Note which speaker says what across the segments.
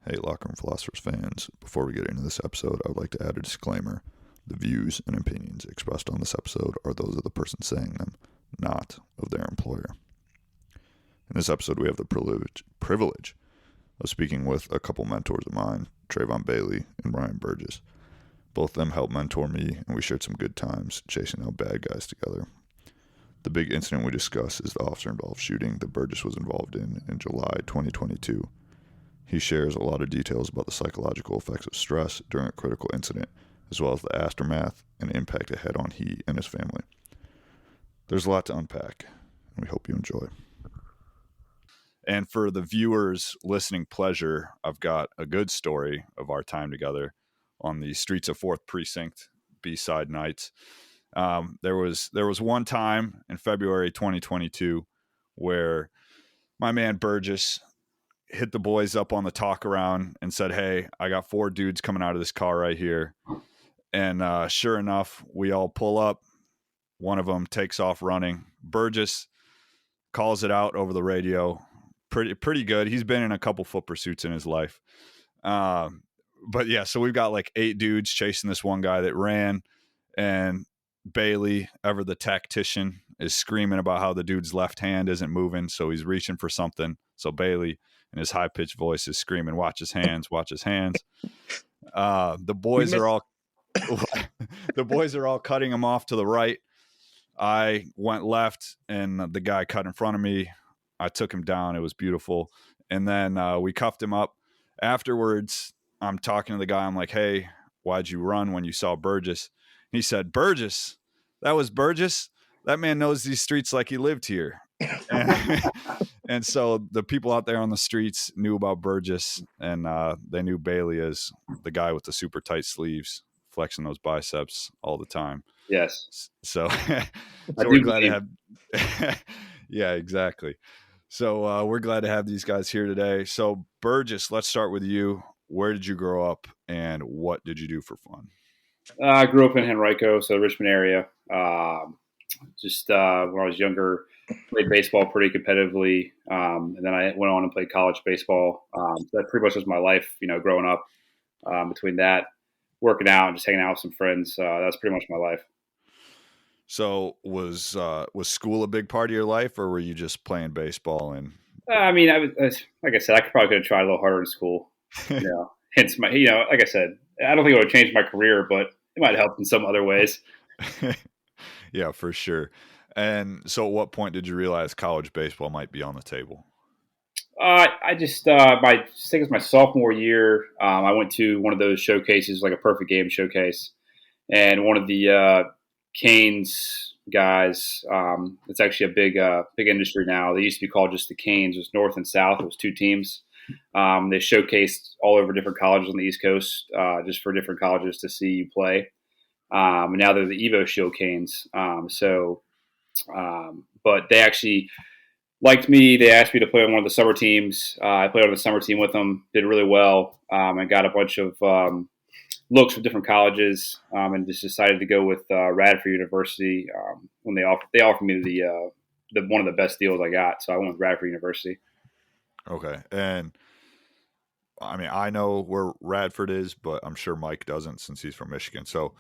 Speaker 1: Hey, Locker Room Philosophers fans, before we get into this episode, I would like to add a disclaimer. The views and opinions expressed on this episode are those of the person saying them, not of their employer. In this episode, we have the privilege of speaking with a couple mentors of mine, Bailey and Ryan Burgess. Both of them helped mentor me, and we shared some good times chasing out bad guys together. The big incident we discuss is the officer-involved shooting that Burgess was involved in July 2022. He shares a lot of details about the psychological effects of stress during a critical incident, as well as the aftermath and impact it had on he and his family. There's a lot to unpack, and we hope you enjoy. And for the viewers' listening pleasure, I've got a good story of our time together on the streets of 4th Precinct, B-side nights. There was one time in February 2022 where my man Burgess hit the boys up on the talk around and said, "Hey, I got 4 dudes coming out of this car right here." And sure enough, we all pull up. One of them takes off running. Burgess calls it out over the radio. Pretty good. He's been in a couple foot pursuits in his life. But yeah, so we've got like 8 dudes chasing this one guy that ran, and Bailey, ever the tactician, is screaming about how the dude's left hand isn't moving, so he's reaching for something. So Bailey, in his high-pitched voice, is screaming, "Watch his hands, watch his hands." The boys are all cutting him off to the right. I went left, and the guy cut in front of me. I took him down. It was beautiful. And then we cuffed him up. Afterwards, I'm talking to the guy. I'm like, "Hey, why'd you run when you saw Burgess?" He said, "Burgess? That was Burgess? That man knows these streets like he lived here." And so the people out there on the streets knew about Burgess, and they knew Bailey as the guy with the super tight sleeves, flexing those biceps all the time.
Speaker 2: Yes.
Speaker 1: So,
Speaker 2: I
Speaker 1: we're
Speaker 2: do
Speaker 1: glad to
Speaker 2: believe.
Speaker 1: have. Yeah, exactly. So we're glad to have these guys here today. So Burgess, let's start with you. Where did you grow up, and what did you do for fun?
Speaker 2: I grew up in Henrico, so the Richmond area. When I was younger, played baseball pretty competitively, and then I went on and played college baseball. So that pretty much was my life, growing up. Between that, working out, and just hanging out with some friends, that's pretty much my life.
Speaker 1: So was school a big part of your life, or were you just playing baseball and?
Speaker 2: Like I said, I could have tried a little harder in school. Hence my, like I said, I don't think it would change my career, but it might help in some other ways.
Speaker 1: Yeah, for sure. And so, at what point did you realize college baseball might be on the table?
Speaker 2: I think it was my sophomore year. I went to one of those showcases, like a perfect game showcase, and one of the Canes guys. It's actually a big industry now. They used to be called just the Canes. It was North and South. It was 2 teams. They showcased all over different colleges on the East Coast, just for different colleges to see you play. And now they're the Evo Shield Canes. But they actually liked me. They asked me to play on one of the summer teams. I played on the summer team with them, did really well, and got a bunch of looks from different colleges, and just decided to go with Radford University when they offered me the one of the best deals I got. So I went with Radford University.
Speaker 1: Okay, and I mean I know where Radford is, but I'm sure Mike doesn't since he's from Michigan. So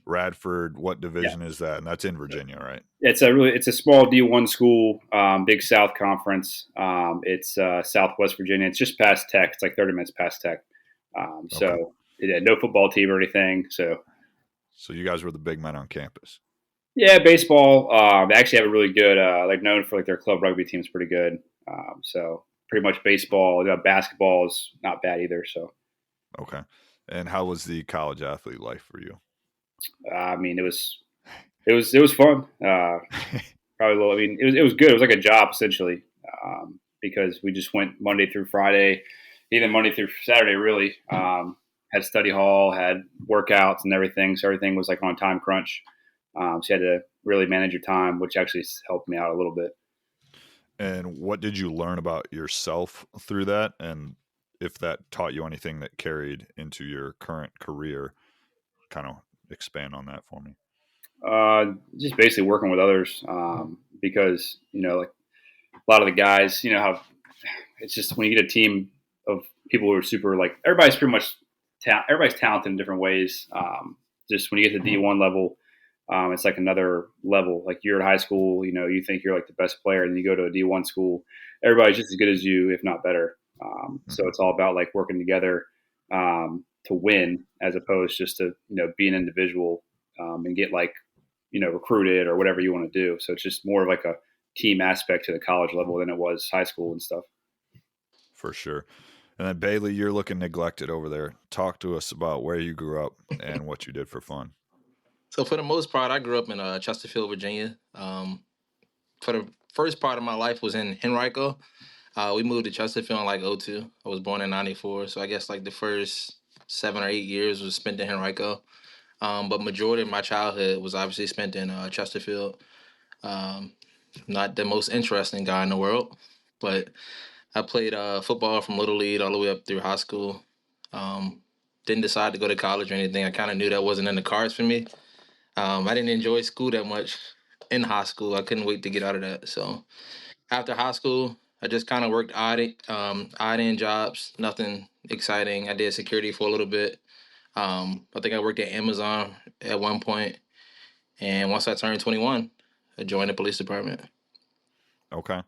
Speaker 1: Radford, what division is that? And that's in Virginia, right?
Speaker 2: It's a small D1 school, Big South Conference. It's Southwest Virginia. It's just past Tech. It's like 30 minutes past Tech. So it had no football team or anything. So
Speaker 1: you guys were the big men on campus.
Speaker 2: Yeah, baseball. They actually have a really good, known for like their club rugby team's pretty good. So pretty much baseball. Basketball is not bad either. So
Speaker 1: okay. And how was the college athlete life for you?
Speaker 2: it was fun. Probably a little. It was good. It was like a job essentially, because we just went Monday through Friday, even Monday through Saturday. Really, had study hall, had workouts and everything. So everything was like on time crunch. So you had to really manage your time, which actually helped me out a little bit.
Speaker 1: And what did you learn about yourself through that? And if that taught you anything that carried into your current career, kind of expand on that for me.
Speaker 2: Just basically working with others, because like a lot of the guys, how it's just when you get a team of people who are super like everybody's pretty much everybody's talented in different ways. Just when you get to D1 level, it's like another level. Like you're at high school, you think you're like the best player, and you go to a D1 school, everybody's just as good as you, if not better. So
Speaker 1: Mhm.
Speaker 2: it's all about like working together to win, as opposed just to be an individual and get like recruited or whatever you want to do. So it's just more of like a team aspect to the college level than it was high school and stuff.
Speaker 1: For sure. And then Bailey, you're looking neglected over there. Talk to us about where you grew up and what you did for fun.
Speaker 3: So for the most part, I grew up in Chesterfield, Virginia. For the first part of my life was in Henrico. We moved to Chesterfield in like '02. I was born in '94, so I guess like the first 7 or 8 years was spent in Henrico. But majority of my childhood was obviously spent in Chesterfield. Um, Not the most interesting guy in the world, but I played football from little league all the way up through high school. Um, didn't decide to go to college or anything. I kind of knew that wasn't in the cards for me. I didn't enjoy school that much in high school. I couldn't wait to get out of that. So after high school, I just kind of worked odd end jobs, nothing exciting. I did security for a little bit. I think I worked at Amazon at one point, and once I turned 21, I joined the police department.
Speaker 1: Okay.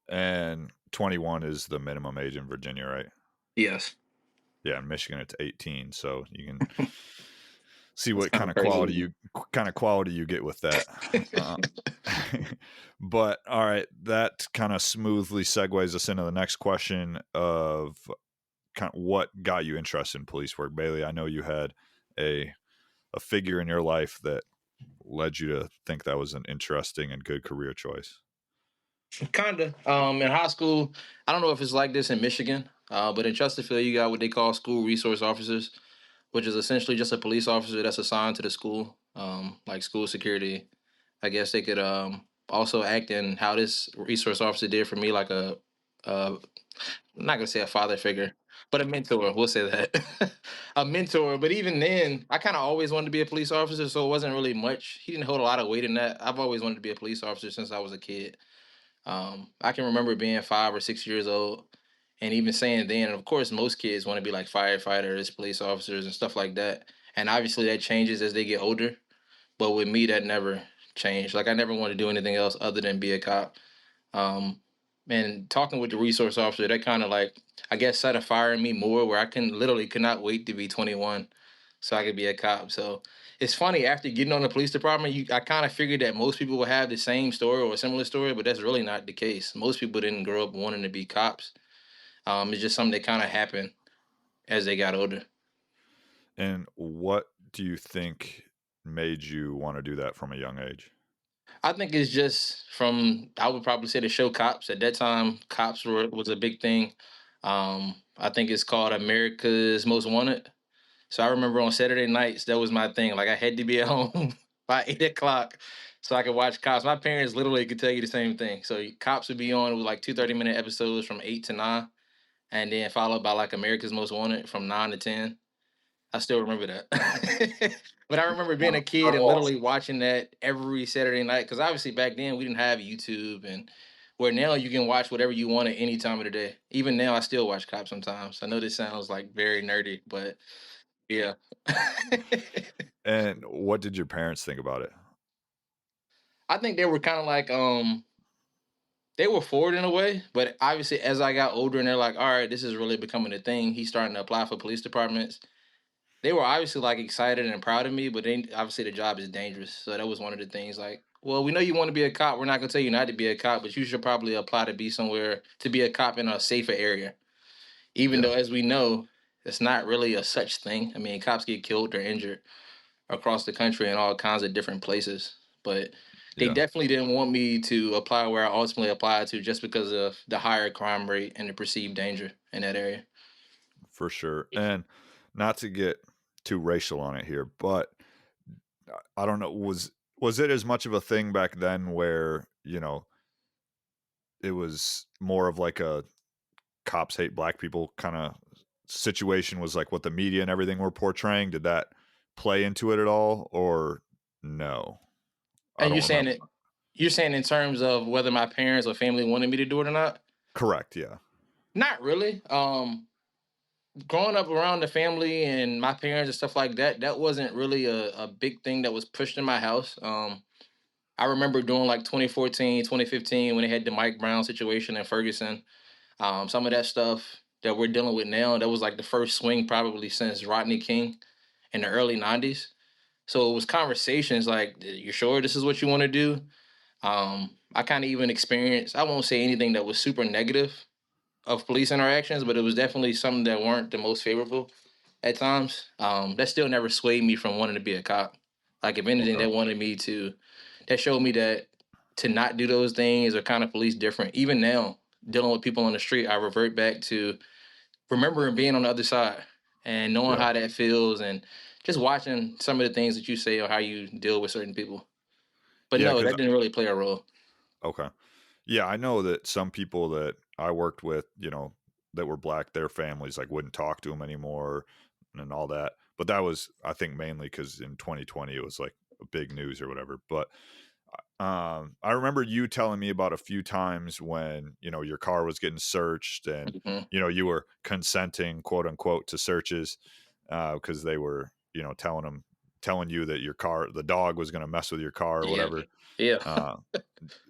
Speaker 1: And 21 is the minimum age in Virginia, right?
Speaker 3: Yes,
Speaker 1: Yeah, in Michigan it's 18, so you can see
Speaker 3: that's
Speaker 1: what
Speaker 3: kind of crazy.
Speaker 1: kind of quality you get with that. Uh, but all right, that kind of smoothly segues us into the next question of kind of what got you interested in police work, Bailey. I know you had a figure in your life that led you to think that was an interesting and good career choice.
Speaker 3: Kinda. In high school, I don't know if it's like this in Michigan, but in Chesterfield, you got what they call school resource officers, which is essentially just a police officer that's assigned to the school, like school security. I guess they could also act in how this resource officer did for me, like a I'm not gonna say a father figure, but a mentor. We'll say that a mentor. But even then, I kind of always wanted to be a police officer, so it wasn't really much. He didn't hold a lot of weight in that. I've always wanted to be a police officer since I was a kid. I can remember being 5 or 6 years old and even saying then, and of course, most kids want to be like firefighters, police officers, and stuff like that. And obviously, that changes as they get older. But with me, that never changed. Like, I never wanted to do anything else other than be a cop. Um, and talking with the resource officer, that kind of like, I guess, set a fire in me more where I can literally could not wait to be 21 so I could be a cop. So it's funny after getting on the police department, I kind of figured that most people would have the same story or a similar story, but that's really not the case. Most people didn't grow up wanting to be cops. It's just something that kind of happened as they got older.
Speaker 1: And what do you think made you want to do that from a young age?
Speaker 3: I think it's just from I would probably say the show Cops. At that time, Cops was a big thing. I think it's called America's Most Wanted. So I remember on Saturday nights that was my thing. Like I had to be at home by 8 o'clock so I could watch Cops. My parents literally could tell you the same thing. So Cops would be on with like 2 30-minute episodes from 8 to 9, and then followed by like America's Most Wanted from 9 to 10. I still remember that. But I remember being a kid and literally watching that every Saturday night because obviously back then we didn't have YouTube and where now you can watch whatever you want at any time of the day. Even now I still watch Cops sometimes. I know this sounds like very nerdy, but yeah.
Speaker 1: And what did your parents think about it?
Speaker 3: I think they were kind of like they were forward in a way, but obviously as I got older and they're like, all right, this is really becoming a thing. He's starting to apply for police departments. They were obviously like excited and proud of me, but they obviously the job is dangerous. So that was one of the things. Like, well, we know you want to be a cop. We're not gonna tell you not to be a cop, but you should probably apply to be somewhere to be a cop in a safer area. Even
Speaker 1: Yeah,
Speaker 3: though, as we know, it's not really a such thing. I mean, cops get killed or injured across the country in all kinds of different places, but they
Speaker 1: yeah,
Speaker 3: definitely didn't want me to apply where I ultimately applied to just because of the higher crime rate and the perceived danger in that area.
Speaker 1: for sure. And not to get too racial on it here, but I don't know, was it as much of a thing back then where, it was more of like a cops hate black people kind of situation was like what the media and everything were portraying? Did that play into it at all or no? I
Speaker 3: And
Speaker 1: don't remember.
Speaker 3: you're saying in terms of whether my parents or family wanted me to do it or not?
Speaker 1: Correct, yeah.
Speaker 3: Not really. growing up around the family and my parents and stuff like that, that wasn't really a big thing that was pushed in my house. I remember during like 2014, 2015 when they had the Mike Brown situation in Ferguson. Some of that stuff that we're dealing with now, that was like the first swing probably since Rodney King in the early 90s. So it was conversations like, you sure this is what you want to do? I kind of even experienced, I won't say anything that was super negative of police interactions, but it was definitely some that weren't the most favorable at times. That still never swayed me from wanting to be a cop. Like if anything,
Speaker 1: Okay.
Speaker 3: that showed me that to not do those things or kind of police different. Even now, dealing with people on the street, I revert back to remembering being on the other side and knowing
Speaker 1: Yeah.
Speaker 3: how that feels and just watching some of the things that you say or how you deal with certain people. But
Speaker 1: Yeah.
Speaker 3: no,
Speaker 1: Because
Speaker 3: that didn't really play a role.
Speaker 1: okay. Yeah, I know that some people that I worked with, that were black, their families like wouldn't talk to them anymore and all that. But that was, I think, mainly because in 2020 it was like a big news or whatever. But I remember you telling me about a few times when your car was getting searched and
Speaker 3: Mhm.
Speaker 1: you were consenting, quote unquote, to searches because they were telling you that the dog was going to mess with your car or
Speaker 3: Yeah.
Speaker 1: whatever.
Speaker 3: Yeah.
Speaker 1: Uh,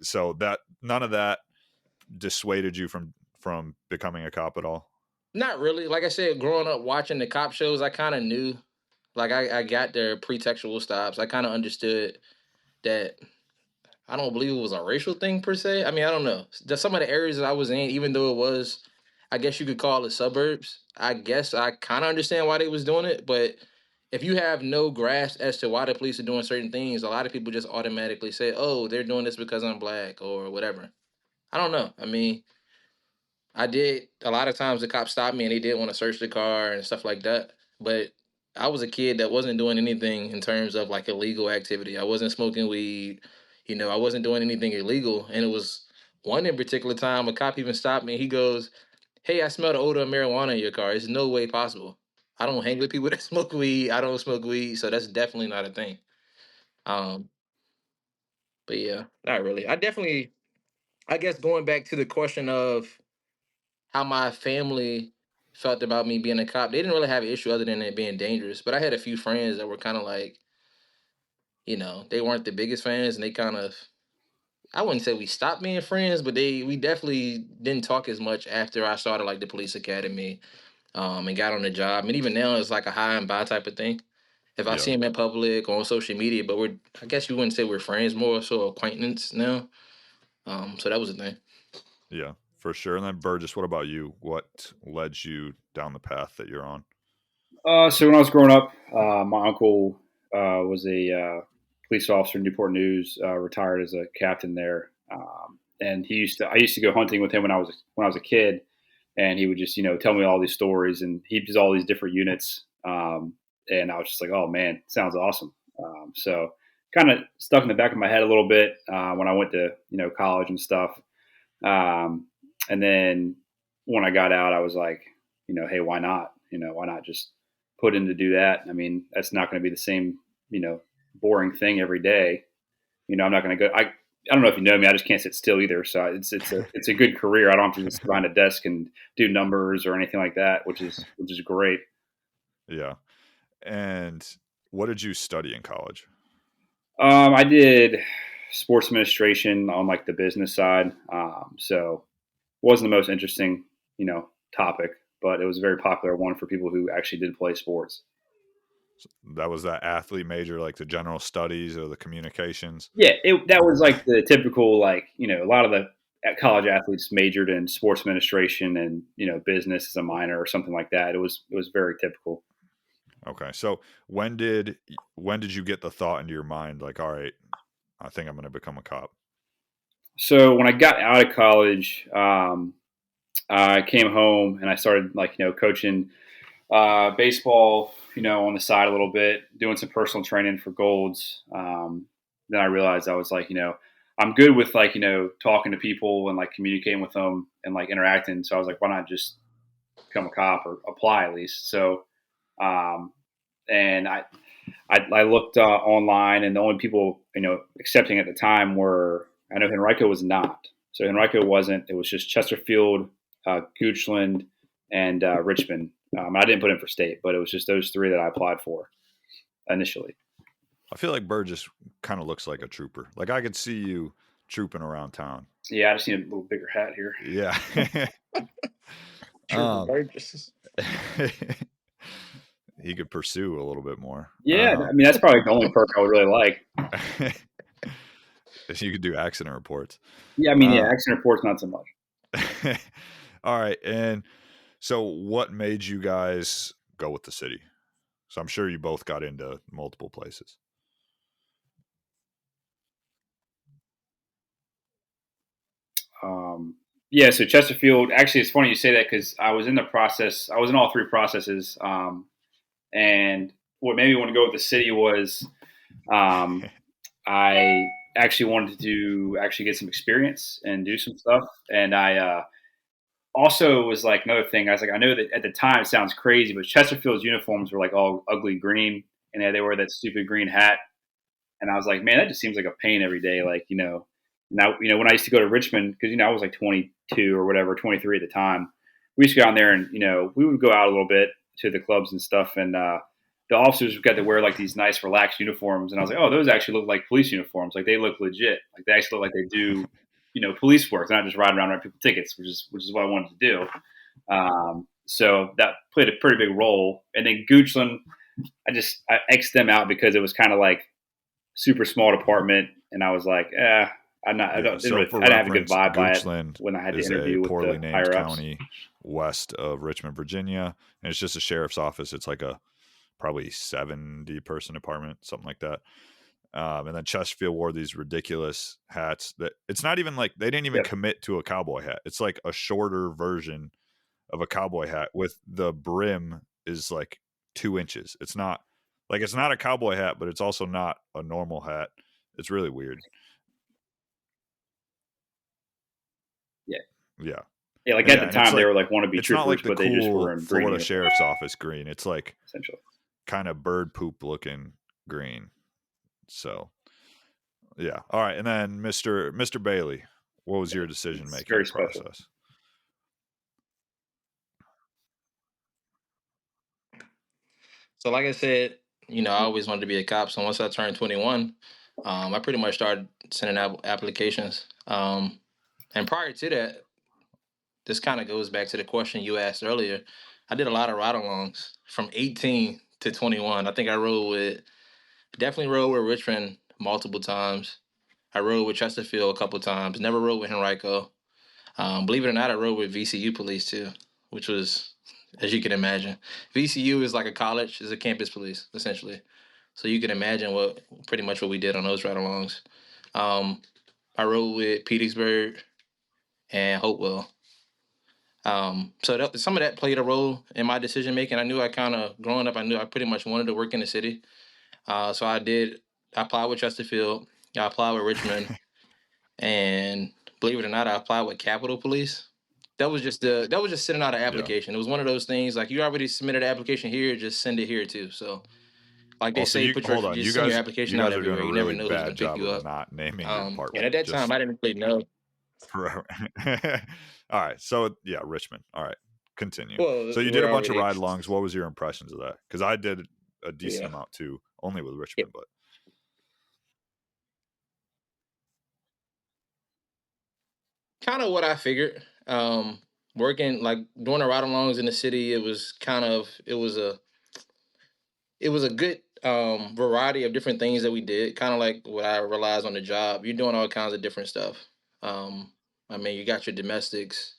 Speaker 1: so that none of that dissuaded you from becoming a cop at all?
Speaker 3: Not really. Like I said, growing up watching the cop shows, I kind of knew, like I got their pretextual stops. I kind of understood that I don't believe it was a racial thing per se. I mean, I don't know. Some of the areas that I was in, even though it was, I guess you could call it suburbs. I guess I kind of understand why they was doing it, but if you have no grasp as to why the police are doing certain things, a lot of people just automatically say, "Oh, they're doing this because I'm black" or whatever. I don't know. I mean, I did a lot of times the cops stopped me and they did want to search the car and stuff like that. But I was a kid that wasn't doing anything in terms of like illegal activity. I wasn't smoking weed, I wasn't doing anything illegal. And it was one in particular time a cop even stopped me. He goes, "Hey, I smell the odor of marijuana in your car. It's no way possible. I don't hang with people that smoke weed. I don't smoke weed, so that's definitely not a thing." Um, but yeah, not really. I guess going back to the question of how my family felt about me being a cop. They didn't really have an issue other than it being dangerous. But I had a few friends that were kind of like, they weren't the biggest fans, and they kind of, I wouldn't say we stopped being friends, but we definitely didn't talk as much after I started like the police academy, and got on the job. And even now, it's like a high and bye type of thing. If I
Speaker 1: Yeah.
Speaker 3: see him in public or on social media, but I guess you wouldn't say we're friends, more so acquaintance now. So that was the thing.
Speaker 1: Yeah, for sure. And then Burgess, what about you? What led you down the path that you're on?
Speaker 2: So when I was growing up, my uncle was a police officer in Newport News, retired as a captain there, and I used to go hunting with him when I was a kid, and he would just tell me all these stories, and he does all these different units, and I was just like, oh man, sounds awesome. So kind of stuck in the back of my head a little bit when I went to college and stuff, and then when I got out, I was like, hey, why not? Why not just put in to do that? I mean, that's not going to be the same, boring thing every day. I'm not going to go. I don't know if you know me. I just can't sit still either. So it's a good career. I don't have to just sit behind a desk and do numbers or anything like that, which is great.
Speaker 1: Yeah. And what did you study in college?
Speaker 2: I did sports administration on like the business side. So it wasn't the most interesting, topic, but it was a very popular one for people who actually did play sports.
Speaker 1: That was that athlete major, like the general studies or the communications?
Speaker 2: Yeah, that was like the typical, like, a lot of the college athletes majored in sports administration and, business as a minor or something like that. It was very typical.
Speaker 1: Okay. So when did you get the thought into your mind like, all right, I think I'm going to become a cop?
Speaker 2: So when I got out of college, I came home and I started like, coaching baseball, on the side a little bit, doing some personal training for Golds. Then I realized I was like, I'm good with like, talking to people and like communicating with them and like interacting. So I was like, why not just become a cop or apply at least? So, um, and I looked online, and the only people accepting at the time were, I know Henrico was not. So Henrico wasn't. It was just Chesterfield, Goochland, and Richmond I didn't put in for state, but it was just those 3 that I applied for initially.
Speaker 1: I feel like Burgess kind of looks like a trooper. Like I could see you trooping around town.
Speaker 2: Yeah, I just need a little bigger hat here.
Speaker 1: Yeah.
Speaker 3: Burgess.
Speaker 1: He could pursue a little bit more.
Speaker 2: Yeah, I mean that's probably the only perk I would really like.
Speaker 1: You could do accident reports.
Speaker 2: Yeah, I mean, accident reports not so much.
Speaker 1: All right, and so what made you guys go with the city? So I'm sure you both got into multiple places.
Speaker 2: Yeah, so Chesterfield. Actually, it's funny you say that because I was in the process. I was in all 3 processes, and what made me want to go with the city was I actually wanted to actually get some experience and do some stuff, and I also was like another thing. I was like, I know that at the time it sounds crazy, but Chesterfield's uniforms were like all ugly green, and they wear that stupid green hat, and I was like, man, that just seems like a pain every day, like Now, when I used to go to Richmond, because, I was like 22 or whatever, 23 at the time, we used to go down there and, we would go out a little bit to the clubs and stuff. And the officers got to wear like these nice, relaxed uniforms. And I was like, oh, those actually look like police uniforms. Like they look legit. Like they actually look like they do, police work. They're not just riding around writing people tickets, which is what I wanted to do. So that played a pretty big role. And then Goochland, I X'd them out because it was kind of like super small department. And I was like, I didn't have a good vibe by it when I had to interview with
Speaker 1: poorly
Speaker 2: the
Speaker 1: named
Speaker 2: higher
Speaker 1: county west of Richmond, Virginia, and it's just a sheriff's office. It's like a probably 70-person department, something like that. And then Chesterfield wore these ridiculous hats that it's not even like they didn't even commit to a cowboy hat. It's like a shorter version of a cowboy hat with the brim is like 2 inches. It's not a cowboy hat, but it's also not a normal hat. It's really weird. Yeah.
Speaker 2: Yeah, like at the time they were like wannabe troopers,
Speaker 1: not like the
Speaker 2: but they just were in green.
Speaker 1: Florida Sheriff's Office green. It's like
Speaker 2: essentially
Speaker 1: kind of bird poop looking green. So yeah. All right. And then Mr. Bailey, what was your decision making process?
Speaker 3: So like I said, I always wanted to be a cop. So once I turned 21, I pretty much started sending out applications. And prior to that, this kind of goes back to the question you asked earlier. I did a lot of ride-alongs from 18 to 21. I think I definitely rode with Richmond multiple times. I rode with Chesterfield a couple times. Never rode with Henrico. Believe it or not, I rode with VCU police too, which was, as you can imagine, VCU is like a college, is a campus police essentially. So you can imagine pretty much what we did on those ride-alongs. I rode with Petersburg and Hopewell. So some of that played a role in my decision making. I knew growing up, I knew I pretty much wanted to work in the city. So I applied with Chesterfield. I applied with Richmond, and believe it or not, I applied with Capitol Police. That was just sitting out an application. Yeah. It was one of those things like you already submitted an application here, just send it here too. So like they say, put your application out everywhere. You never know who's going to pick you up.
Speaker 1: Not naming your department.
Speaker 3: And at that time, I didn't really know.
Speaker 1: All right. So yeah, Richmond. All right. Continue. Well, so you did a bunch of ride-alongs. What was your impressions of that? Because I did a decent amount too, only with Richmond, but
Speaker 3: kind of what I figured. Working like doing the ride-alongs in the city, it was a good variety of different things that we did. Kind of like what I realized on the job. You're doing all kinds of different stuff. I mean, you got your domestics,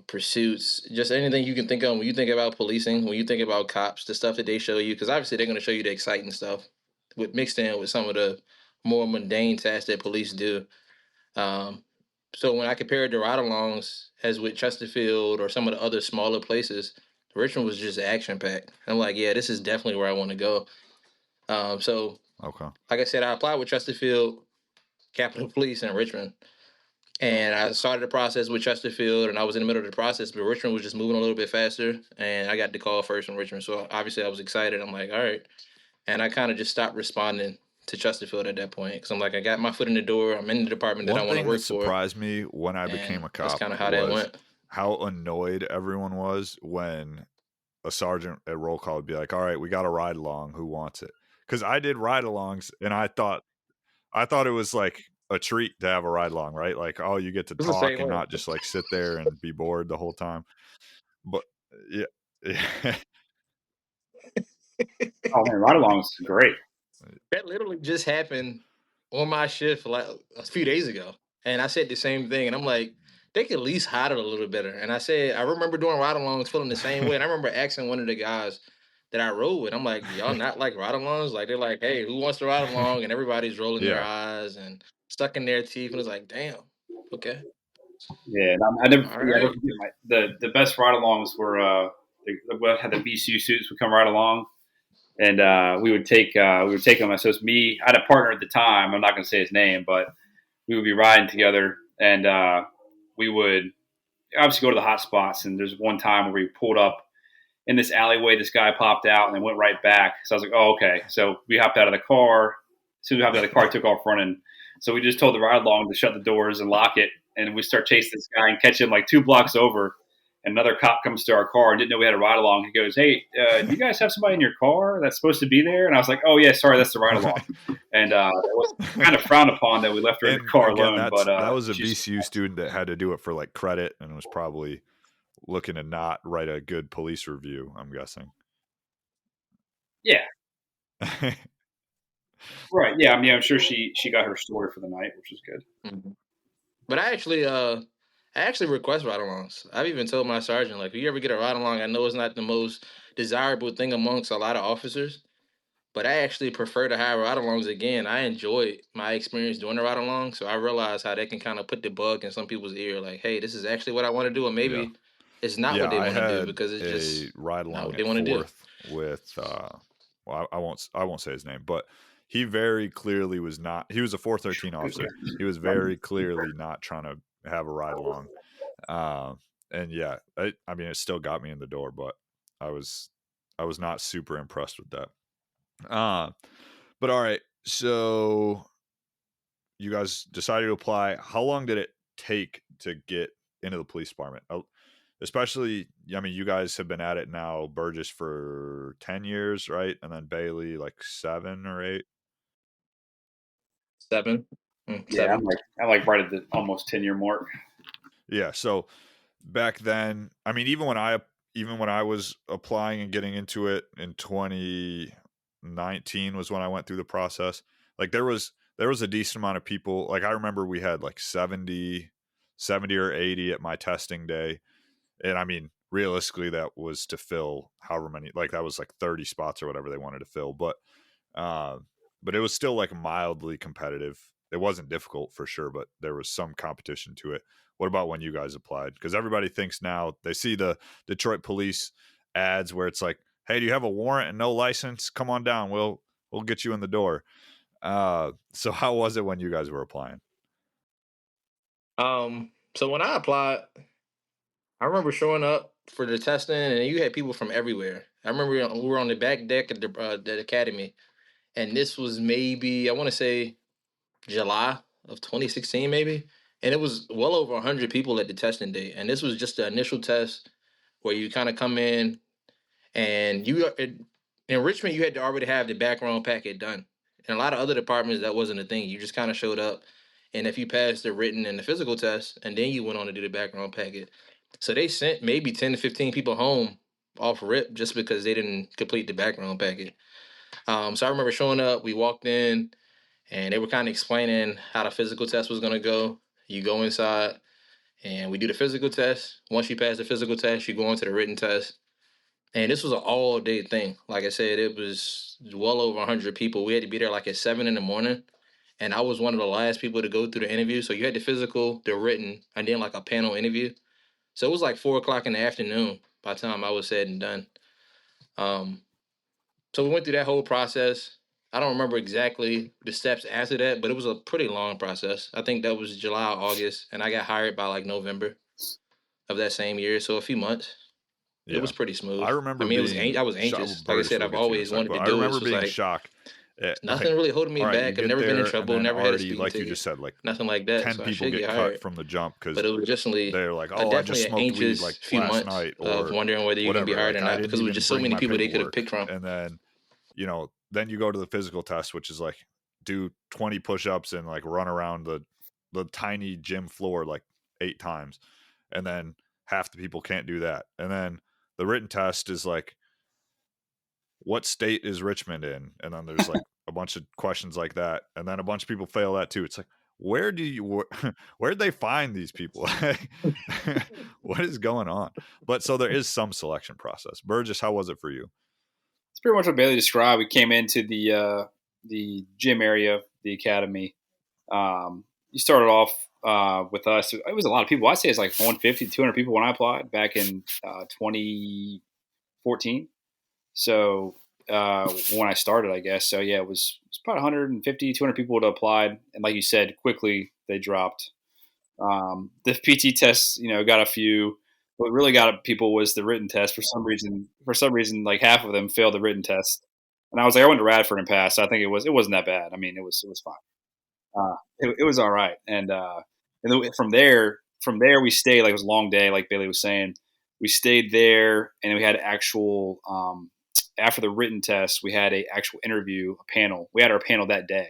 Speaker 3: pursuits, just anything you can think of when you think about policing, when you think about cops, the stuff that they show you, because obviously they're going to show you the exciting stuff mixed in with some of the more mundane tasks that police do. So when I compared the ride-alongs as with Chesterfield or some of the other smaller places, Richmond was just action-packed. I'm like, yeah, this is definitely where I want to go. So, like I said, I applied with Chesterfield, Capitol Police in Richmond. And I started the process with Chesterfield, and I was in the middle of the process, but Richmond was just moving a little bit faster, and I got the call first from Richmond. So obviously I was excited. I'm like, all right. And I kind of just stopped responding to Chesterfield at that point because I'm like, I got my foot in the door. I'm in the department that I want to work for.
Speaker 1: One thing that surprised me when I became a cop
Speaker 3: that's kind of how that went.
Speaker 1: how annoyed everyone was when a sergeant at roll call would be like, "All right, we got a ride along. Who wants it?" Because I did ride alongs, and I thought it was like a treat to have a ride along, right? Like, oh, you get to
Speaker 3: It's the
Speaker 1: talk
Speaker 3: same
Speaker 1: and
Speaker 3: way.
Speaker 1: not just like sit there and be bored the whole time. But yeah, yeah,
Speaker 2: Oh man, ride-alongs is great.
Speaker 3: That literally just happened on my shift like a few days ago. And I said the same thing. And I'm like, they could at least hide it a little better. And I said, I remember doing ride alongs feeling the same way. And I remember asking one of the guys that I rode with, I'm like, y'all not like ride alongs? Like, they're like, hey, who wants to ride along? And everybody's rolling their
Speaker 1: yeah.
Speaker 3: eyes and sucking their teeth. And it's like, damn, okay.
Speaker 2: Yeah, and I never,
Speaker 3: All
Speaker 2: yeah, I never
Speaker 3: right.
Speaker 2: forget the best ride-alongs were we had the VCU students would come right along, and we would take them. So it's me. I had a partner at the time. I'm not going to say his name, but we would be riding together, and we would obviously go to the hot spots. And there's one time where we pulled up in this alleyway. This guy popped out and then went right back. So I was like, oh, okay. So we hopped out of the car. As soon as we hopped out of the car, I took off running. So we just told the ride along to shut the doors and lock it. And we start chasing this guy and catch him like 2 blocks over. And another cop comes to our car and didn't know we had a ride along. He goes, "Hey, do you guys have somebody in your car that's supposed to be there?" And I was like, "Oh yeah, sorry, that's the ride along." And it was kind of frowned upon that we left her in the
Speaker 1: And
Speaker 2: car
Speaker 1: again,
Speaker 2: alone. But
Speaker 1: that was a
Speaker 2: she's
Speaker 1: VCU student that had to do it for like credit and was probably looking to not write a good police review, I'm guessing.
Speaker 2: yeah, right, yeah. I mean, I'm sure she got her story for the night, which is good.
Speaker 3: Mhm. But I actually request ride-alongs. I've even told my sergeant, like, if you ever get a ride-along, I know it's not the most desirable thing amongst a lot of officers, but I actually prefer to have ride-alongs again. I enjoyed my experience doing the ride-along, so I realize how that can kind of put the bug in some people's ear, like, hey, this is actually what I want to do, or
Speaker 1: Yeah.
Speaker 3: maybe it's not what
Speaker 1: Yeah,
Speaker 3: they
Speaker 1: I
Speaker 3: want to do
Speaker 1: had
Speaker 3: because it's
Speaker 1: a
Speaker 3: just
Speaker 1: ride
Speaker 3: not
Speaker 1: along
Speaker 3: what they
Speaker 1: at
Speaker 3: want to do.
Speaker 1: Fourth with well, I won't say his name, but he very clearly was not. He was a 413 officer. He was very clearly not trying to have a ride along. And yeah, I mean, it still got me in the door, but I was I was not super impressed with that. Uh, but all right, so you guys decided to apply. How long did it take to get into the police department? Especially, I mean, you guys have been at it now, Burgess for 10 years, right? And then Bailey like 7 or 8.
Speaker 3: 7.
Speaker 2: Yeah,
Speaker 3: 7.
Speaker 2: I'm like right at the almost 10-year mark.
Speaker 1: Yeah. So back then, I mean, even when I was applying and getting into it in 2019 was when I went through the process. Like there was a decent amount of people. Like I remember we had like 70 or 80 at my testing day. And I mean, realistically, that was to fill however many, like that was like 30 spots or whatever they wanted to fill. Uh, but it was still like mildly competitive. It wasn't difficult for sure, but there was some competition to it. What about when you guys applied? Because everybody thinks now they see the Detroit police ads where it's like, "Hey, do you have a warrant and no license? Come on down. We'll get you in the door." So how was it when you guys were applying?
Speaker 3: So when I applied, I remember showing up for the testing, and you had people from everywhere. I remember we were on the back deck at the academy, and this was maybe I want to say July of 2016, maybe, and it was well over 100 people at the testing day, and this was just the initial test where you kind of come in and in Richmond you had to already have the background packet done. In a lot of other departments that wasn't a thing. You just kind of showed up, and if you passed the written and the physical test, and then you went on to do the background packet. So they sent maybe 10 to 15 people home off rip just because they didn't complete the background packet. So I remember showing up. We walked in, and they were kind of explaining how the physical test was gonna go. You go inside, and we do the physical test. Once you pass the physical test, you go into the written test. And this was an all day thing. Like I said, it was well over 100 people. We had to be there like at 7 in the morning. And I was one of the last people to go through the interview. So you had the physical, the written, and then like a panel interview. So it was like 4 o'clock in the afternoon by the time I was said and done. Um, so we went through that whole process. I don't remember exactly the steps after that, but it was a pretty long process. I think that was July or August, and I got hired by like November of that same year. So a few months. It
Speaker 1: Yeah.
Speaker 3: was pretty
Speaker 1: I
Speaker 3: smooth. I
Speaker 1: remember
Speaker 3: mean,
Speaker 1: being
Speaker 3: I was
Speaker 1: shocked.
Speaker 3: anxious. Like I
Speaker 1: Burgess
Speaker 3: said,
Speaker 1: will
Speaker 3: I've
Speaker 1: get to you in a
Speaker 3: always
Speaker 1: sec,
Speaker 3: wanted
Speaker 1: but
Speaker 3: to
Speaker 1: I
Speaker 3: do it.
Speaker 1: remember
Speaker 3: So it's
Speaker 1: being
Speaker 3: like,
Speaker 1: shocked
Speaker 3: Nothing really holding me
Speaker 1: all right, you
Speaker 3: back. I've
Speaker 1: get
Speaker 3: never been in
Speaker 1: there, and
Speaker 3: trouble,
Speaker 1: then
Speaker 3: never had a
Speaker 1: already,
Speaker 3: speeding
Speaker 1: like you just
Speaker 3: ticket,
Speaker 1: said, like
Speaker 3: nothing like that.
Speaker 1: 10
Speaker 3: So I
Speaker 1: people
Speaker 3: should
Speaker 1: get
Speaker 3: get
Speaker 1: cut
Speaker 3: hired.
Speaker 1: from the jump because
Speaker 3: But it was
Speaker 1: they're like, oh, I just
Speaker 3: definitely an
Speaker 1: smoked weed
Speaker 3: anxious
Speaker 1: like
Speaker 3: few
Speaker 1: last
Speaker 3: months
Speaker 1: night
Speaker 3: of
Speaker 1: or
Speaker 3: wondering whether you're going to be
Speaker 1: whatever.
Speaker 3: hired or
Speaker 1: Like, I
Speaker 3: not
Speaker 1: didn't
Speaker 3: because it was
Speaker 1: even
Speaker 3: just so
Speaker 1: bring
Speaker 3: many
Speaker 1: my
Speaker 3: people they could have
Speaker 1: paperwork.
Speaker 3: picked from.
Speaker 1: And then, then you go to the physical test, which is like do 20 push-ups and like run around the tiny gym floor like 8 times. And then half the people can't do that. And then the written test is like, what state is Richmond in? And then there's like a bunch of questions like that. And then a bunch of people fail that too. It's like, where'd they find these people? What is going on? But so there is some selection process. Burgess, how was it for you?
Speaker 2: It's pretty much what Bailey described. We came into the gym area, the academy. You started off with us. It was a lot of people. I'd say it's like 150, 200 people when I applied back in 2014. So when I started, I guess. So yeah, it was probably 150, 200 people would have applied, and like you said, quickly they dropped. The PT test, got a few. What really got people was the written test. For some reason, like half of them failed the written test, and I was like, I went to Radford and passed. So I think it wasn't that bad. I mean, it was fine. It was all right, and then from there we stayed. Like it was a long day, like Bailey was saying. We stayed there, and we had actual after the written test, we had a actual interview, a panel. We had our panel that day,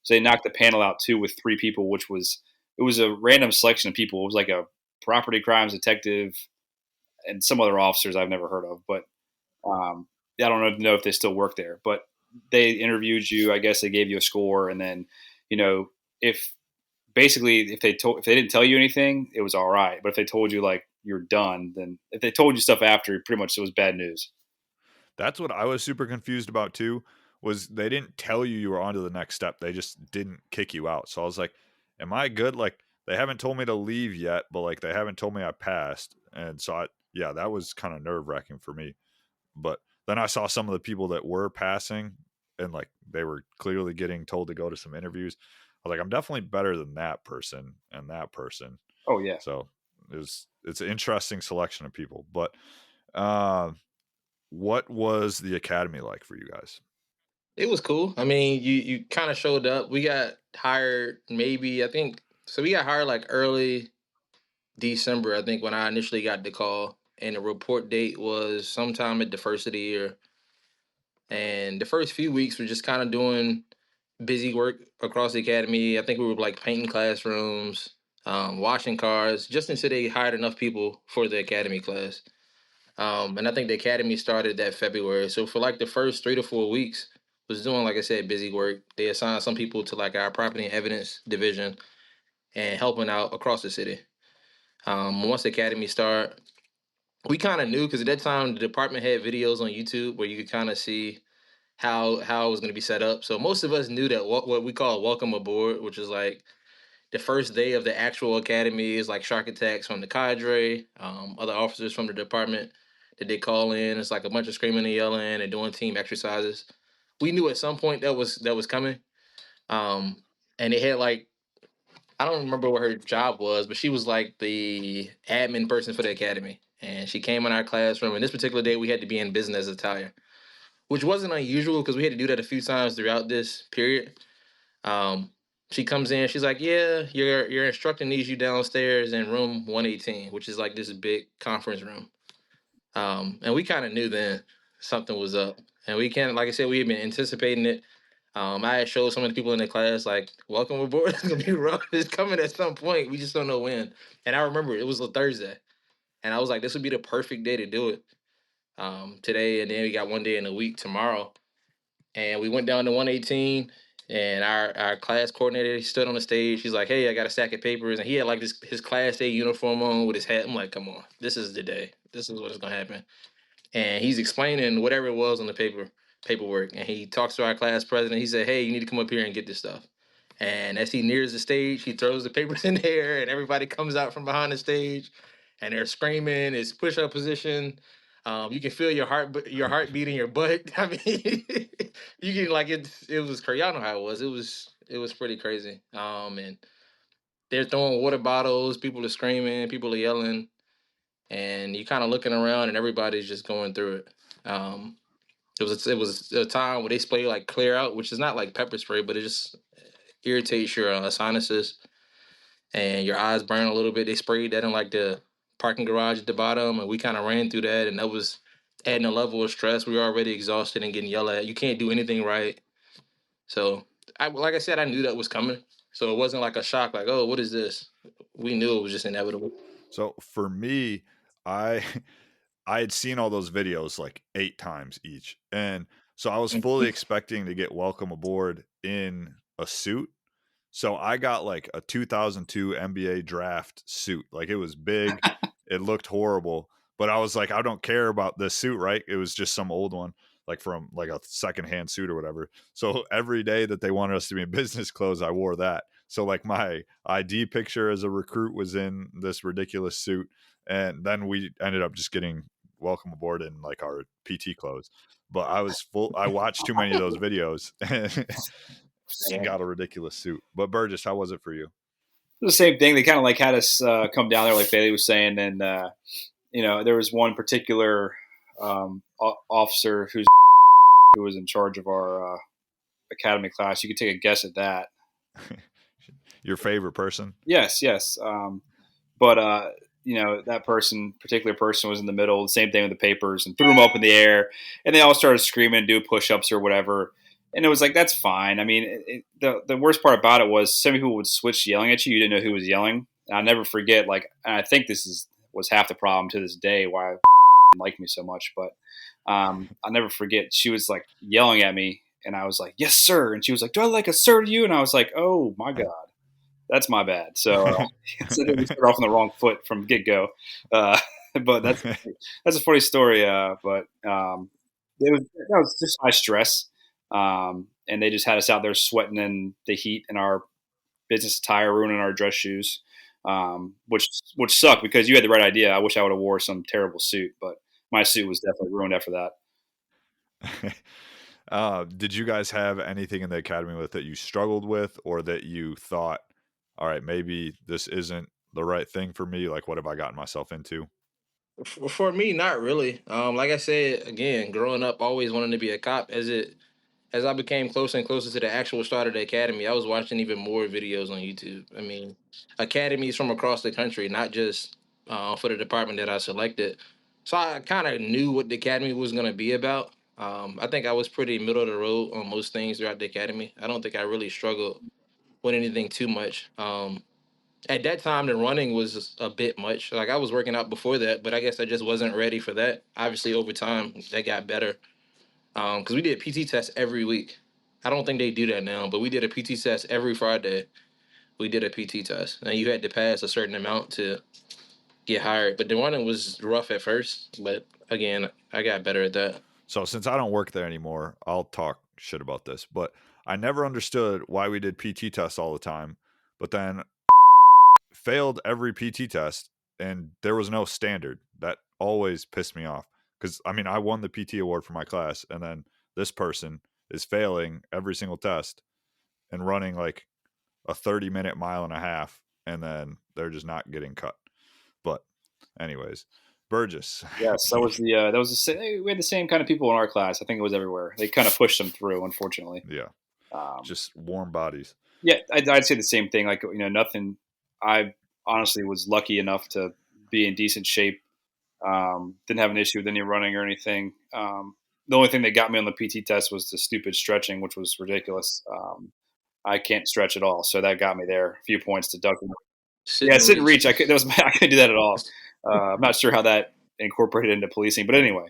Speaker 2: so they knocked the panel out too with 3 people, which was it was a random selection of people. It was like a property crimes detective and some other officers I've never heard of, but I don't know if they still work there. But they interviewed you. I guess they gave you a score, and then you know if basically if they didn't tell you anything, it was all right. But if they told you like you're done, then if they told you stuff after, pretty much it was bad news.
Speaker 1: That's what I was super confused about too, was they didn't tell you were on to the next step. They just didn't kick you out. So I was like, am I good? Like they haven't told me to leave yet, but like they haven't told me I passed. And so yeah, that was kind of nerve wracking for me. But then I saw some of the people that were passing and like they were clearly getting told to go to some interviews. I was like, I'm definitely better than that person and that person.
Speaker 2: Oh yeah.
Speaker 1: So it's an interesting selection of people. But uh, what was the academy like for you guys?
Speaker 3: It was cool. I mean, you kind of showed up. We got hired maybe I think so. We got hired like early December. I think when I initially got the call, and the report date was sometime at the first of the year. And the first few weeks were just kind of doing busy work across the academy. I think we were like painting classrooms, washing cars, just until they hired enough people for the academy class. And I think the academy started that February. So for like the first 3 to 4 weeks, was doing like I said, busy work. They assigned some people to like our property and evidence division and helping out across the city. Once the academy started, we kind of knew because at that time the department had videos on YouTube where you could kind of see how it was going to be set up. So most of us knew that what we call welcome aboard, which is like the first day of the actual academy, is like shark attacks from the cadre, other officers from the department that they call in. It's like a bunch of screaming and yelling and doing team exercises. We knew at some point that was coming. Um, and they had like I don't remember what her job was, but she was like the admin person for the academy. And she came in our classroom. And this particular day, we had to be in business attire, which wasn't unusual because we had to do that a few times throughout this period. Um, she comes in, she's like, "Yeah, your instructor needs you downstairs in room 118, which is like this big conference room." And we kind of knew then something was up, and we can't, like I said, we had been anticipating it. I had showed some of the people in the class like, "Welcome aboard. It's gonna be rough. It's coming at some point. We just don't know when." And I remember it was a Thursday, and I was like, "This would be the perfect day to do it." Today, and then we got one day in a week tomorrow, and we went down to 118, and our class coordinator, he stood on the stage. He's like, "Hey, I got a stack of papers," and he had like his class day uniform on with his hat. I'm like, "Come on, this is the day. This is what is gonna happen." And he's explaining whatever it was on the paperwork, and he talks to our class president. He said, "Hey, you need to come up here and get this stuff." And as he nears the stage, he throws the papers in the air, and everybody comes out from behind the stage, and they're screaming. It's push-up position. You can feel your heart beating your butt. I mean, you can like it was crazy. Y'all know how it was. It was pretty crazy. And they're throwing water bottles. People are screaming. People are yelling, and you kind of looking around, and everybody's just going through it. Um, It was a time where they spray like clear out, which is not like pepper spray, but it just irritates your sinuses and your eyes burn a little bit. They sprayed that in like the parking garage at the bottom, and we kind of ran through that, and that was adding a level of stress. We were already exhausted and getting yelled at. You can't do anything right. So, like I said, I knew that was coming. So it wasn't like a shock, like, oh, what is this? We knew it was just inevitable.
Speaker 1: So for me, I I had seen all those videos like 8 times each. And so I was fully expecting to get welcome aboard in a suit. So I got like a 2002 NBA draft suit. Like it was big. It looked horrible, but I was like, I don't care about this suit, right? It was just some old one, like from like a secondhand suit or whatever. So every day that they wanted us to be in business clothes, I wore that. So like my ID picture as a recruit was in this ridiculous suit. And then we ended up just getting welcome aboard in like our PT clothes. But I watched too many of those videos and got a ridiculous suit. But Burgess, how was it for you?
Speaker 2: The same thing. They kind of like had us come down there, like Bailey was saying, and there was one particular officer who was in charge of our academy class. You could take a guess at that.
Speaker 1: Your favorite person?
Speaker 2: Yes. But that particular person was in the middle. The same thing with the papers, and threw them up in the air, and they all started screaming and do push-ups or whatever. And it was like, that's fine. I mean, the worst part about it was some people would switch yelling at you. You didn't know who was yelling. And I'll never forget, like, and I think was half the problem to this day why liked me so much. But I'll never forget. She was like yelling at me, and I was like, "Yes, sir." And she was like, "Do I like a sir to you?" And I was like, "Oh my god, that's my bad." So, so we started off on the wrong foot from get go. But that's a funny story. But that was just high stress, and they just had us out there sweating in the heat in our business attire, ruining our dress shoes, which sucked because you had the right idea. I wish I would have wore some terrible suit, but my suit was definitely ruined after that.
Speaker 1: Did you guys have anything in the academy with that you struggled with, or that you thought, all right, maybe this isn't the right thing for me? Like, what have I gotten myself into?
Speaker 3: For me, not really. Like I said, again, growing up, always wanting to be a cop. As I became closer and closer to the actual start of the academy, I was watching even more videos on YouTube. I mean, academies from across the country, not just for the department that I selected. So I kind of knew what the academy was going to be about. I think I was pretty middle of the road on most things throughout the academy. I don't think I really struggled with anything too much. At that time, the running was a bit much. Like I was working out before that, but I guess I just wasn't ready for that. Obviously, over time, that got better because we did PT tests every week. I don't think they do that now, but we did a PT test every Friday. We did a PT test, and you had to pass a certain amount to get hired. But the running was rough at first, but again, I got better at that.
Speaker 1: So since I don't work there anymore, I'll talk shit about this, but I never understood why we did PT tests all the time, but then failed every PT test and there was no standard. That always pissed me off because I mean, I won the PT award for my class, and then this person is failing every single test and running like a 30-minute mile and a half, and then they're just not getting cut. But anyways, Burgess.
Speaker 2: Yes, that was we had the same kind of people in our class. I think it was everywhere. They kind of pushed them through, unfortunately.
Speaker 1: Yeah, just warm bodies.
Speaker 2: Yeah, I'd say the same thing. Like nothing. I honestly was lucky enough to be in decent shape. Didn't have an issue with any running or anything. The only thing that got me on the PT test was the stupid stretching, which was ridiculous. I can't stretch at all, so that got me there. A few points to duck. Yeah, sit and reach. I couldn't do that at all. I'm not sure how that incorporated into policing, but anyway.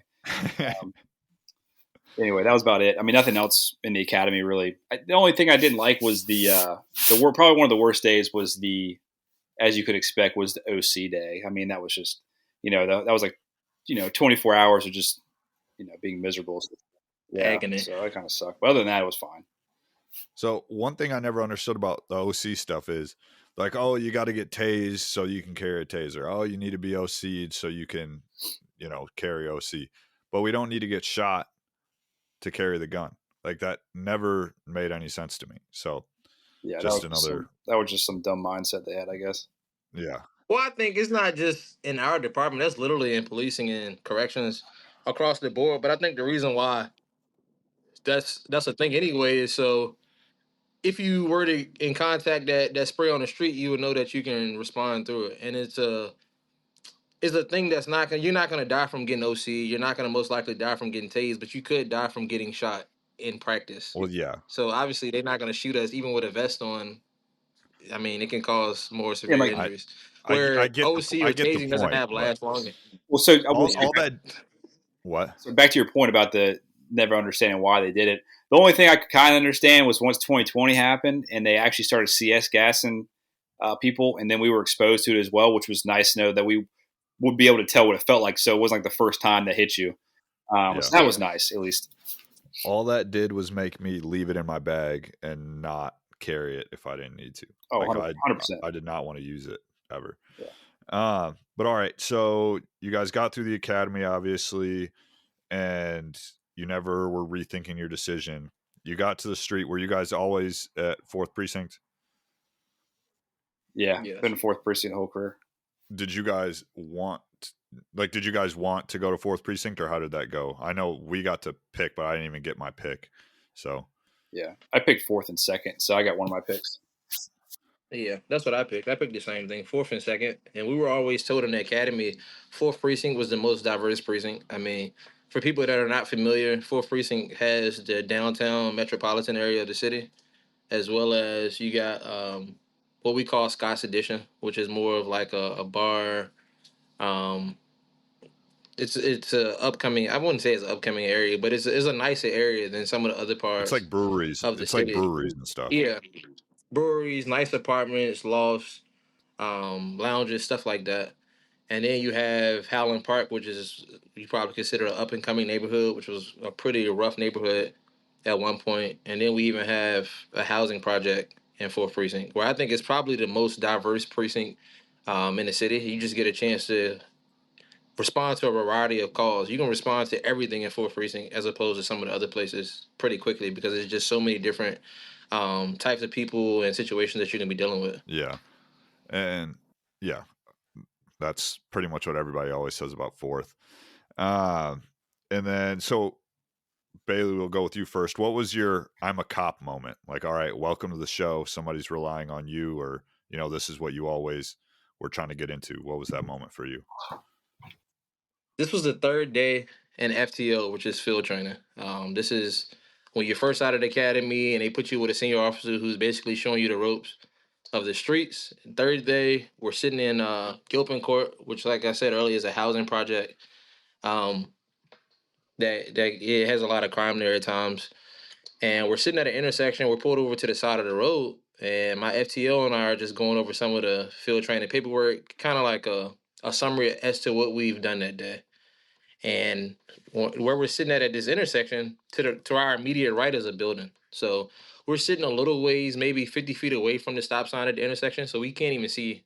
Speaker 2: Anyway, that was about it. I mean, nothing else in the academy really. The only thing I didn't like was probably one of the worst days was as you could expect, was the OC day. I mean, that was just, that was like, 24 hours of just, being miserable. Yeah,
Speaker 3: Agony.
Speaker 2: so that kind of sucked. But other than that, it was fine.
Speaker 1: So one thing I never understood about the OC stuff is like, oh, you got to get tased so you can carry a taser. Oh, you need to be OC'd so you can, carry OC. But we don't need to get shot to carry the gun. Like that never made any sense to me. So
Speaker 2: yeah,
Speaker 1: just
Speaker 2: that was just some dumb mindset they had, I guess.
Speaker 1: Yeah.
Speaker 3: Well, I think it's not just in our department. That's literally in policing and corrections across the board. But I think the reason why that's the thing anyway. So if you were to in contact that spray on the street, you would know that you can respond through it, and it's a thing that's not gonna. You're not gonna die from getting OC. You're not gonna most likely die from getting tased, but you could die from getting shot in practice.
Speaker 1: Well, yeah.
Speaker 3: So obviously they're not gonna shoot us even with a vest on. I mean, it can cause more
Speaker 2: Yeah,
Speaker 3: severe
Speaker 2: like
Speaker 3: injuries.
Speaker 1: I
Speaker 3: Where
Speaker 1: get
Speaker 3: OC
Speaker 1: I
Speaker 3: or
Speaker 1: get the
Speaker 3: tasing doesn't
Speaker 1: point,
Speaker 3: have
Speaker 1: but
Speaker 3: last long.
Speaker 2: well, so I will
Speaker 1: all that what?
Speaker 2: So back to your point about the never understanding why they did it. The only thing I could kind of understand was once 2020 happened and they actually started CS gassing people, and then we were exposed to it as well, which was nice to know that we would be able to tell what it felt like. So it wasn't like the first time that hit you.
Speaker 1: Yeah.
Speaker 2: So that was nice, at least.
Speaker 1: All that did was make me leave it in my bag and not carry it if I didn't need to.
Speaker 2: Oh,
Speaker 1: Like
Speaker 2: 100%.
Speaker 1: I did not want to use it ever.
Speaker 2: Yeah.
Speaker 1: But all right, so you guys got through the academy, obviously, and you never were rethinking your decision. You got to the street. Were you guys always at 4th Precinct?
Speaker 2: Yeah,
Speaker 3: Yes.
Speaker 2: been 4th precinct the whole career.
Speaker 1: Did you guys want to go to 4th Precinct, or how did that go? I know we got to pick, but I didn't even get my pick. So
Speaker 2: yeah, I picked 4th and 2nd, so I got one of my picks.
Speaker 3: Yeah, that's what I picked. I picked the same thing, 4th and 2nd. And we were always told in the academy, 4th precinct was the most diverse precinct. I mean, for people that are not familiar, 4th precinct has the downtown metropolitan area of the city, as well as you got what we call Scott's Edition, which is more of like a bar. Um, it's a upcoming. I wouldn't say it's an upcoming area, but it's a nicer area than some of the other parts
Speaker 1: it's like breweries.
Speaker 3: of the
Speaker 1: It's like
Speaker 3: city.
Speaker 1: breweries and stuff.
Speaker 3: Yeah, breweries, nice apartments, lofts, lounges, stuff like that. And then you have Howland Park, which is you probably consider an up and coming neighborhood, which was a pretty rough neighborhood at one point. And then we even have a housing project in 4th Precinct, where I think it's probably the most diverse precinct in the city. You just get a chance to respond to a variety of calls. You can respond to everything in 4th Precinct as opposed to some of the other places pretty quickly because there's just so many different types of people and situations that you can be dealing with.
Speaker 1: Yeah. And yeah, that's pretty much what everybody always says about 4th. And then, so Bailey, we'll go with you first. What was your I'm a cop moment? Like, all right, welcome to the show. Somebody's relying on you, or, this is what you always were trying to get into. What was that moment for you?
Speaker 3: This was the 3rd day in FTO, which is field training. This is when you're first out of the academy and they put you with a senior officer who's basically showing you the ropes of the streets. 3rd day, we're sitting in Gilpin Court, which, like I said earlier, is a housing project. That it has a lot of crime there at times. And we're sitting at an intersection. We're pulled over to the side of the road, and my FTO and I are just going over some of the field training paperwork, kind of like a summary as to what we've done that day. And where we're sitting at this intersection, to our immediate right is a building. So we're sitting a little ways, maybe 50 feet away from the stop sign at the intersection, so we can't even see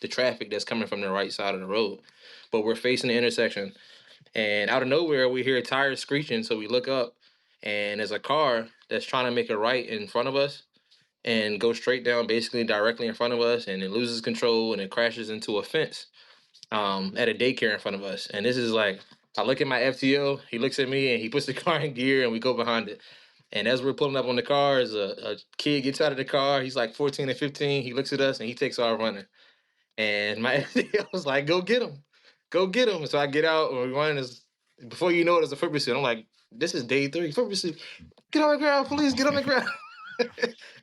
Speaker 3: the traffic that's coming from the right side of the road. But we're facing the intersection. And out of nowhere, we hear tires screeching. So we look up, and there's a car that's trying to make a right in front of us and go straight down, basically directly in front of us. And it loses control and it crashes into a fence at a daycare in front of us. And this is like, I look at my FTO, he looks at me, and he puts the car in gear, and we go behind it. And as we're pulling up on the car, a kid gets out of the car. He's like 14 or 15. He looks at us, and he takes off running. And my FTO was like, go get him. Go get him. So I get out, and we run. Before you know it, it's a foot pursuit. I'm like, this is day 3. Foot pursuit. Get on the ground, please. Get on the ground.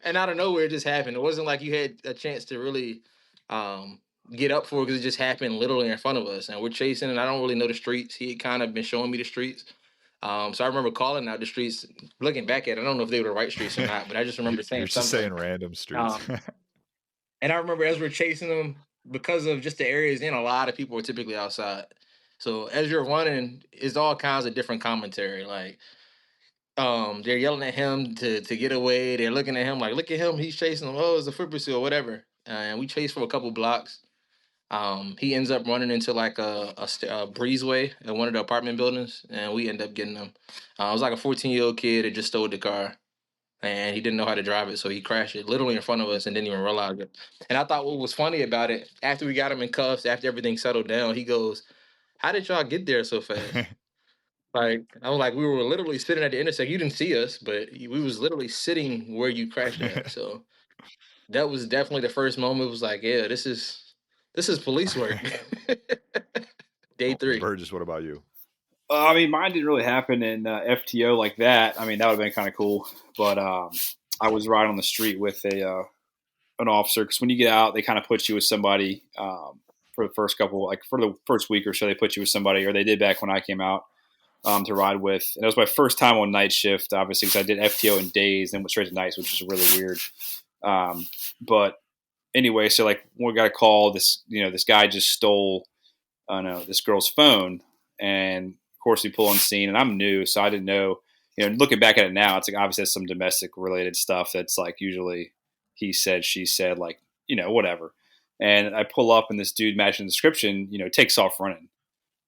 Speaker 3: And out of nowhere, it just happened. It wasn't like you had a chance to really get up for it because it just happened literally in front of us. And we're chasing, and I don't really know the streets. He had kind of been showing me the streets. So I remember calling out the streets. Looking back at it, I don't know if they were the right streets or not, but I just remember saying
Speaker 1: You're just
Speaker 3: something.
Speaker 1: saying random streets.
Speaker 3: And I remember as we're chasing them, because of just the areas in, a lot of people were typically outside. So as you're running, it's all kinds of different commentary. Like, they're yelling at him to get away. They're looking at him like, look at him, he's chasing them. Oh, it's a foot pursuit or whatever. And we chased for a couple blocks. He ends up running into like a breezeway at one of the apartment buildings, and we end up getting him. It was like a 14-year-old kid that just stole the car, and he didn't know how to drive it, so he crashed it literally in front of us and didn't even realize it. And I thought what was funny about it, after we got him in cuffs, after everything settled down, he goes, "How did y'all get there so fast?" Like I was like, we were literally sitting at the intersection. You didn't see us, but we was literally sitting where you crashed at. So that was definitely the first moment. It was like, yeah, this is police work. Day three.
Speaker 1: Burgess, what about you?
Speaker 2: I mean, mine didn't really happen in FTO like that. I mean, that would have been kind of cool. But I was riding on the street with an officer because when you get out, they kind of put you with somebody for the first couple, like for the first week or so, they put you with somebody, or they did back when I came out to ride with. And it was my first time on night shift, obviously, because I did FTO in days, then went straight to nights, which was really weird. But anyway, so like we got a call. This guy just stole, this girl's phone, and of course we pull on scene. And I'm new, so I didn't know. Looking back at it now, it's like obviously that's some domestic related stuff that's like usually he said, she said, like whatever. And I pull up, and this dude matching the description, takes off running.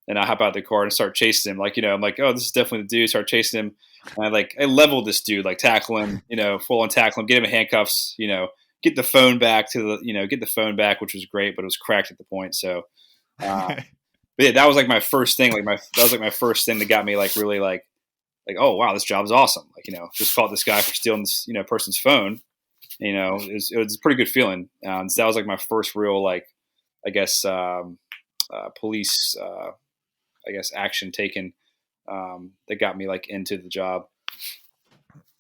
Speaker 2: And I hop out of the car and start chasing him. Like, I'm like, oh, this is definitely the dude. Start chasing him. And I leveled this dude, like tackle him, full on tackle him, get him in handcuffs, get the phone back get the phone back, which was great, but it was cracked at the point. So, but yeah, that was like my first thing. That was like my first thing that got me like really like, oh wow, this job's awesome. Like, just caught this guy for stealing this, person's phone. It was a pretty good feeling. So that was like my first real, like, I guess, police, I guess, action taken that got me like into the job.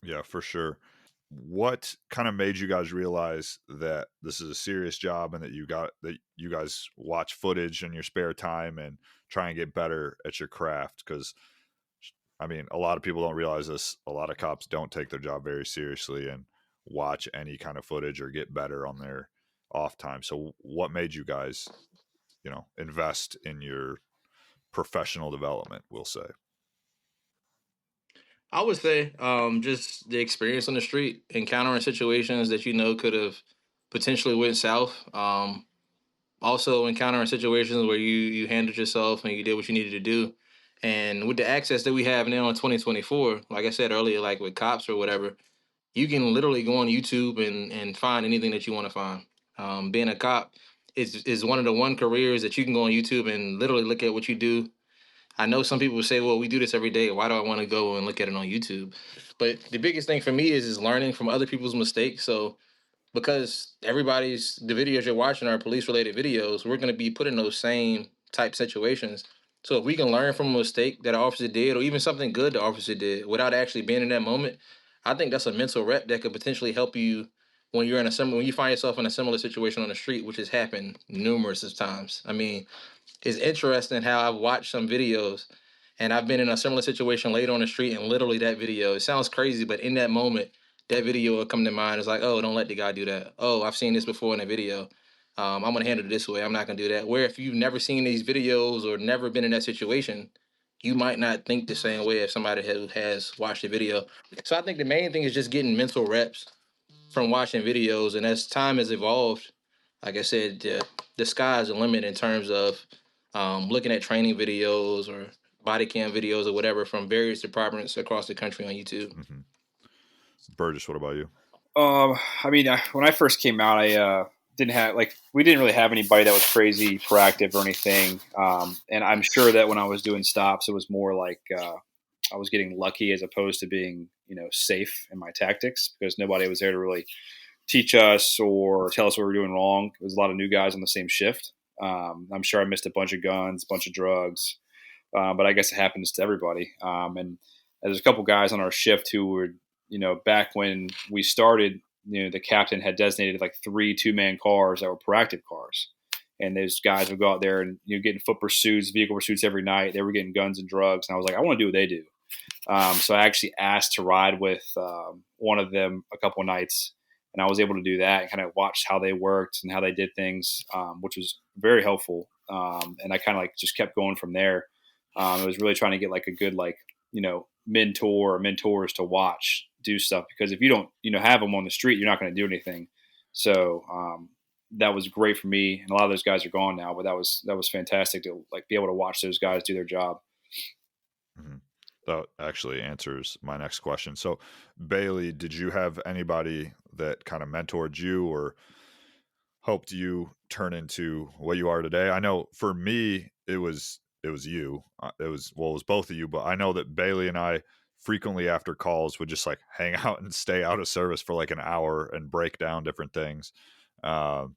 Speaker 1: Yeah, for sure. What kind of made you guys realize that this is a serious job and that you guys watch footage in your spare time and try and get better at your craft? Because I mean, a lot of people don't realize this. A lot of cops don't take their job very seriously and watch any kind of footage or get better on their off time. So what made you guys, invest in your professional development, we'll say?
Speaker 3: I would say just the experience on the street, encountering situations that could have potentially went south. Also encountering situations where you handled yourself and you did what you needed to do. And with the access that we have now in 2024, like I said earlier, like with cops or whatever, you can literally go on YouTube and find anything that you want to find. Being a cop is one of the one careers that you can go on YouTube and literally look at what you do. I know some people say, well, we do this every day. Why do I want to go and look at it on YouTube? But the biggest thing for me is learning from other people's mistakes. So because the videos you're watching are police related videos, we're going to be put in those same type situations. So if we can learn from a mistake that an officer did, or even something good the officer did, without actually being in that moment, I think that's a mental rep that could potentially help you when when you find yourself in a similar situation on the street, which has happened numerous of times. I mean, it's interesting how I've watched some videos and I've been in a similar situation later on the street, and literally that video, it sounds crazy, but in that moment, that video will come to mind. It's like, oh, don't let the guy do that. Oh, I've seen this before in a video. I'm going to handle it this way. I'm not going to do that. Where if you've never seen these videos or never been in that situation, you might not think the same way if somebody who has watched the video. So I think the main thing is just getting mental reps from watching videos. And as time has evolved, like I said, the sky is the limit in terms of looking at training videos or body cam videos or whatever from various departments across the country on YouTube.
Speaker 1: Mm-hmm. Burgess, what about you?
Speaker 2: I mean, when I first came out, I we didn't really have anybody that was crazy proactive or anything. And I'm sure that when I was doing stops, it was more like I was getting lucky as opposed to being, safe in my tactics because nobody was there to really teach us or tell us what we were doing wrong. There was a lot of new guys on the same shift. I'm sure I missed a bunch of guns, a bunch of drugs, but I guess it happens to everybody. And there's a couple guys on our shift who were, back when we started, the captain had designated like 3 2-man cars that were proactive cars. And those guys would go out there and getting foot pursuits, vehicle pursuits every night. They were getting guns and drugs. And I was like, I want to do what they do. So I actually asked to ride with one of them a couple of nights. And I was able to do that and kind of watch how they worked and how they did things, which was very helpful. And I kind of like just kept going from there. I was really trying to get like a good, like, mentor or mentors to watch do stuff, because if you don't, have them on the street, you're not going to do anything. So that was great for me. And a lot of those guys are gone now, but that was fantastic to like be able to watch those guys do their job.
Speaker 1: Mm-hmm. That actually answers my next question. So, Bailey, did you have anybody that kind of mentored you or helped you turn into what you are today? I know for me, it was it was you. It was both of you, but I know that Bailey and I frequently after calls would just like hang out and stay out of service for like an hour and break down different things. Um,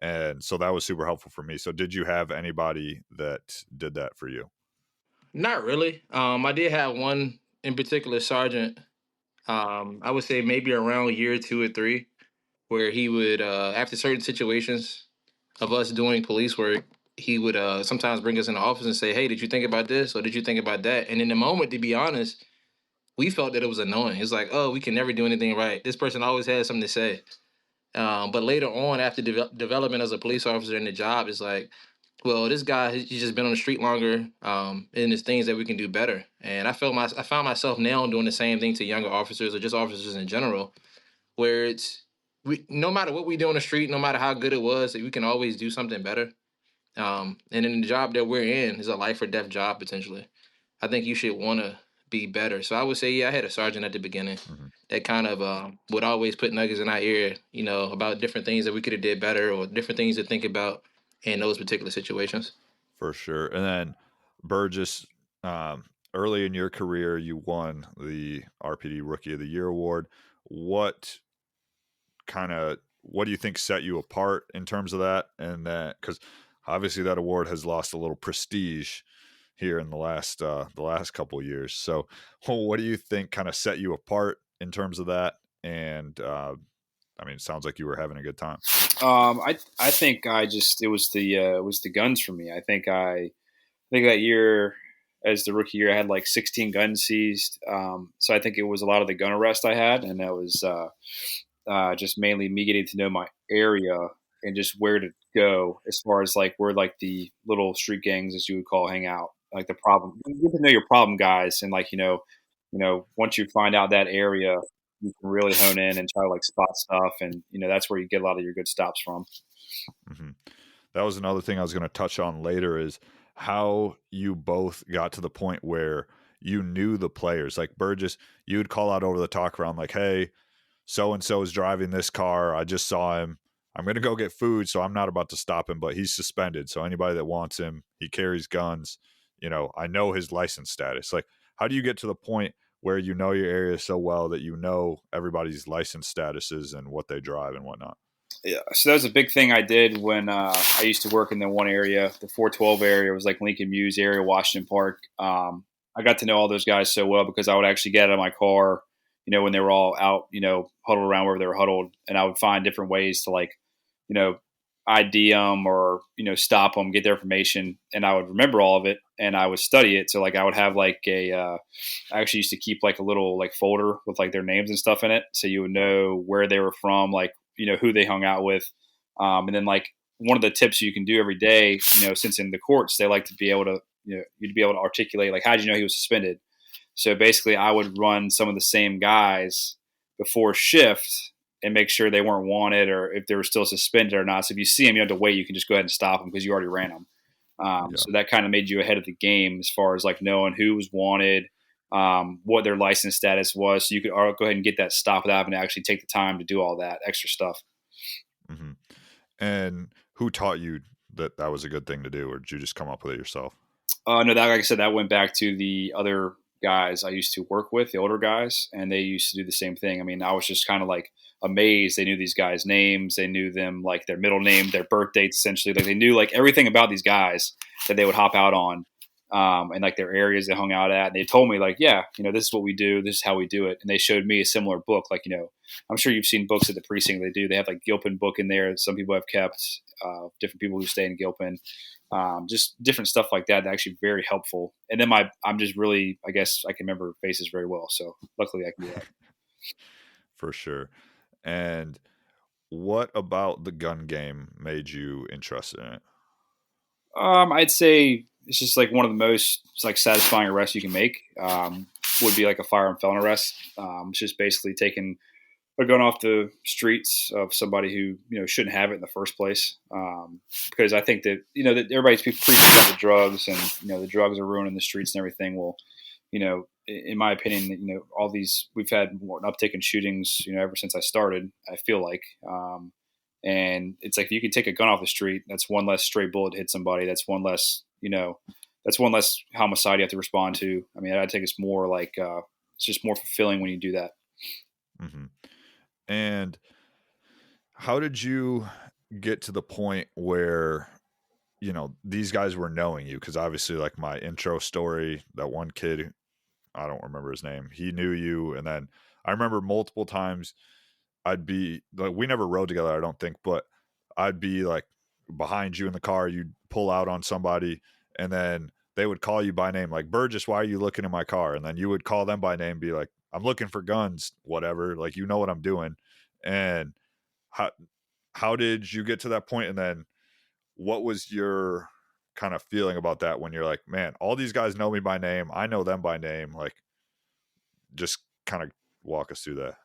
Speaker 1: and so that was super helpful for me. So did you have anybody that did that for you?
Speaker 3: Not really. I did have one in particular sergeant. I would say maybe around year 2 or 3, where he would, after certain situations of us doing police work, he would sometimes bring us in the office and say, "Hey, did you think about this or did you think about that?" And in the moment, to be honest, we felt that it was annoying. It's like, oh, we can never do anything right. This person always has something to say. But later on, after development as a police officer in the job, it's like, well, this guy, he's just been on the street longer, and there's things that we can do better. And I found myself now doing the same thing to younger officers or just officers in general, where it's no matter what we do on the street, no matter how good it was, we can always do something better. And in the job that we're in is a life or death job potentially. I think you should want to be better. So I would say, yeah, I had a sergeant at the beginning
Speaker 1: Mhm.
Speaker 3: that kind of would always put nuggets in our ear, about different things that we could have did better or different things to think about in those particular situations.
Speaker 1: For sure. And then Burgess, early in your career, you won the RPD Rookie of the Year award. What what do you think set you apart in terms of that? And that, because obviously that award has lost a little prestige here in the last couple of years. So, what do you think kind of set you apart in terms of that? And I mean, it sounds like you were having a good time.
Speaker 2: I think it was the guns for me. I think that year, as the rookie year, I had like 16 guns seized. So I think it was a lot of the gun arrest I had, and that was just mainly me getting to know my area and just where to go as far as like where like the little street gangs, as you would call, hang out. Like the problem, you get to know your problem guys, and like once you find out that area, you can really hone in and try to like spot stuff, and that's where you get a lot of your good stops from.
Speaker 1: Hmm. That was another thing I was going to touch on later is how you both got to the point where you knew the players. Like Burgess, you would call out over the talk around like, "Hey, so and so is driving this car. I just saw him. I'm going to go get food, so I'm not about to stop him, but he's suspended. So anybody that wants him, he carries guns. I know his license status." Like, how do you get to the point where you know your area so well that you know everybody's license statuses and what they drive and whatnot?
Speaker 2: Yeah, so that was a big thing I did when I used to work in the one area, the 412 area. It was like Lincoln Muse area, Washington Park. I got to know all those guys so well because I would actually get out of my car, when they were all out, huddled around wherever they were huddled, and I would find different ways to like, you know, ID them or stop them, get their information, and I would remember all of it and I would study it. So like I would have like I actually used to keep like a little like folder with like their names and stuff in it, so you would know where they were from, like who they hung out with, and then like one of the tips you can do every day, since in the courts they like to be able to you'd be able to articulate like how did you know he was suspended. So basically, I would run some of the same guys before shift and make sure they weren't wanted or if they were still suspended or not. So if you see them, you don't have to wait. You can just go ahead and stop them because you already ran them.
Speaker 1: Yeah.
Speaker 2: So that kind of made you ahead of the game as far as like knowing who was wanted, what their license status was. So you could go ahead and get that stop without having to actually take the time to do all that extra stuff.
Speaker 1: Hmm. And who taught you that that was a good thing to do, or did you just come up with it yourself?
Speaker 2: No, that like I said, that went back to the other guys I used to work with, the older guys, and they used to do the same thing. I mean, I was just kind of like amazed. They knew these guys' names, they knew them like their middle name, their birth dates, essentially. Like they knew like everything about these guys that they would hop out on, and like their areas they hung out at. And they told me like, yeah, this is what we do, this is how we do it. And they showed me a similar book, like I'm sure you've seen books at the precinct. They do. They have like Gilpin book in there. Some people have kept different people who stay in Gilpin. Just different stuff like that. Actually, very helpful. And then I'm just really, I guess, I can remember faces very well. So luckily, I can do that.
Speaker 1: For sure. And what about the gun game made you interested in it?
Speaker 2: I'd say it's just like one of the most like satisfying arrests you can make. Would be like a firearm felon arrest. It's just basically taking a gun off the streets of somebody who shouldn't have it in the first place. Because I think that that everybody's preaching about the drugs and the drugs are ruining the streets and everything. Well, in my opinion, all these we've had an uptick in shootings, ever since I started. I feel like, and it's like if you can take a gun off the street, that's one less stray bullet to hit somebody. That's one less, that's one less homicide you have to respond to. I mean, I think it's more like it's just more fulfilling when you do that.
Speaker 1: Mm-hmm. And how did you get to the point where, you know, these guys were knowing you? Because obviously, like my intro story, that one kid, I don't remember his name, he knew you. And then I remember multiple times I'd be like, we never rode together, I don't think, but I'd be like behind you in the car, you'd pull out on somebody, and then they would call you by name, like, Burgess, why are you looking in my car? And then you would call them by name, be like, I'm looking for guns, whatever, like, you know what I'm doing. And how how did you get to that point? And then what was your kind of feeling about that when you're like, man, all these guys know me by name, I know them by name, like, just kind of walk us through that.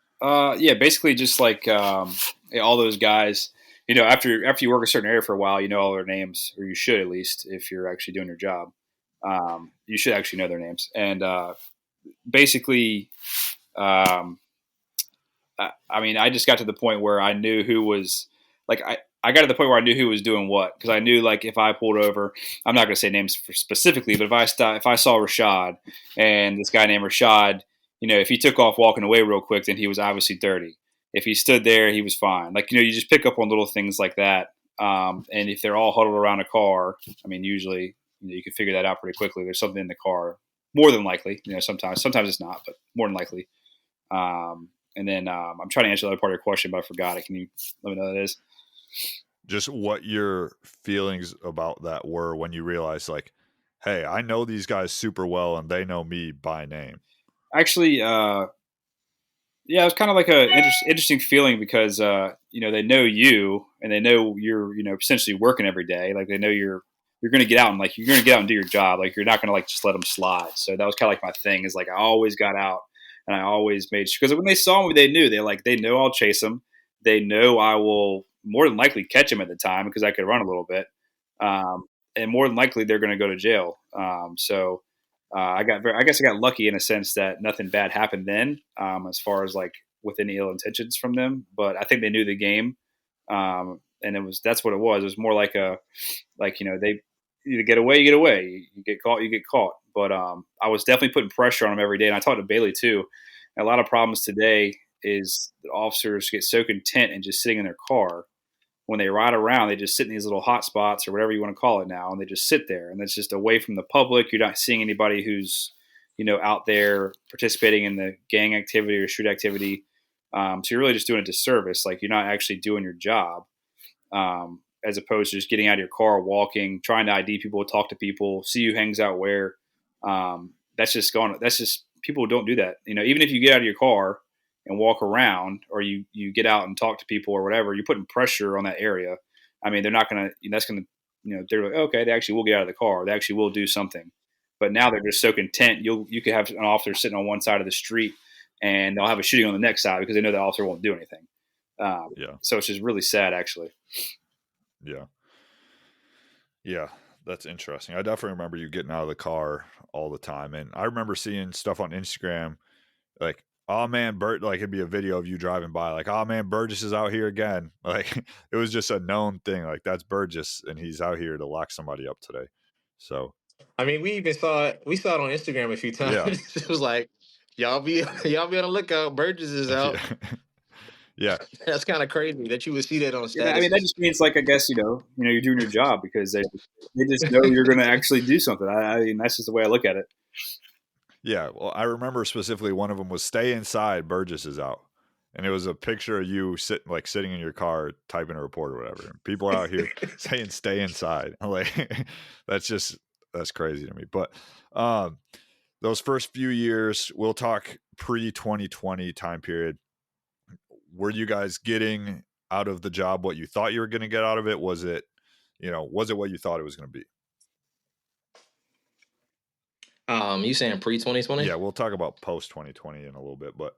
Speaker 2: Yeah, basically just like yeah, all those guys. You know, after you work a certain area for a while, you know all their names, or you should at least if you're actually doing your job. You should actually know their names. And basically, um, I mean, I just got to the point where I knew who was like I got to the point where I knew who was doing what, because I knew like if I pulled over, I'm not going to say names specifically, but if I saw Rashad and this guy named Rashad, you know, if he took off walking away real quick, then he was obviously dirty. If he stood there, he was fine. Like, you know, you just pick up on little things like that. And if they're all huddled around a car, I mean, usually, you know, you can figure that out pretty quickly. There's something in the car, more than likely. You know, sometimes it's not, but more than likely. And then I'm trying to answer the other part of your question, but I forgot it. Can you let me know what that is?
Speaker 1: Just what your feelings about that were when you realized, like, hey, I know these guys super well and they know me by name.
Speaker 2: Actually, yeah, it was kind of like a interesting feeling because you know, they know you and they know you're, you know, essentially working every day. Like they know you're going to get out and like you're going to get out and do your job. Like you're not going to like just let them slide. So that was kind of like my thing, is like I always got out and I always made sure, because when they saw me, they knew they know I'll chase them. They know I will more than likely catch them at the time because I could run a little bit, and more than likely they're going to go to jail. So I guess I got lucky in a sense that nothing bad happened then, as far as like with any ill intentions from them. But I think they knew the game, and that's what it was. It was more like you know, they you get away, you get away, you get caught, you get caught. But I was definitely putting pressure on them every day, and I talked to Bailey too. And a lot of problems today is that officers get so content in just sitting in their car. When they ride around, they just sit in these little hot spots or whatever you want to call it now, and they just sit there, and it's just away from the public. You're not seeing anybody who's, you know, out there participating in the gang activity or street activity. So you're really just doing a disservice. Like you're not actually doing your job, as opposed to just getting out of your car, walking, trying to ID people, talk to people, see who hangs out where. That's just gone. That's just people don't do that. You know, even if you get out of your car and walk around, or you get out and talk to people or whatever, you're putting pressure on that area. I mean, they're not going to, that's going to, you know, they're like, okay, they actually will get out of the car. They actually will do something. But now they're just so content. You could have an officer sitting on one side of the street and they'll have a shooting on the next side because they know the officer won't do anything.
Speaker 1: Yeah.
Speaker 2: So it's just really sad, actually.
Speaker 1: Yeah. Yeah. That's interesting. I definitely remember you getting out of the car all the time. And I remember seeing stuff on Instagram like, oh man, like it'd be a video of you driving by, like, oh man, Burgess is out here again. Like it was just a known thing. Like that's Burgess and he's out here to lock somebody up today. So
Speaker 3: I mean, we even saw it. We saw it on Instagram a few times.
Speaker 1: yeah.
Speaker 3: It was like, y'all be on the lookout. Burgess is out.
Speaker 1: Yeah. Yeah.
Speaker 3: That's kind of crazy that you would see that on
Speaker 2: Yeah, I mean, that
Speaker 3: statuses.
Speaker 2: just means, like, I guess, you're doing your job because they just know you're going to actually do something. I mean, that's just the way I look at it.
Speaker 1: Yeah. Well, I remember specifically one of them was stay inside, Burgess is out. And it was a picture of you sitting in your car typing a report or whatever. People are out here saying stay inside. I'm like, that's crazy to me. But those first few years, we'll talk pre-2020 time period. Were you guys getting out of the job what you thought you were going to get out of it? Was it what you thought it was going to be?
Speaker 3: You saying pre 2020?
Speaker 1: Yeah, we'll talk about post 2020 in a little bit, but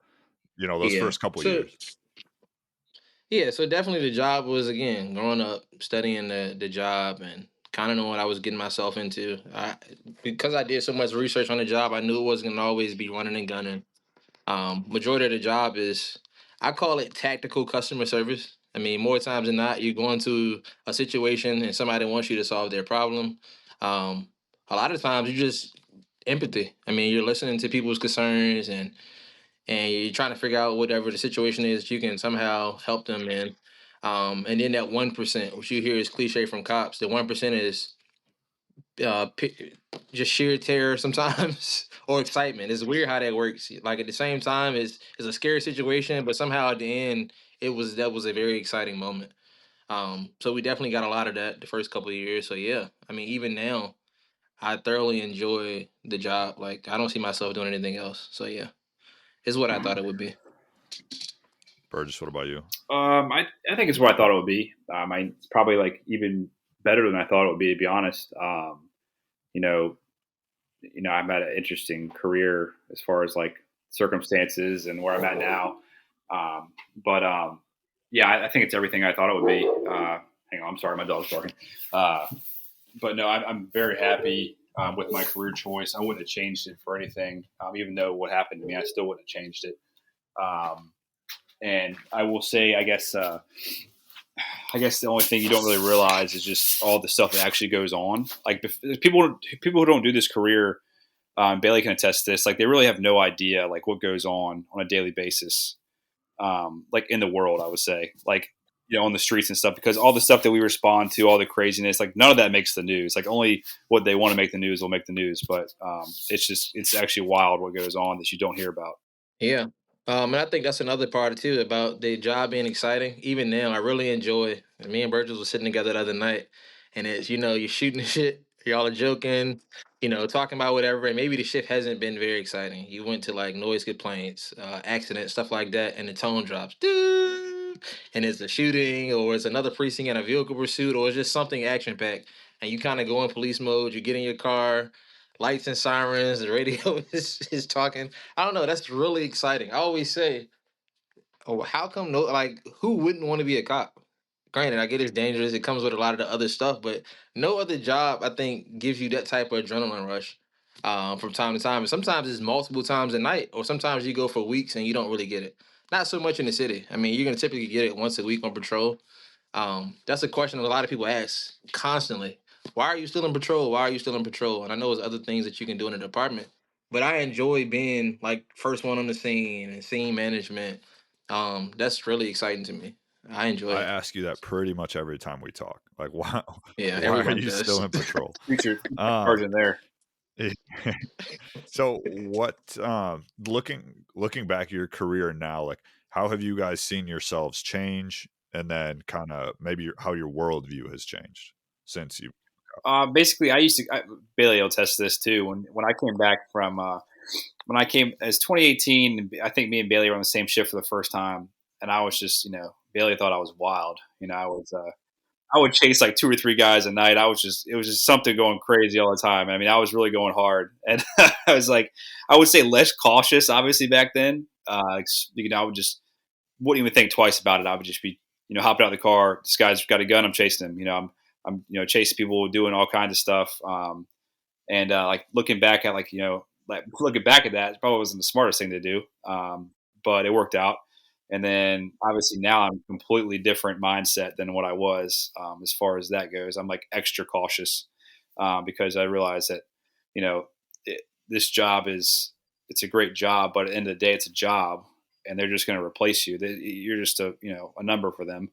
Speaker 1: those
Speaker 3: Yeah.
Speaker 1: first couple of
Speaker 3: So
Speaker 1: years.
Speaker 3: yeah, so definitely the job was, again, growing up, studying the job and kind of knowing what I was getting myself into. Because I did so much research on the job, I knew it wasn't gonna always be running and gunning. Majority of the job is, I call it tactical customer service. I mean, more times than not, you go into a situation and somebody wants you to solve their problem. Um, a lot of times you just empathy. I mean, you're listening to people's concerns and you're trying to figure out whatever the situation is you can somehow help them in. And then that 1%, which you hear is cliche from cops, the 1% is just sheer terror sometimes or excitement. It's weird how that works. Like at the same time, it's a scary situation, but somehow at the end, that was a very exciting moment. So we definitely got a lot of that the first couple of years. So yeah, I mean, even now, I thoroughly enjoy the job. Like I don't see myself doing anything else. So yeah, it's what I thought it would be.
Speaker 1: Burgess, what about you?
Speaker 2: I think it's what I thought it would be. It's probably like even better than I thought it would be. To be honest, you know, I've had an interesting career as far as like circumstances and where I'm at now. But yeah, I think it's everything I thought it would be. Hang on, I'm sorry, my dog's barking. Uh, but no, I'm very happy with my career choice. I wouldn't have changed it for anything. Even though what happened to me, I still wouldn't have changed it. Um, and I will say, I guess the only thing you don't really realize is just all the stuff that actually goes on. Like people who don't do this career, Bailey can attest to this. Like they really have no idea like what goes on a daily basis, like in the world. I would say, like on the streets and stuff, because all the stuff that we respond to, all the craziness, like none of that makes the news. Like only what they want to make the news will make the news. But it's actually wild what goes on that you don't hear about.
Speaker 3: Yeah. And I think that's another part too about the job being exciting. Even now, I really enjoy. Me and Burgess was sitting together the other night, and it's you're shooting the shit, y'all are joking, talking about whatever, and maybe the shift hasn't been very exciting. You went to like noise complaints, accidents, stuff like that, and the tone drops, dude, and it's a shooting, or it's another precinct in a vehicle pursuit, or it's just something action packed, and you kind of go in police mode. You get in your car, lights and sirens, the radio is talking. I don't know. That's really exciting. I always say, "Oh, how come no? Like, who wouldn't want to be a cop?" Granted, I get it's dangerous. It comes with a lot of the other stuff, but no other job I think gives you that type of adrenaline rush from time to time. And sometimes it's multiple times a night, or sometimes you go for weeks and you don't really get it. Not so much in the city. I mean, you're gonna typically get it once a week on patrol. That's a question that a lot of people ask constantly. Why are you still in patrol? Why are you still in patrol? And I know there's other things that you can do in the department, but I enjoy being like first one on the scene and scene management. That's really exciting to me. I enjoy
Speaker 1: I
Speaker 3: it.
Speaker 1: ask you that pretty much every time we talk. Like, why?
Speaker 3: Yeah,
Speaker 1: Why are
Speaker 3: everyone
Speaker 1: you
Speaker 3: does.
Speaker 1: still in patrol?
Speaker 2: Future
Speaker 1: Um,
Speaker 2: sergeant there.
Speaker 1: so what? Looking back at your career now, like, how have you guys seen yourselves change, and then kind of maybe how your worldview has changed since you?
Speaker 2: Basically, Bailey will test this too. When I came back from when I came as 2018, I think me and Bailey were on the same shift for the first time, and I was just Bailey thought I was wild. I would chase like two or three guys a night. It was just something going crazy all the time. I mean, I was really going hard, and I was like, I would say less cautious, obviously back then. I would just wouldn't even think twice about it. I would just be, hopping out of the car. This guy's got a gun. I'm chasing him. I'm chasing people, doing all kinds of stuff. And like looking back at looking back at that, it probably wasn't the smartest thing to do. But it worked out. And then obviously now I'm completely different mindset than what I was as far as that goes. I'm like extra cautious because I realize that you know this job it's a great job, but at the end of the day, it's a job, and they're just going to replace you. You're just a number for them.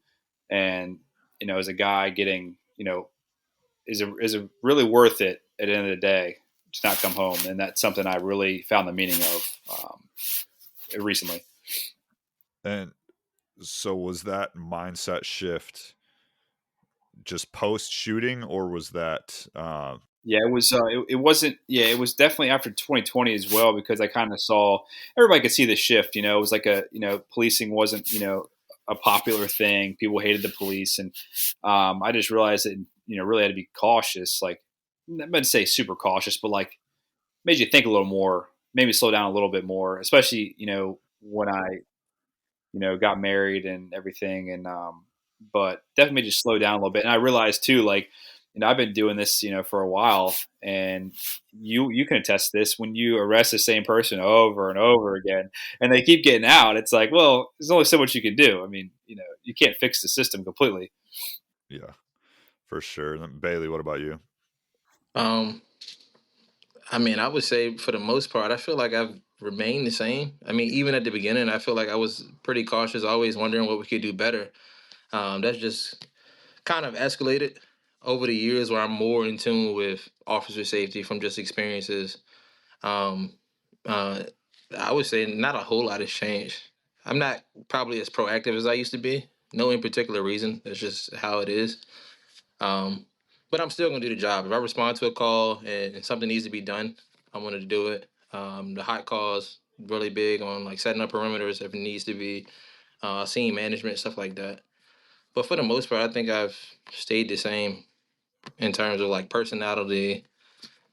Speaker 2: And as a guy getting is it really worth it at the end of the day to not come home? And that's something I really found the meaning of recently.
Speaker 1: And so was that mindset shift just post shooting, or was that?
Speaker 2: Yeah, it was. It wasn't. Yeah, it was definitely after 2020 as well because I kind of saw everybody could see the shift. It was like policing wasn't a popular thing. People hated the police, and I just realized that really had to be cautious. Like I'm not to say super cautious, but like made you think a little more, made me slow down a little bit more, especially when I got married and everything. And but definitely just slow down a little bit. And I realized too, like, I've been doing this, for a while, and you can attest to this. When you arrest the same person over and over again, and they keep getting out, it's like, well, there's only so much you can do. I mean, you can't fix the system completely.
Speaker 1: Yeah, for sure. And then Bailey, what about you?
Speaker 3: Um, I mean, I would say for the most part, I feel like I've remained the same. I mean, even at the beginning, I feel like I was pretty cautious, always wondering what we could do better. That's just kind of escalated over the years where I'm more in tune with officer safety from just experiences. Um, uh, I would say not a whole lot has changed. I'm not probably as proactive as I used to be. No in particular reason. That's just how it is. Um, but I'm still gonna do the job. If I respond to a call and something needs to be done, I'm gonna do it. The hot calls really big on like setting up perimeters if it needs to be, scene management, stuff like that. But for the most part, I think I've stayed the same in terms of like personality,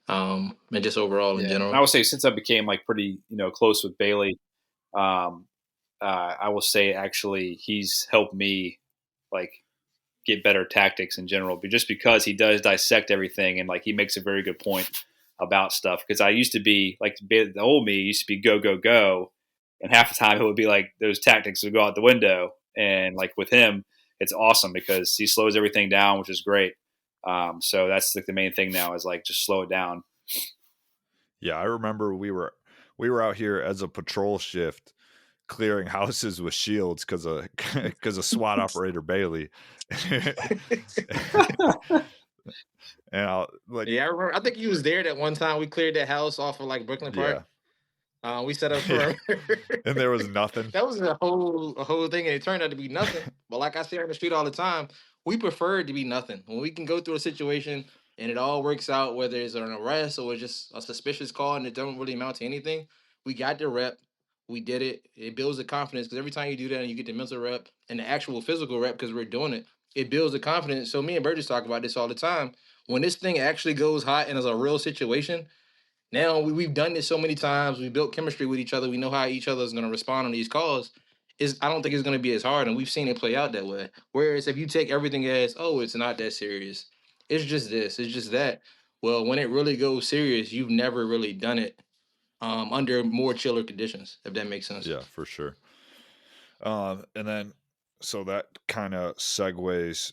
Speaker 3: and just overall in
Speaker 2: Yeah, and I
Speaker 3: general.
Speaker 2: would say since I became like pretty close with Bailey, um, I will say actually he's helped me like get better tactics in general, but just because he does dissect everything and like he makes a very good point about stuff. Because I used to be like the old me used to be go go go, and half the time it would be like those tactics would go out the window. And like with him, it's awesome because he slows everything down, which is great. So that's like the main thing now is like just slow it down.
Speaker 1: Yeah, I remember we were out here as a patrol shift clearing houses with shields because of SWAT operator Bailey. And like,
Speaker 3: Yeah, I remember. I think he was there that one time we cleared that house off of like Brooklyn
Speaker 1: yeah,
Speaker 3: Park. We set up
Speaker 1: yeah,
Speaker 3: perimeter.
Speaker 1: and there was nothing.
Speaker 3: That was a whole thing, and it turned out to be nothing. But like I say on the street all the time, we prefer it to be nothing. When we can go through a situation and it all works out, whether it's an arrest or just a suspicious call and it doesn't really amount to anything, we got the rep. We did it. It builds the confidence because every time you do that and you get the mental rep and the actual physical rep because we're doing it, it builds the confidence. So me and Burgess talk about this all the time. When this thing actually goes hot and is a real situation, now we've done this so many times. We built chemistry with each other. We know how each other is going to respond on these calls. Is I don't think it's going to be as hard, and we've seen it play out that way. Whereas if you take everything as, oh, it's not that serious, it's just this, it's just that. Well, when it really goes serious, you've never really done it under more chiller conditions, if that makes sense.
Speaker 1: Yeah, for sure. And then so that kind of segues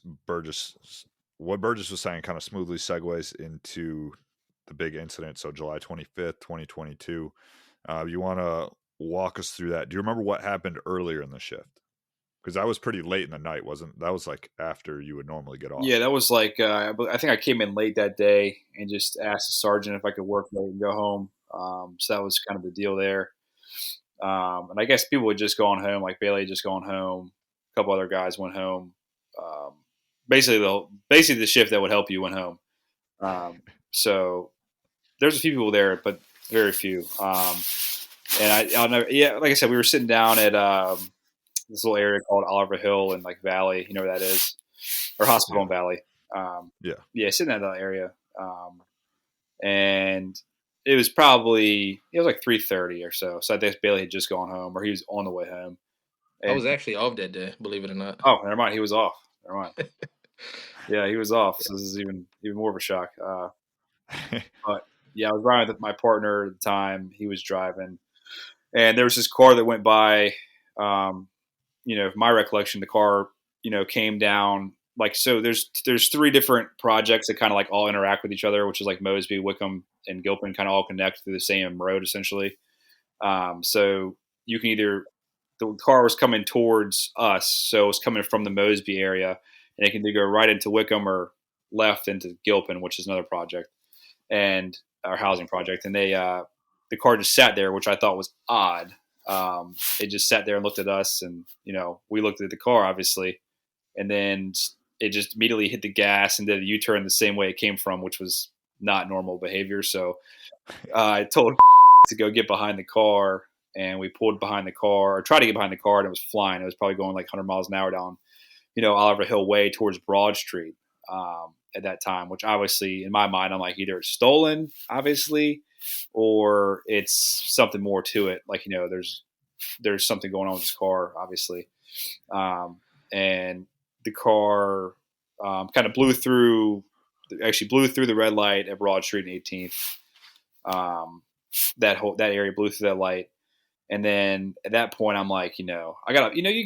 Speaker 1: what Burgess was saying kind of smoothly segues into the big incident. So July 25th, 2022. You want to walk us through that? Do you remember what happened earlier in the shift? Because that was pretty late in the night, wasn't that? Was like after you would normally get off.
Speaker 2: Yeah, that was like I think I came in late that day and just asked the sergeant if I could work late and go home. So that was kind of the deal there. And I guess people had just gone home, like Bailey had just gone home. A couple other guys went home. Um, basically the shift that would help you went home. So there's a few people there, but very few. I'll never, yeah, like I said, we were sitting down at this little area called Oliver Hill and like Valley, you know where that is, or Hospital
Speaker 1: Yeah.
Speaker 2: and Valley.
Speaker 1: Yeah.
Speaker 2: Yeah, sitting in that area, and it was like 3:30 or so. So I think Bailey had just gone home, or he was on the way home.
Speaker 3: I
Speaker 2: And
Speaker 3: was actually off that day, believe it or not.
Speaker 2: oh, never mind, he was off. Never mind. Yeah, he was off. So this is even more of a shock. But yeah, I was riding with my partner at the time. He was driving, and there was this car that went by. Um, from my recollection, the car, came down like so. There's three different projects that kind of like all interact with each other, which is like Mosby, Wickham, and Gilpin kind of all connect through the same road essentially. So you can either the car was coming towards us, so it was coming from the Mosby area, and it can either go right into Wickham or left into Gilpin, which is another project and our housing project. And the car just sat there, which I thought was odd. It just sat there and looked at us, and we looked at the car obviously, and then it just immediately hit the gas and did a U-turn the same way it came from, which was not normal behavior. So I told to go get behind the car, and we pulled behind the car, or tried to get behind the car, and it was flying. It was probably going like 100 miles an hour down, Oliver Hill Way towards Broad Street at that time, which obviously in my mind, I'm like, either it's stolen, obviously, or it's something more to it. Like, there's something going on with this car, obviously. And the car kind of actually blew through the red light at Broad Street and 18th. That area blew through that light. And then at that point, I'm like, you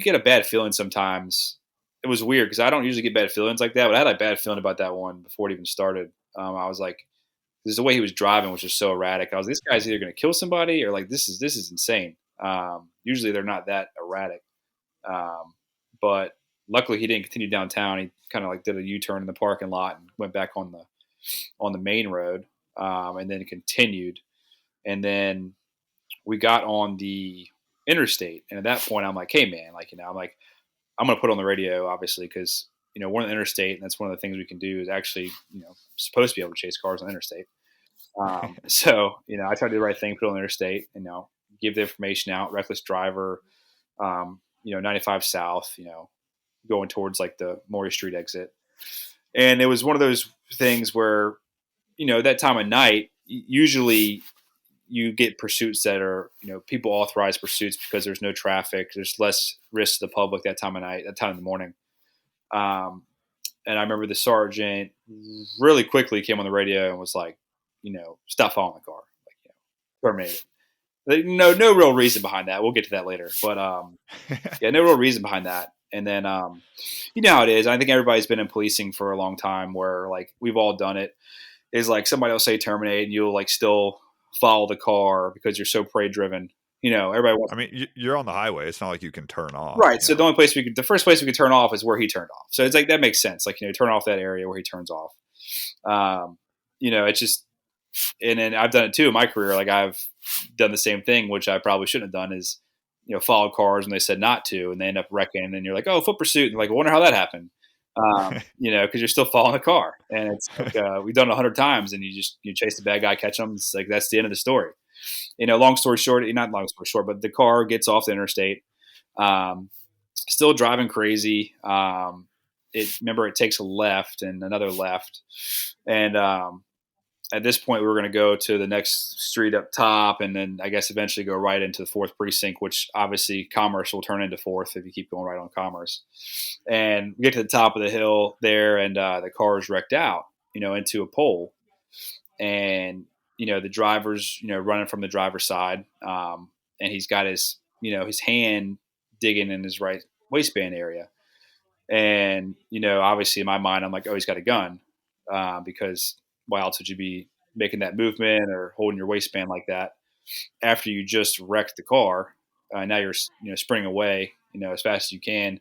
Speaker 2: get a bad feeling sometimes. It was weird because I don't usually get bad feelings like that, but I had a bad feeling about that one before it even started. I was like, the way he was driving was just so erratic. I was, this guy's either going to kill somebody or like this is insane. Usually they're not that erratic, but luckily he didn't continue downtown. He kind of like did a U-turn in the parking lot and went back on the main road, and then continued. And then we got on the interstate, and at that point, I'm like, hey man, like I'm like, I'm gonna put on the radio, obviously, because we're on the interstate, and that's one of the things we can do is actually supposed to be able to chase cars on the interstate. So I tried to do the right thing, put it on the interstate, give the information out, reckless driver, 95 south, going towards like the Maury Street exit. And it was one of those things where, that time of night, usually you get pursuits that are, people authorize pursuits because there's no traffic. There's less risk to the public that time of night, that time in the morning. And I remember the sergeant really quickly came on the radio and was like, stop following the car, like, terminate it. No real reason behind that. We'll get to that later, but yeah, no real reason behind that. And then, you know how it is. I think everybody's been in policing for a long time where like we've all done it is like somebody will say terminate and you'll like still follow the car because you're so prey driven. Everybody wants.
Speaker 1: I mean, you're on the highway. It's not like you can turn off.
Speaker 2: Right. So the first place we could turn off is where he turned off. So it's like, that makes sense. Like, turn off that area where he turns off. It's just, and then I've done it too in my career. Like I've done the same thing, which I probably shouldn't have done is, followed cars when they said not to, and they end up wrecking. And you're like, oh, foot pursuit. And like, I wonder how that happened. Because you're still following the car, and it's like, we've done it 100 times, and you chase the bad guy, catch him. It's like that's the end of the story. Long story short, not long story short, but the car gets off the interstate, still driving crazy. It takes a left and another left, and at this point, we were going to go to the next street up top, and then I guess eventually go right into the 4th precinct, which obviously Commerce will turn into 4th if you keep going right on Commerce. And we get to the top of the hill there, and the car is wrecked out, into a pole. And, the driver's, running from the driver's side, and he's got his, his hand digging in his right waistband area. And, obviously in my mind, I'm like, oh, he's got a gun, because why else would you be making that movement or holding your waistband like that after you just wrecked the car? Now you're, sprinting away, as fast as you can.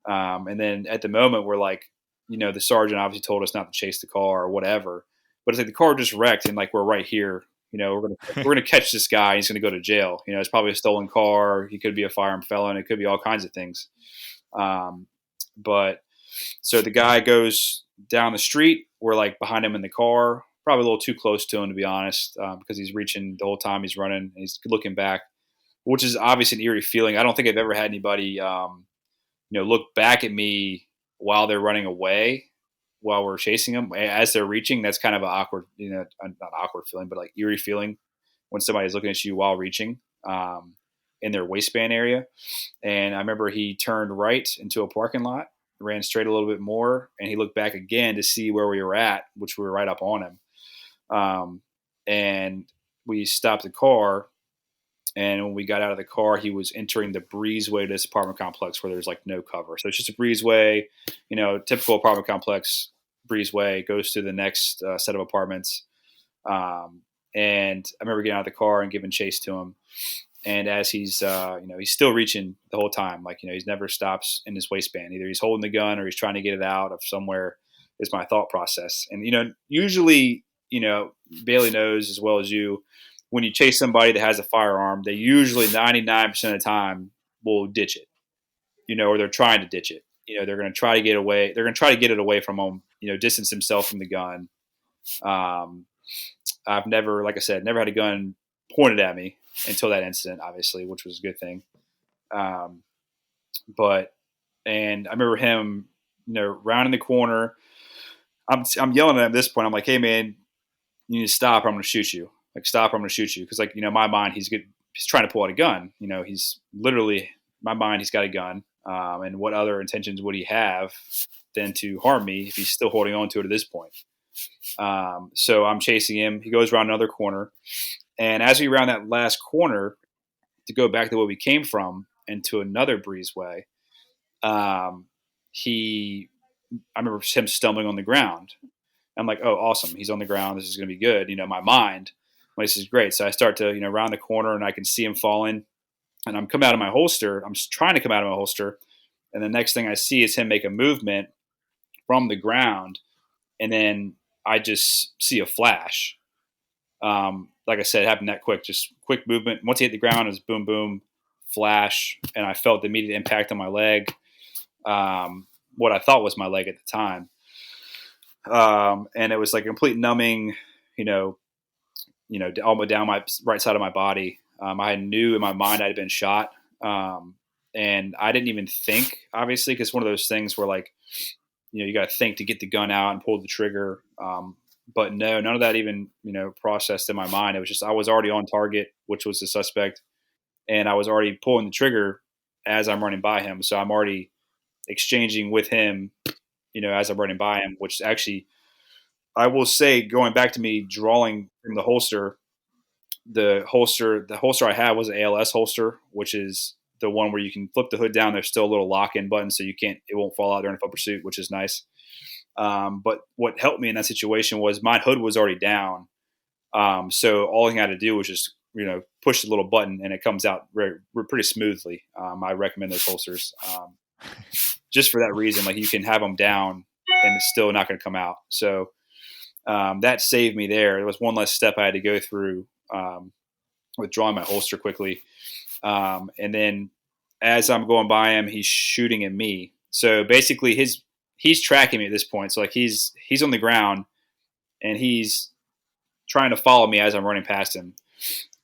Speaker 2: And then at the moment we're like, the sergeant obviously told us not to chase the car or whatever, but it's like the car just wrecked and like, we're right here, we're going to catch this guy. He's going to go to jail. It's probably a stolen car. He could be a firearm felon. It could be all kinds of things. But so the guy goes down the street. We're like behind him in the car, probably a little too close to him, to be honest, because he's reaching the whole time he's running and he's looking back, which is obviously an eerie feeling. I don't think I've ever had anybody, look back at me while they're running away, while we're chasing them as they're reaching. That's kind of an awkward, not awkward feeling, but like eerie feeling when somebody's looking at you while reaching, in their waistband area. And I remember he turned right into a parking lot, ran straight a little bit more, and he looked back again to see where we were at, which we were right up on him. And we stopped the car, and when we got out of the car, he was entering the breezeway to this apartment complex where there's like no cover. So it's just a breezeway, typical apartment complex breezeway, goes to the next set of apartments. And I remember getting out of the car and giving chase to him. And as he's, he's still reaching the whole time. Like, he's never stops in his waistband. Either he's holding the gun or he's trying to get it out of somewhere is my thought process. And, usually, Bailey knows as well as you, when you chase somebody that has a firearm, they usually 99% of the time will ditch it, or they're trying to ditch it. They're going to try to get away. They're going to try to get it away from them, distance himself from the gun. I've never, like I said, never had a gun pointed at me until that incident, obviously, which was a good thing. And I remember him, rounding the corner. I'm yelling at him at this point. I'm like, hey man, you need to stop or I'm going to shoot you. Like, stop or I'm going to shoot you. Cause like, my mind, he's trying to pull out a gun. He's literally, my mind, he's got a gun. And what other intentions would he have than to harm me if he's still holding on to it at this point? So I'm chasing him. He goes around another corner. And as we round that last corner to go back to where we came from and to another breezeway, I remember him stumbling on the ground. I'm like, oh, awesome. He's on the ground. This is going to be good. My mind, well, this is great. So I start to, round the corner and I can see him falling and I'm coming out of my holster. I'm trying to come out of my holster. And the next thing I see is him make a movement from the ground. And then I just see a flash. Like I said, it happened that quick, just quick movement. Once he hit the ground, it was boom, boom, flash. And I felt the immediate impact on my leg. What I thought was my leg at the time. And it was like complete numbing, almost down my right side of my body. I knew in my mind I'd been shot. And I didn't even think, obviously, because one of those things where like, you got to think to get the gun out and pull the trigger. But no, none of that even, processed in my mind. It was just, I was already on target, which was the suspect. And I was already pulling the trigger as I'm running by him. So I'm already exchanging with him, as I'm running by him, which actually, I will say, going back to me drawing from the holster I had was an ALS holster, which is the one where you can flip the hood down. There's still a little lock-in button, so it won't fall out during a foot pursuit, which is nice. But what helped me in that situation was my hood was already down. So all I had to do was just, push the little button and it comes out pretty smoothly. I recommend those holsters just for that reason. Like you can have them down and it's still not going to come out. So that saved me there. There was one less step I had to go through withdrawing my holster quickly. And then as I'm going by him, he's shooting at me. So basically he's tracking me at this point. So like he's on the ground and he's trying to follow me as I'm running past him.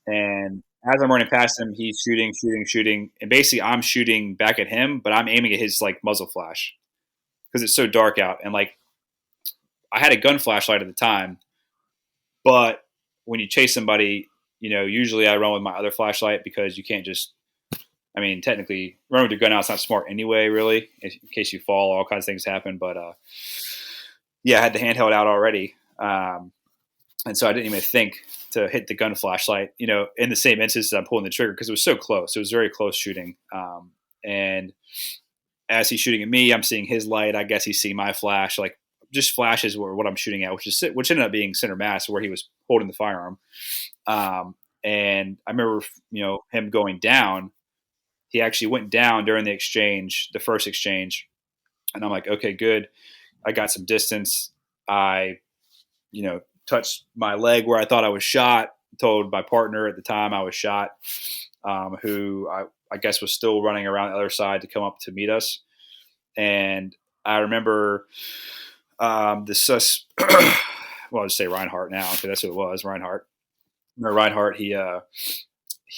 Speaker 2: And as I'm running past him, he's shooting. And basically I'm shooting back at him, but I'm aiming at his like muzzle flash because it's so dark out. And like I had a gun flashlight at the time, but when you chase somebody, usually I run with my other flashlight because you can't just, technically running with your gun out is not smart anyway, really, in case you fall, all kinds of things happen. But yeah, I had the handheld out already. And so I didn't even think to hit the gun flashlight, in the same instance that I'm pulling the trigger because it was so close. It was very close shooting. And as he's shooting at me, I'm seeing his light. I guess he's seeing my flash, like just flashes were what I'm shooting at, which ended up being center mass where he was holding the firearm. And I remember, him going down. He actually went down during the first exchange. And I'm like, okay, good. I got some distance. I, touched my leg where I thought I was shot, told my partner at the time I was shot, who I guess was still running around the other side to come up to meet us. And I remember well, I'll just say Reinhardt now because that's who it was, Reinhardt. Reinhardt, he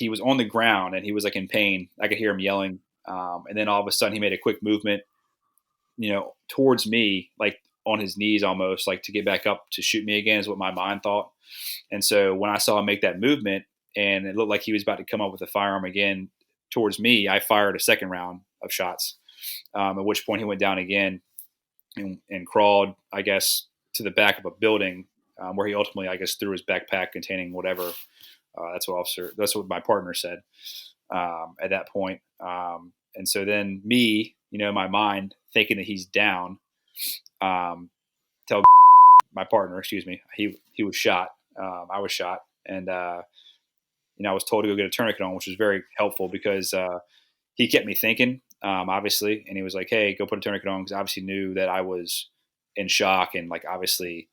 Speaker 2: was on the ground and he was like in pain. I could hear him yelling. And then all of a sudden he made a quick movement, towards me, like on his knees almost, like to get back up to shoot me again is what my mind thought. And so when I saw him make that movement and it looked like he was about to come up with a firearm again towards me, I fired a second round of shots, at which point he went down again and crawled, I guess, to the back of a building where he ultimately, I guess, threw his backpack containing whatever. That's what my partner said at that point. And so then me, my mind thinking that he's down, tell my partner, excuse me, he was shot. I was shot. And, I was told to go get a tourniquet on, which was very helpful because he kept me thinking, obviously. And he was like, hey, go put a tourniquet on because I obviously knew that I was in shock. And like, obviously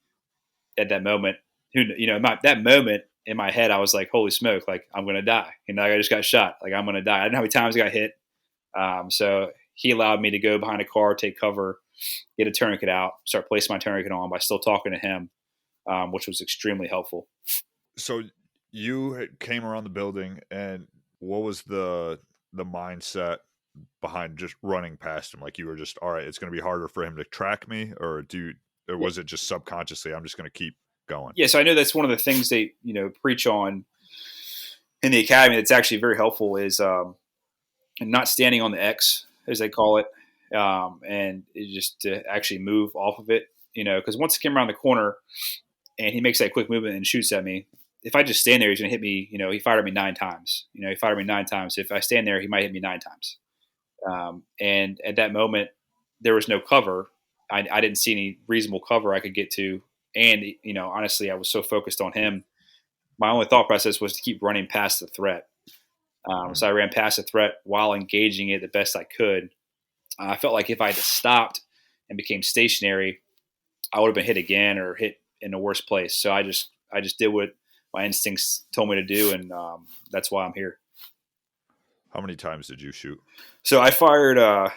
Speaker 2: at that moment, that moment in my head, I was like, holy smoke, like I'm going to die. I just got shot. Like I'm going to die. I didn't know how many times I got hit. So he allowed me to go behind a car, take cover, get a tourniquet out, start placing my tourniquet on by still talking to him, which was extremely helpful.
Speaker 1: So you came around the building, and what was the mindset behind just running past him? Like you were just, all right, it's going to be harder for him to track me, or was it just subconsciously, I'm just going to keep going?
Speaker 2: Yeah, so I know that's one of the things they preach on in the academy. That's actually very helpful is not standing on the X, as they call it, and just to actually move off of it. Because once he came around the corner and he makes that quick movement and shoots at me, if I just stand there, he's going to hit me. He fired at me 9 times. He fired at me 9 times. If I stand there, he might hit me 9 times. And at that moment, there was no cover. I didn't see any reasonable cover I could get to. And, honestly, I was so focused on him. My only thought process was to keep running past the threat. So I ran past the threat while engaging it the best I could. I felt like if I had stopped and became stationary, I would have been hit again or hit in a worse place. So I just did what my instincts told me to do, and that's why I'm here.
Speaker 1: How many times did you shoot?
Speaker 2: So I fired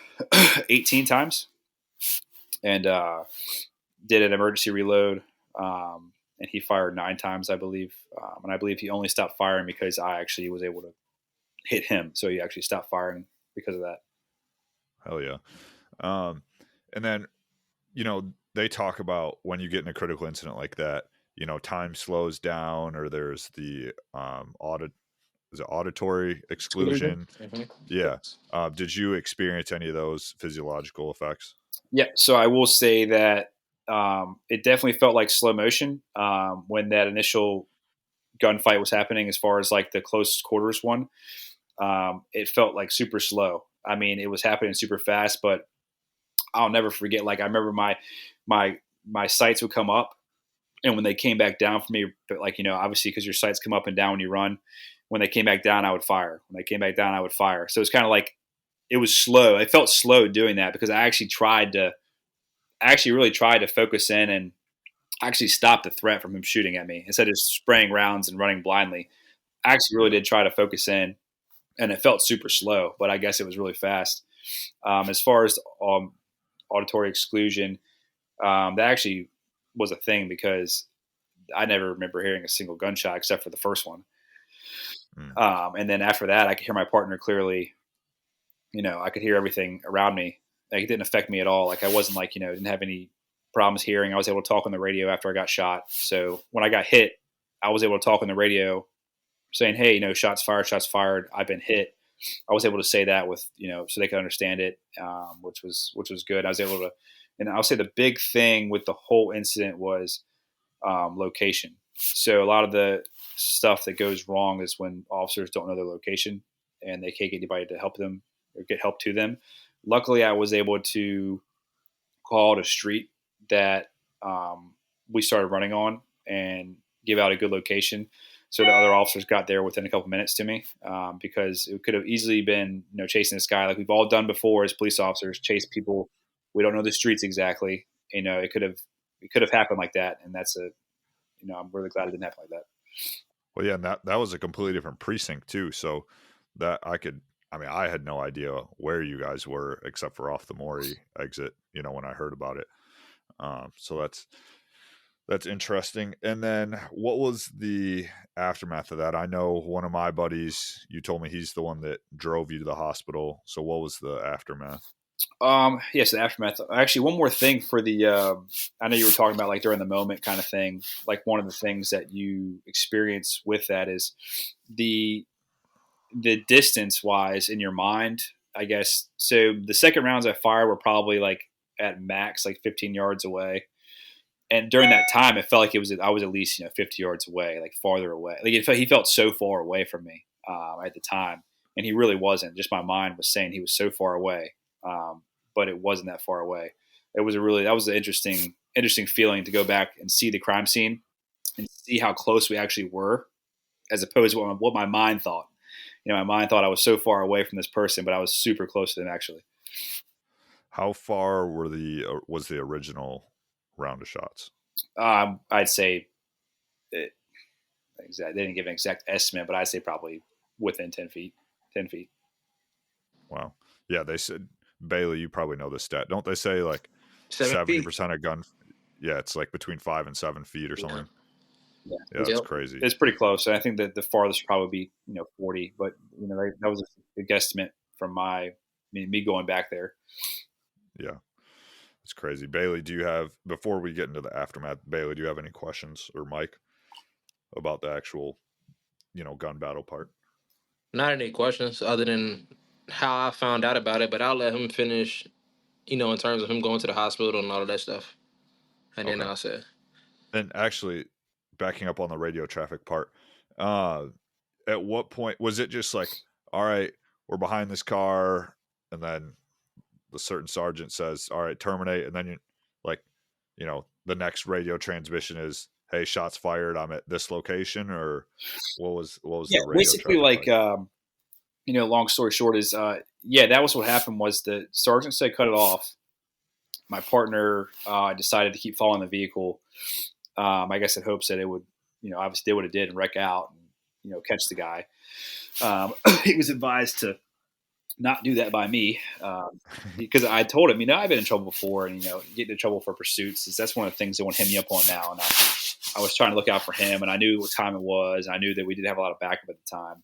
Speaker 2: 18 times and did an emergency reload. And he fired 9 times, I believe. And I believe he only stopped firing because I actually was able to hit him. So he actually stopped firing because of that.
Speaker 1: Hell yeah. And then, they talk about when you get in a critical incident like that, time slows down, or there's the auditory exclusion.
Speaker 3: Mm-hmm.
Speaker 1: Yeah. Did you experience any of those physiological effects?
Speaker 2: Yeah. So I will say that it definitely felt like slow motion when that initial gunfight was happening, as far as like the close quarters one. It felt like super slow. I mean, it was happening super fast, but I'll never forget. Like, I remember my sights would come up, and when they came back down for me, but like, obviously because your sights come up and down when you run, when they came back down, I would fire. When they came back down, I would fire. So it's kind of like, it was slow. It felt slow doing that because I actually really tried to focus in and actually stop the threat from him shooting at me instead of spraying rounds and running blindly. I actually really did try to focus in, and it felt super slow, but I guess it was really fast. As far as auditory exclusion, that actually was a thing because I never remember hearing a single gunshot except for the first one. And then after that, I could hear my partner clearly. I could hear everything around me. Like, it didn't affect me at all. Like, I wasn't like, didn't have any problems hearing. I was able to talk on the radio after I got shot. So when I got hit, I was able to talk on the radio saying, hey, shots fired. I've been hit. I was able to say that with, so they could understand it, which was good. I was able to, and I'll say the big thing with the whole incident was location. So a lot of the stuff that goes wrong is when officers don't know their location and they can't get anybody to help them or get help to them. Luckily, I was able to call out a street that we started running on and give out a good location. So the other officers got there within a couple minutes to me, because it could have easily been, chasing this guy like we've all done before as police officers, chase people. We don't know the streets exactly. It could have happened like that, and that's I'm really glad it didn't happen like that.
Speaker 1: Well, yeah, and that was a completely different precinct too. So that I had no idea where you guys were except for off the Maury exit, when I heard about it. So that's interesting. And then what was the aftermath of that? I know one of my buddies, you told me he's the one that drove you to the hospital. So what was the aftermath?
Speaker 2: Yes, the aftermath. Actually, one more thing for the, I know you were talking about like during the moment kind of thing. Like, one of the things that you experience with that is the distance wise in your mind, I guess. So the second rounds I fired were probably like at max like 15 yards away. And during that time, it felt like I was at least 50 yards away, like farther away. Like, he felt so far away from me at the time, and he really wasn't. Just my mind was saying he was so far away, but it wasn't that far away. That was an interesting feeling to go back and see the crime scene and see how close we actually were, as opposed to what my mind thought. My mind thought I was so far away from this person, but I was super close to them actually.
Speaker 1: How far was the original round of shots?
Speaker 2: I'd say they didn't give an exact estimate, but I'd say probably within 10 feet. 10 feet.
Speaker 1: Wow. Yeah, they said, Bailey, you probably know this stat. Don't they say like
Speaker 3: 70%
Speaker 1: of gun? Yeah, it's like between 5 and 7 feet or something.
Speaker 2: Yeah,
Speaker 1: That's crazy.
Speaker 2: It's pretty close. And I think that the farthest would probably be 40, but that was a guesstimate from me going back there.
Speaker 1: Yeah, it's crazy. Bailey, before we get into the aftermath, Bailey, do you have any questions, or Mike, about the actual gun battle part?
Speaker 3: Not any questions other than how I found out about it, but I'll let him finish, in terms of him going to the hospital and all of that stuff. And then I'll say.
Speaker 1: And actually, backing up on the radio traffic part, at what point was it just like, all right, we're behind this car, and then the certain sergeant says, all right, terminate, and then the next radio transmission is, "Hey, shots fired. I'm at this location," or what was
Speaker 2: Yeah,
Speaker 1: the radio
Speaker 2: basically,
Speaker 1: traffic
Speaker 2: like,
Speaker 1: like?
Speaker 2: long story short is, yeah, that was what happened. Was the sergeant said cut it off. My partner decided to keep following the vehicle. I guess in hopes that it would, obviously did what it did and wreck out and catch the guy. He was advised to not do that by me, because I told him, I've been in trouble before, and getting in trouble for pursuits that's one of the things they want to hem me up on now. And I was trying to look out for him, and I knew what time it was. And I knew that we did have a lot of backup at the time.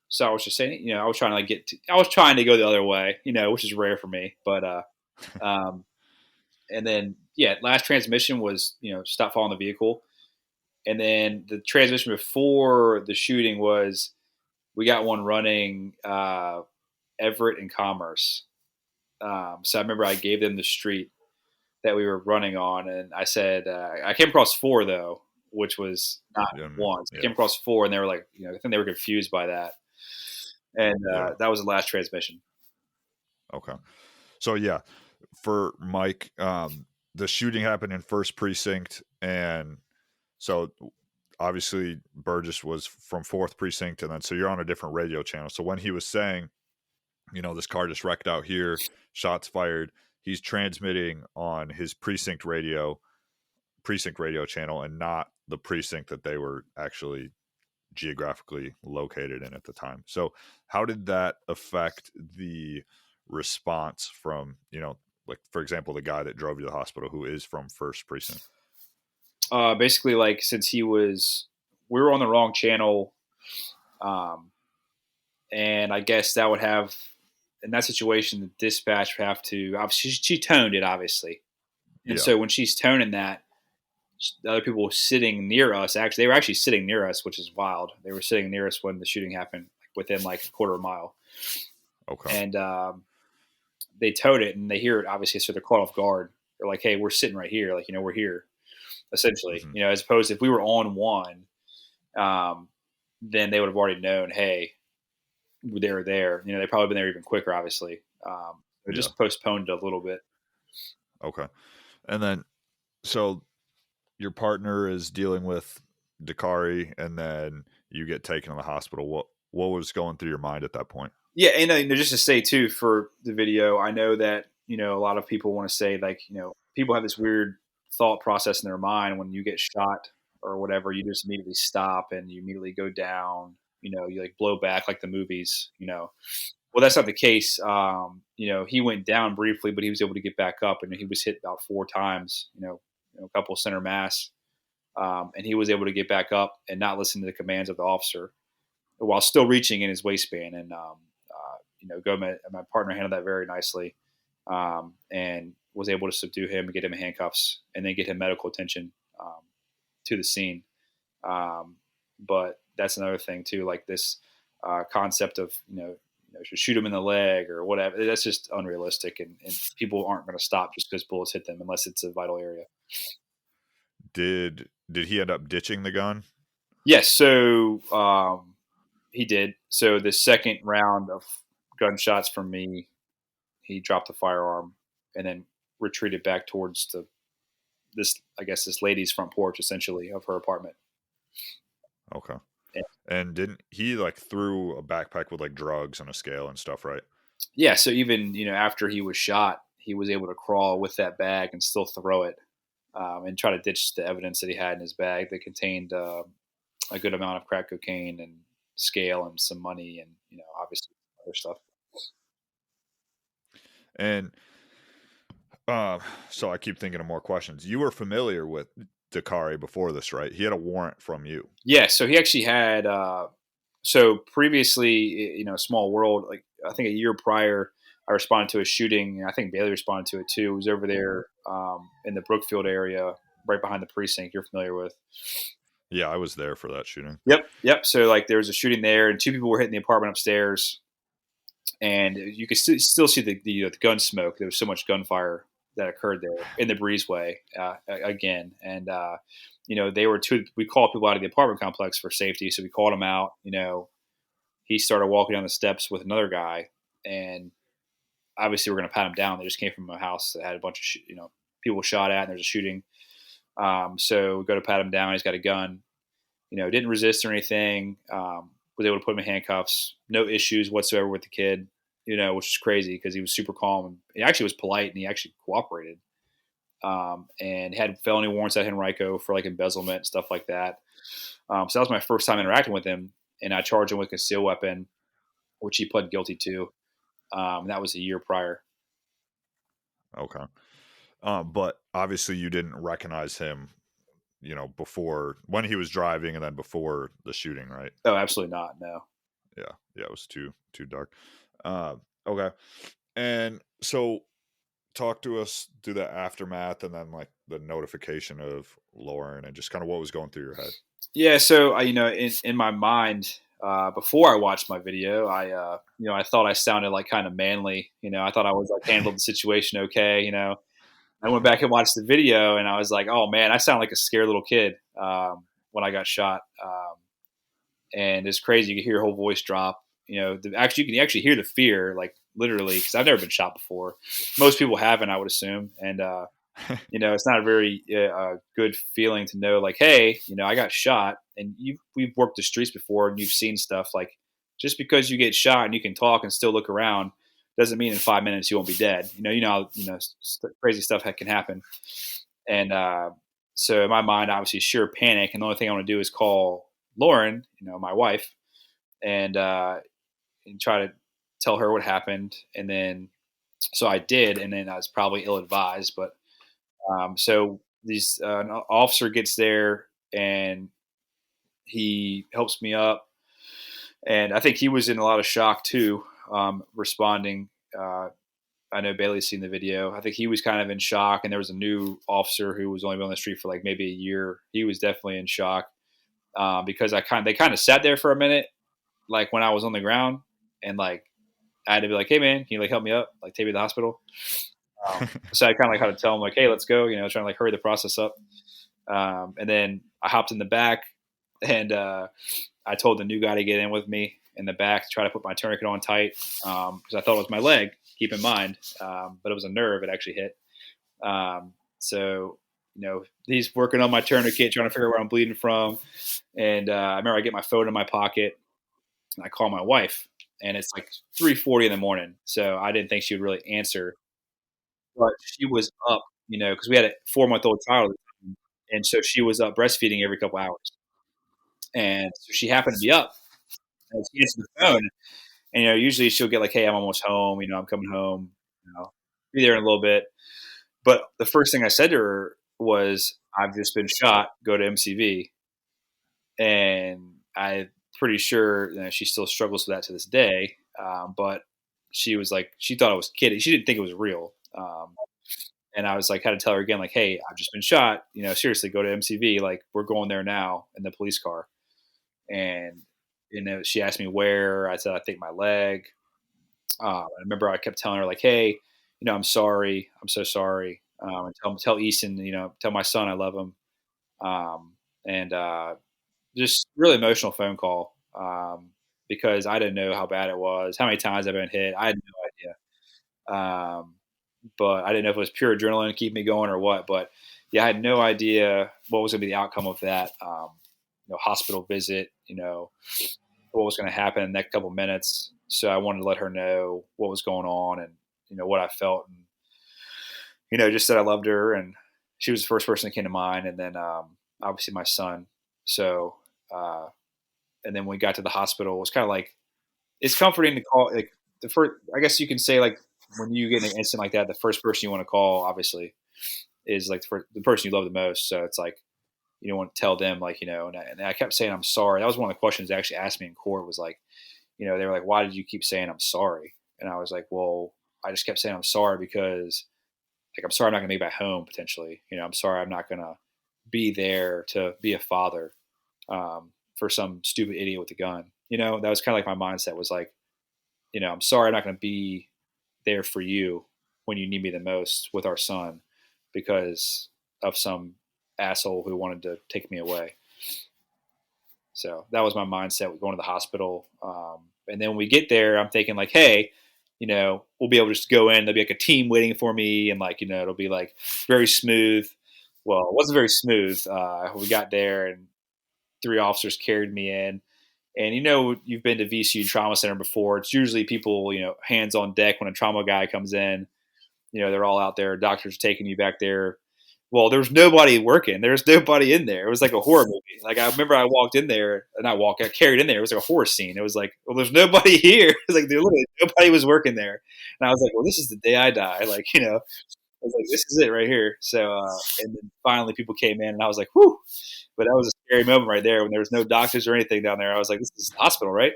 Speaker 2: So I was just saying, I was trying to I was trying to go the other way, which is rare for me. But and then yeah, last transmission was stop following the vehicle, and then the transmission before the shooting was we got one running Everett and Commerce. So I remember I gave them the street that we were running on, and I said I came across 4 though, which was not one. So I came across 4, and they were like, I think they were confused by that, and that was the last transmission.
Speaker 1: Okay, so yeah, for Mike, the shooting happened in First Precinct, and so obviously Burgess was from 4th Precinct, and then so you're on a different radio channel. So when he was saying, this car just wrecked out here, shots fired, he's transmitting on his precinct radio channel, and not the precinct that they were actually geographically located in at the time. So how did that affect the response from, like, for example, the guy that drove you to the hospital who is from First Precinct?
Speaker 2: Basically, like, since we were on the wrong channel, and I guess that would have, in that situation, the dispatch would have to, obviously, she toned it, obviously. And so when she's toning that, the other people sitting near us, they were actually sitting near us, which is wild. They were sitting near us when the shooting happened, within like a quarter of a mile.
Speaker 1: Okay.
Speaker 2: And they towed it, and they hear it, obviously, so they're caught off guard. They're like, hey, we're sitting right here. Like, we're here, essentially.
Speaker 1: Mm-hmm.
Speaker 2: As opposed to if we were on one, then they would have already known, hey, they were there. They probably been there even quicker, obviously. They just postponed it a little bit.
Speaker 1: Okay. And then, so your partner is dealing with Dakari, and then you get taken to the hospital. What was going through your mind at that point?
Speaker 2: Yeah, and just to say too, for the video, I know that a lot of people want to say, like, people have this weird thought process in their mind when you get shot or whatever, you just immediately stop and you immediately go down. You like blow back like the movies. Well, that's not the case. He went down briefly, but he was able to get back up, and he was hit about 4 times. A couple center mass, and he was able to get back up and not listen to the commands of the officer while still reaching in his waistband. And Gomez, my partner, handled that very nicely, and was able to subdue him and get him in handcuffs, and then get him medical attention to the scene. But that's another thing too, like this concept of shoot him in the leg or whatever. That's just unrealistic, and people aren't going to stop just because bullets hit them unless it's a vital area.
Speaker 1: Did he end up ditching the gun?
Speaker 2: Yes, so he did. So the second round of gunshots from me, he dropped the firearm and then retreated back towards this lady's front porch, essentially, of her apartment.
Speaker 1: Okay.
Speaker 2: Yeah.
Speaker 1: And didn't he threw a backpack with like drugs and a scale and stuff, right?
Speaker 2: Yeah. So even after he was shot, he was able to crawl with that bag and still throw it, and try to ditch the evidence that he had in his bag that contained a good amount of crack cocaine and scale and some money and obviously other stuff.
Speaker 1: And so I keep thinking of more questions. You were familiar with Dakari before this, right? He had a warrant from you.
Speaker 2: Yeah, so he actually had. So previously, small world. Like, I think a year prior, I responded to a shooting, and I think Bailey responded to it too. It was over there in the Brookfield area, right behind the precinct. You're familiar with?
Speaker 1: Yeah, I was there for that shooting.
Speaker 2: Yep. So there was a shooting there, and 2 people were hitting the apartment upstairs, and you could still see the gun smoke. There was so much gunfire that occurred there in the breezeway again. And, they were we called people out of the apartment complex for safety. So we called him out. He started walking down the steps with another guy, and obviously we're going to pat him down. They just came from a house that had a bunch of, people shot at and there's a shooting. So we go to pat him down. He's got a gun. Didn't resist or anything. Was able to put him in handcuffs. No issues whatsoever with the kid, which is crazy because he was super calm. And he actually was polite and he actually cooperated. And had felony warrants at Henrico for like embezzlement and stuff like that. So that was my first time interacting with him. And I charged him with concealed weapon, which he pled guilty to. That was a year prior.
Speaker 1: Okay. But obviously you didn't recognize him, before when he was driving and then before the shooting, right?
Speaker 2: Oh, absolutely not. No.
Speaker 1: Yeah. Yeah. It was too dark. Okay. And so talk to us through the aftermath and then like the notification of Lauren and just kind of what was going through your head.
Speaker 2: Yeah. So, in my mind, before I watched my video, I thought I sounded like kind of manly. I thought I was like handled the situation okay. I went back and watched the video, and I was like, "Oh man, I sound like a scared little kid when I got shot." And it's crazy. You can hear your whole voice drop. You can actually hear the fear, like literally, because I've never been shot before. Most people haven't, I would assume, and it's not a very good feeling to know, like, hey, I got shot, and we've worked the streets before, and you've seen stuff like just because you get shot and you can talk and still look around doesn't mean in 5 minutes you won't be dead. Crazy stuff can happen. And so in my mind, obviously, sure panic. And the only thing I want to do is call Lauren, my wife, and try to tell her what happened. And then, so I did. And then I was probably ill advised. But so an officer gets there and he helps me up. And I think he was in a lot of shock too. Responding. I know Bailey's seen the video. I think he was kind of in shock, and there was a new officer who was only been on the street for like maybe a year. He was definitely in shock because they kind of sat there for a minute, like when I was on the ground, and like I had to be like, "Hey man, can you like help me up? Like take me to the hospital." So I kind of like had to tell him like, "Hey, let's go," trying to like hurry the process up. And then I hopped in the back, and I told the new guy to get in with me in the back to try to put my tourniquet on tight because I thought it was my leg, keep in mind. But it was a nerve it actually hit. So, he's working on my tourniquet, trying to figure out where I'm bleeding from. And I remember I get my phone in my pocket and I call my wife. And it's like 3:40 in the morning. So I didn't think she would really answer. But she was up, because we had a 4-month-old child. And so she was up breastfeeding every couple hours. And so she happened to be up. And she answered the phone, and usually she'll get like, "Hey, I'm almost home. I'm coming home. Be there in a little bit." But the first thing I said to her was, "I've just been shot. Go to MCV." And I'm pretty sure she still struggles with that to this day. But she was like, she thought I was kidding. She didn't think it was real. And I was like, had to tell her again, like, "Hey, I've just been shot. Seriously, go to MCV. Like, we're going there now in the police car." And she asked me where. I said, "I think my leg." I remember I kept telling her like, "Hey, I'm sorry. I'm so sorry." And tell Easton, tell my son I love him. And just really emotional phone call because I didn't know how bad it was, how many times I've been hit. I had no idea. But I didn't know if it was pure adrenaline to keep me going or what. But yeah, I had no idea what was going to be the outcome of that. Hospital visit, what was going to happen in the next couple of minutes. So I wanted to let her know what was going on and, what I felt and, just that I loved her. And she was the first person that came to mind. And then obviously my son. So, and then when we got to the hospital, it was kind of like, it's comforting to call like the first, I guess you can say like when you get an incident like that, the first person you want to call obviously is like the person you love the most. So it's like, you don't want to tell them like, and I kept saying, "I'm sorry." That was one of the questions they actually asked me in court was like, they were like, "Why did you keep saying I'm sorry?" And I was like, "Well, I just kept saying I'm sorry because like, I'm sorry I'm not gonna make it back home potentially. I'm sorry I'm not gonna be there to be a father for some stupid idiot with a gun." That was kind of like my mindset was like, "I'm sorry I'm not gonna be there for you when you need me the most with our son because of some asshole who wanted to take me away." So that was my mindset with going to the hospital. And then when we get there, I'm thinking like, "Hey, we'll be able to just go in. There'll be like a team waiting for me, and like it'll be like very smooth. Well, it wasn't very smooth. We got there, and 3 officers carried me in. And you've been to VCU Trauma Center before. It's usually people, hands on deck when a trauma guy comes in. They're all out there. Doctors are taking you back there. Well, there was nobody working. There was nobody in there. It was like a horror movie. Like I remember I walked in there, I got carried in there. It was like a horror scene. It was like, well, there's nobody here. It was like literally nobody was working there. And I was like, well, this is the day I die. Like, I was like, this is it right here. So, and then finally people came in, and I was like, whew. But that was a scary moment right there when there was no doctors or anything down there. I was like, this is the hospital, right?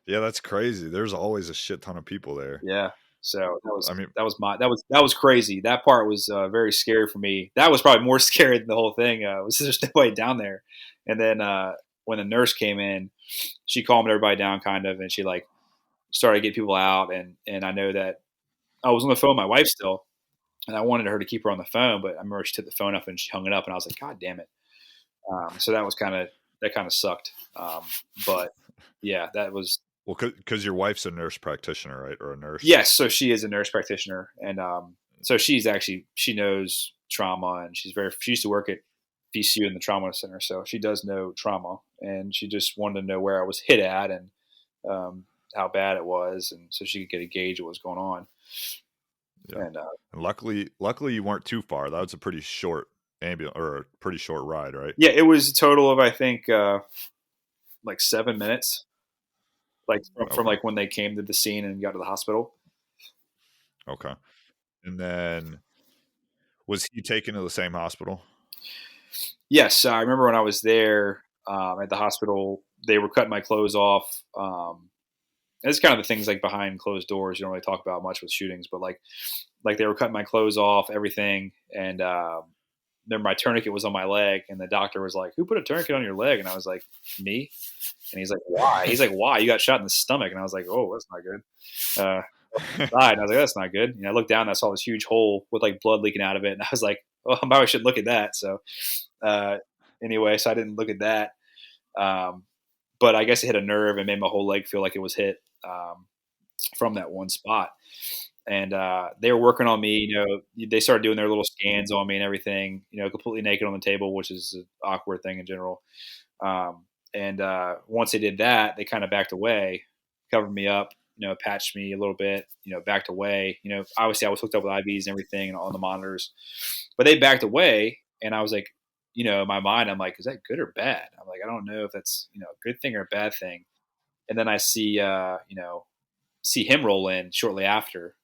Speaker 1: Yeah, that's crazy. There's always a shit ton of people there.
Speaker 2: Yeah. So that was crazy. That part was very scary for me. That was probably more scary than the whole thing. Was there's nobody down there. And then when the nurse came in, she calmed everybody down kind of, and she like started to get people out. And I know that I was on the phone with my wife still, and I wanted her to keep her on the phone, but I remember she took the phone up and she hung it up, and I was like, God damn it. So that kind of sucked. But yeah, that was.
Speaker 1: Well, because your wife's a nurse practitioner, right? Or a nurse?
Speaker 2: Yes. So she is a nurse practitioner. And so she knows trauma, and she used to work at VCU in the trauma center. So she does know trauma, and she just wanted to know where I was hit at and how bad it was. And so she could get a gauge of what was going on.
Speaker 1: Yeah. And luckily you weren't too far. That was a pretty short or a pretty short ride, right?
Speaker 2: Yeah, it was a total of I think like 7 minutes, like from like when they came to the scene and got to the hospital.
Speaker 1: Okay, and then was he taken to the same hospital?
Speaker 2: Yes, I remember when I was there at the hospital, they were cutting my clothes off. It's kind of the things like behind closed doors you don't really talk about much with shootings, but like they were cutting my clothes off, everything, and then my tourniquet was on my leg, and the doctor was like, "Who put a tourniquet on your leg?" And I was like, "Me." And he's like, "Why?" He's like, "Why? You got shot in the stomach." And I was like, "Oh, that's not good." Died. And I was like, "That's not good." I looked down and I saw this huge hole with like blood leaking out of it, and I was like, "Oh, I probably shouldn't look at that." So anyway, so I didn't look at that. But I guess it hit a nerve and made my whole leg feel like it was hit from that one spot. And they were working on me. They started doing their little scans on me and everything. Completely naked on the table, which is an awkward thing in general. And once they did that, they kind of backed away, covered me up, patched me a little bit, backed away. Obviously I was hooked up with IVs and everything and on the monitors, but they backed away, and I was like, in my mind, I'm like, is that good or bad? I'm like, I don't know if that's, a good thing or a bad thing. And then I see, see him roll in shortly after,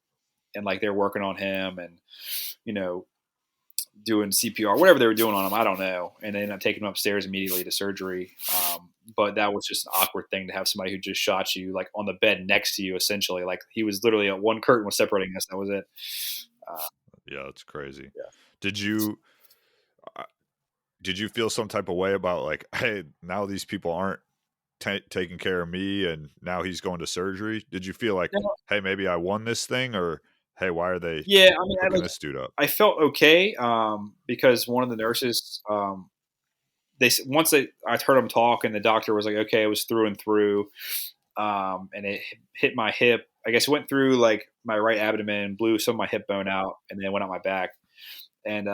Speaker 2: and like they're working on him and, doing CPR, whatever they were doing on him, I don't know. And they ended up taking him upstairs immediately to surgery. But that was just an awkward thing to have somebody who just shot you like on the bed next to you, essentially. Like he was literally one curtain was separating us. That was it.
Speaker 1: Yeah, that's crazy.
Speaker 2: Yeah.
Speaker 1: Did you feel some type of way about like, hey, now these people aren't taking care of me, and now he's going to surgery? Did you feel like, hey, maybe I won this thing, or hey, why are they hooking this dude up?
Speaker 2: I felt okay because one of the nurses, I heard him talk, and the doctor was like, okay, it was through and through, and it hit my hip. I guess it went through like my right abdomen, blew some of my hip bone out, and then went out my back. And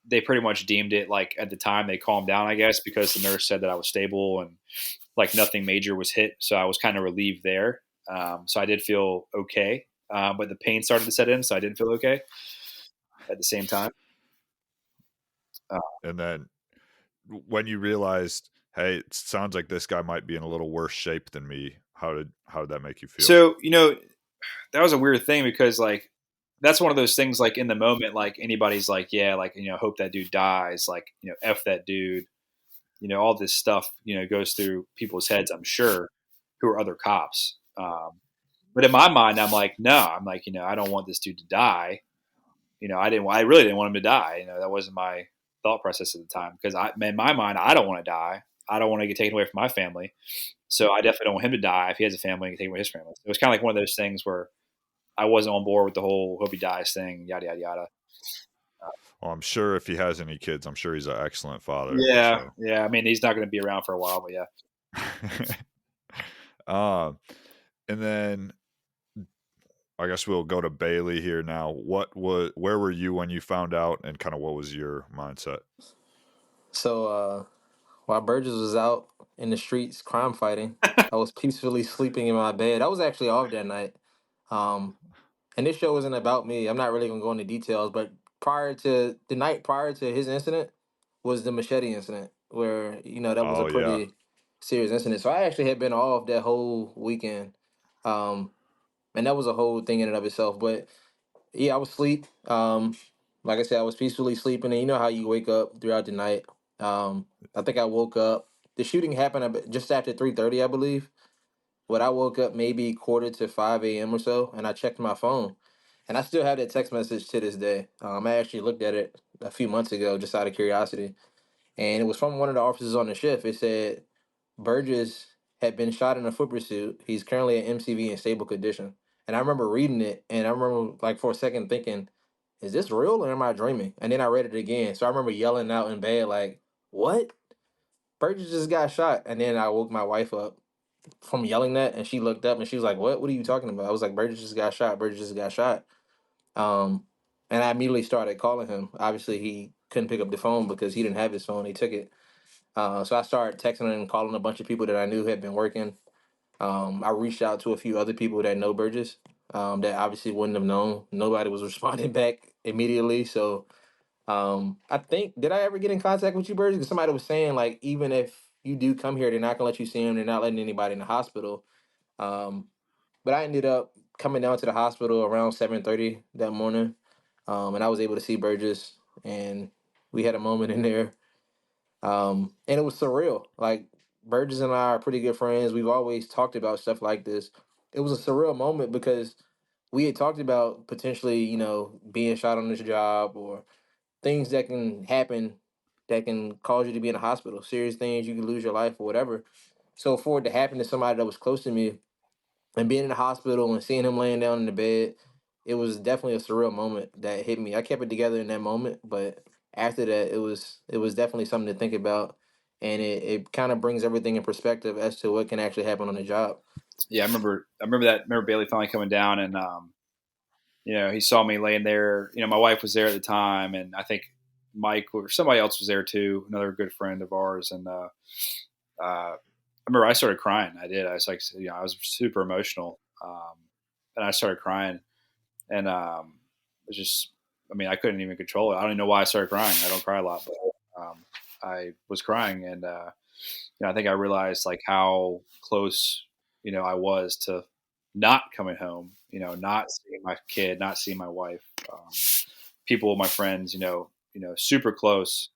Speaker 2: they pretty much deemed it like at the time they calmed down, I guess, because the nurse said that I was stable and like nothing major was hit. So I was kind of relieved there. So I did feel okay. But the pain started to set in, so I didn't feel okay at the same time.
Speaker 1: And then when you realized, hey, it sounds like this guy might be in a little worse shape than me, how did that make you feel?
Speaker 2: So, that was a weird thing because like, that's one of those things like in the moment, like anybody's like, yeah, like, hope that dude dies, like, F that dude, all this stuff, goes through people's heads, I'm sure, who are other cops. But in my mind, I'm like, no, I'm like, I don't want this dude to die. I really didn't want him to die. That wasn't my thought process at the time because in my mind, I don't want to die. I don't want to get taken away from my family. So I definitely don't want him to die. If he has a family, I can take away his family. So it was kind of like one of those things where I wasn't on board with the whole hope he dies thing, yada, yada, yada.
Speaker 1: Well, I'm sure if he has any kids, I'm sure he's an excellent father.
Speaker 2: Yeah. So. Yeah. I mean, he's not going to be around for a while, but yeah.
Speaker 1: And then I guess we'll go to Bailey here now. Where were you when you found out, and kind of what was your mindset?
Speaker 3: So while Burgess was out in the streets crime fighting, I was peacefully sleeping in my bed. I was actually off that night. Um, and this show isn't about me. I'm not really gonna go into details, but the night prior to his incident was the machete incident, where that was a
Speaker 1: Oh yeah,
Speaker 3: pretty serious incident. So I actually had been off that whole weekend, um, and that was a whole thing in and of itself. But yeah, I was asleep. Like I said, I was peacefully sleeping, and you know how you wake up throughout the night. I think I woke up. The shooting happened just after 3:30, I believe. But I woke up maybe quarter to 5 a.m. or so, and I checked my phone, and I still have that text message to this day. I actually looked at it a few months ago just out of curiosity, and it was from one of the officers on the shift. It said Burgess had been shot in a foot pursuit. He's currently at MCV in stable condition. And I remember reading it, and I remember like for a second thinking, "Is this real or am I dreaming?" And then I read it again. So I remember yelling out in bed like, "What? Burgess just got shot!" And then I woke my wife up from yelling that, and she looked up and she was like, "What? What are you talking about?" I was like, "Burgess just got shot. Burgess just got shot." Um, and I immediately started calling him. Obviously, he couldn't pick up the phone because he didn't have his phone. He took it. So I started texting and calling a bunch of people that I knew had been working. I reached out to a few other people that know Burgess, that obviously wouldn't have known. Nobody was responding back immediately. So I think, did I ever get in contact with you, Burgess? Because somebody was saying, like, even if you do come here, they're not going to let you see him. They're not letting anybody in the hospital. Um, but I ended up coming down to the hospital around 7:30 that morning. And I was able to see Burgess, and we had a moment in there, and it was surreal. Like, Burgess and I are pretty good friends. We've always talked about stuff like this. It was a surreal moment because we had talked about potentially, being shot on this job, or things that can happen that can cause you to be in the hospital. Serious things, you can lose your life or whatever. So for it to happen to somebody that was close to me, and being in the hospital and seeing him laying down in the bed, it was definitely a surreal moment that hit me. I kept it together in that moment, but after that, it was definitely something to think about, and it kind of brings everything in perspective as to what can actually happen on the job.
Speaker 2: Yeah, I remember Bailey finally coming down, and he saw me laying there. My wife was there at the time, and I think Mike or somebody else was there too, another good friend of ours. And I remember I started crying. I did. I was like, I was super emotional, and I started crying, and it was just, I mean, I couldn't even control it. I don't even know why I started crying. I don't cry a lot, but I was crying, and I think I realized like how close, I was to not coming home, not seeing my kid, not seeing my wife, people, my friends, super close,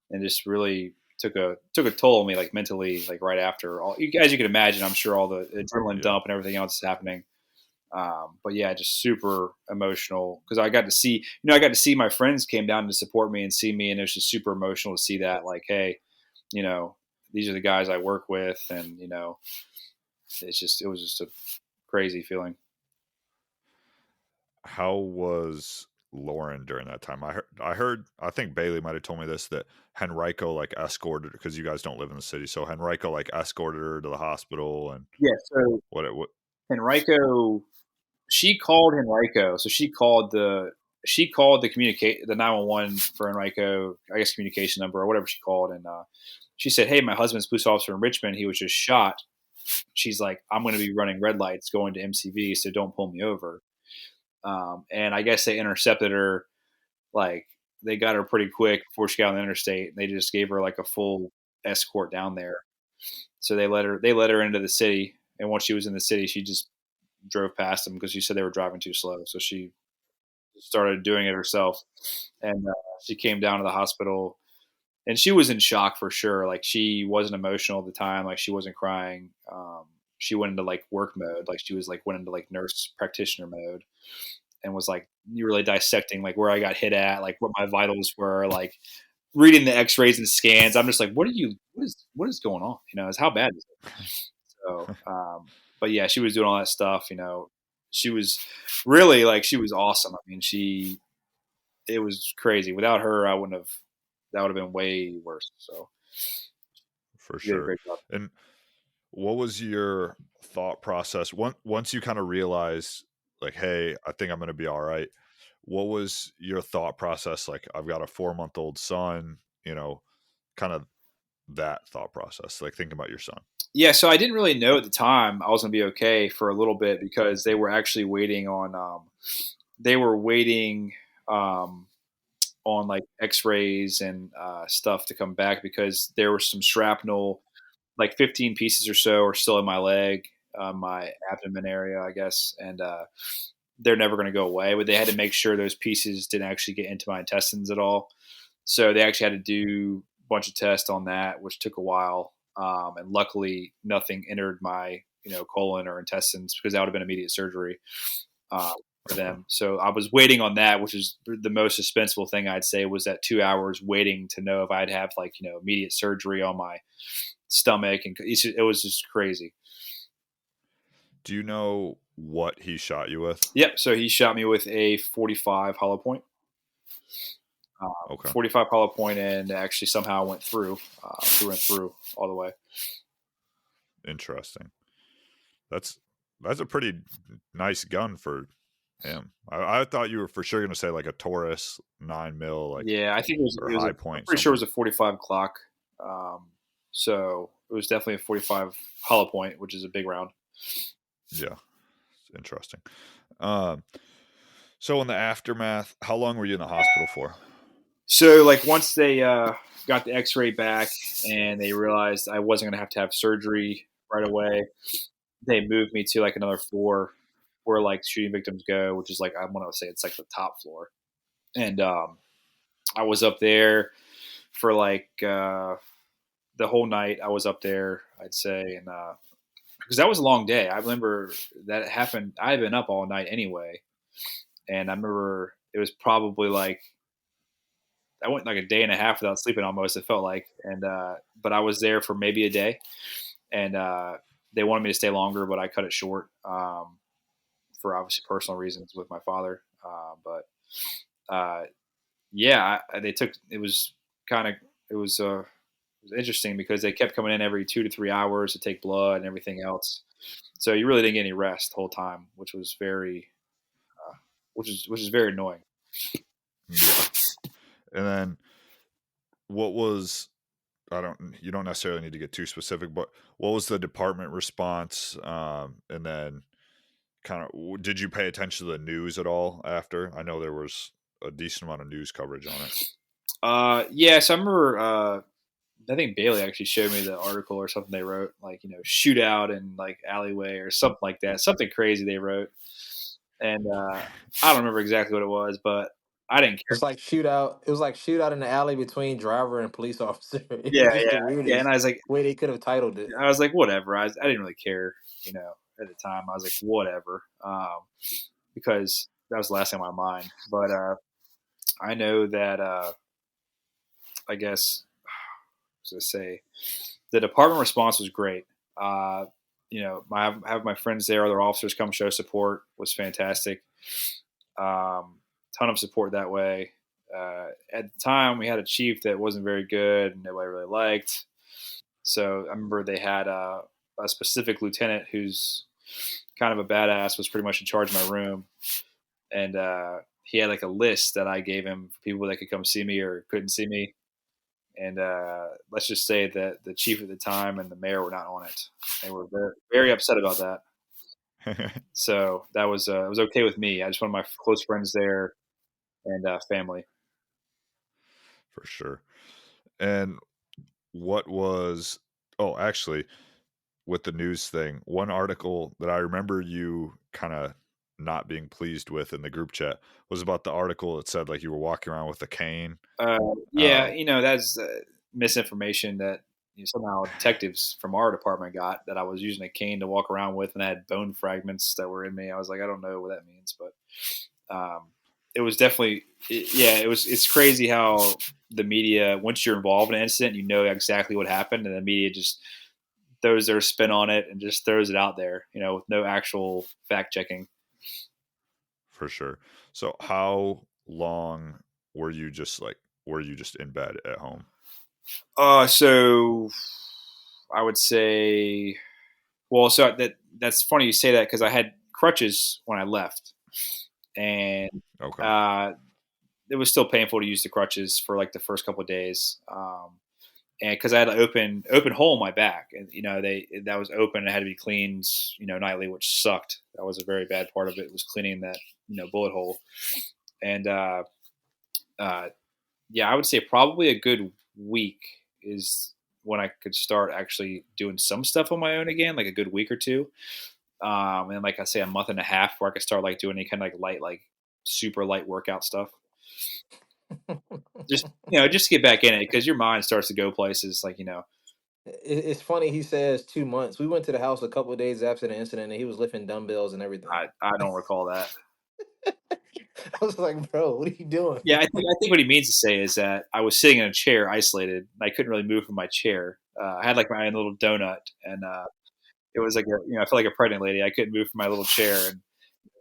Speaker 2: and just really took a toll on me, like mentally, like right after all, as you can imagine, I'm sure all the adrenaline
Speaker 1: yeah.
Speaker 2: dump and everything else is happening. But yeah, just super emotional because I got to see, I got to see my friends came down to support me and see me, and it was just super emotional to see that, like, hey, you know, these are the guys I work with, and it was just a crazy feeling.
Speaker 1: How was Lauren during that time? I think Bailey might have told me this, that Henrico like escorted her, because you guys don't live in the city. So Henrico like escorted her to the hospital, and
Speaker 2: Yeah. So
Speaker 1: what
Speaker 2: Henrico, she called Henrico. So she called the communicate the 911 for Henrico, I guess communication number or whatever she called, and she said, "Hey, my husband's a police officer in Richmond. He was just shot." She's like, "I'm going to be running red lights going to MCV, so don't pull me over." And I guess they intercepted her. Like, they got her pretty quick before she got on the interstate. And they just gave her like a full escort down there. So they let her into the city. And once she was in the city, she just drove past them because she said they were driving too slow. So she started doing it herself. And she came down to the hospital, and she was in shock for sure. Like, she wasn't emotional at the time. Like, she wasn't crying. She went into like work mode. Like, she was like went into like nurse practitioner mode, and was like, you really dissecting like where I got hit at, like what my vitals were, like reading the X-rays and scans. I'm just like, what is going on? Is how bad is it? So, but yeah, she was doing all that stuff. She was really like, she was awesome. I mean, it was crazy. Without her, that would have been way worse. So
Speaker 1: for
Speaker 2: she did a
Speaker 1: sure.
Speaker 2: great job.
Speaker 1: And What was your thought process once you kind of realized, like, hey, I think I'm going to be all right? What was your thought process? Like, I've got a 4-month-old son, kind of that thought process, like thinking about your son.
Speaker 2: Yeah, so I didn't really know at the time I was gonna be okay for a little bit because they were actually waiting on they were waiting um, on like X-rays and stuff to come back because there was some shrapnel, like 15 pieces or so, are still in my leg, my abdomen area, I guess, and they're never going to go away. But they had to make sure those pieces didn't actually get into my intestines at all. So they actually had to do a bunch of tests on that, which took a while. And luckily, nothing entered my colon or intestines because that would have been immediate surgery uh, for
Speaker 1: Okay.
Speaker 2: them. So I was waiting on that, which is the most suspenseful thing I'd say was that 2 hours waiting to know if I'd have immediate surgery on my stomach, and it was just crazy.
Speaker 1: Do you know what he shot you with?
Speaker 2: Yep. So he shot me with a 45 hollow point.
Speaker 1: Okay.
Speaker 2: 45 hollow point, and actually somehow went through and through all the way.
Speaker 1: Interesting. That's a pretty nice gun for him. I thought you were for sure going to say like a Taurus 9 mil, like,
Speaker 2: Yeah, I think
Speaker 1: or
Speaker 2: it was
Speaker 1: high
Speaker 2: I'm
Speaker 1: point
Speaker 2: pretty sure it
Speaker 1: something.
Speaker 2: was a 45 clock. So it was definitely a 45 hollow point, which is a big round.
Speaker 1: Yeah, it's interesting. Um, so in the aftermath, how long were you in the hospital for?
Speaker 2: So like once they got the X-ray back and they realized I wasn't going to have surgery right away, they moved me to like another floor where like shooting victims go, which is like I want to say it's like the top floor. And I was up there for like the whole night. I was up there, I'd say, and because that was a long day. I remember that happened. I had been up all night anyway, and I remember it was probably like I went like a day and a half without sleeping almost. It felt like, and but I was there for maybe a day, and they wanted me to stay longer, but I cut it short for obviously personal reasons with my father. But yeah, they took it was kind of it was. It was interesting because they kept coming in every 2 to 3 hours to take blood and everything else. So you really didn't get any rest the whole time, which was which is very annoying.
Speaker 1: Yeah. And then what was, you don't necessarily need to get too specific, but what was the department response? And then kind of, did you pay attention to the news at all after? I know there was a decent amount of news coverage on it.
Speaker 2: Yeah, so I remember. I think Bailey actually showed me the article or something they wrote, like shootout in like alleyway or something like that, something crazy they wrote, and I don't remember exactly what it was, but I didn't care.
Speaker 3: It's like shootout. It was like shootout in the alley between driver and police officer. It
Speaker 2: Yeah,
Speaker 3: was just
Speaker 2: yeah,
Speaker 3: the
Speaker 2: yeah. And
Speaker 3: weirdest way they could have titled it.
Speaker 2: I was like, whatever. I didn't really care, at the time. I was like, whatever, because that was the last thing on my mind. But I know that I guess to say the department response was great. Uh, have my friends there, other officers come show support was fantastic. Ton of support that way. At the time, we had a chief that wasn't very good and nobody really liked. So I remember they had a specific lieutenant who's kind of a badass, was pretty much in charge of my room, and he had like a list that I gave him for people that could come see me or couldn't see me. And let's just say that the chief at the time and the mayor were not on it. They were very, very upset about that. So that was it was okay with me. I just wanted my close friends there and family.
Speaker 1: For sure. And what was, oh, actually, with the news thing, one article that I remember you kind of not being pleased with in the group chat was about the article that said like you were walking around with a cane.
Speaker 2: Yeah,
Speaker 1: Um,
Speaker 2: that's misinformation that somehow detectives from our department got that I was using a cane to walk around with and I had bone fragments that were in me. I was like, I don't know what that means, but it was definitely, yeah, it's crazy how the media, once you're involved in an incident, you know exactly what happened, and the media just throws their spin on it and just throws it out there, with no actual fact checking.
Speaker 1: for sure. So how long were you just like, were you just in bed at home?
Speaker 2: So I would say Well, so that's funny you say that because I had crutches when I left, and
Speaker 1: Okay.
Speaker 2: uh, it was still painful to use the crutches for like the first couple of days. And because I had an open hole in my back, and that was open, it had to be cleaned, nightly, which sucked. That was a very bad part of it, was cleaning that bullet hole. And uh, yeah, I would say probably a good week is when I could start actually doing some stuff on my own again, like a good week or two. And like I say, a month and a half where I could start like doing any kind of like light, like super light workout stuff. Just to get back in it, because your mind starts to go places like.
Speaker 3: It's funny. He says 2 months. We went to the house a couple of days after the incident, and he was lifting dumbbells and everything.
Speaker 2: I don't recall that.
Speaker 3: I was like, bro, what are you doing?
Speaker 2: Yeah, I think what he means to say is that I was sitting in a chair, isolated. I couldn't really move from my chair. I had like my own little donut, and it was like I felt like a pregnant lady. I couldn't move from my little chair and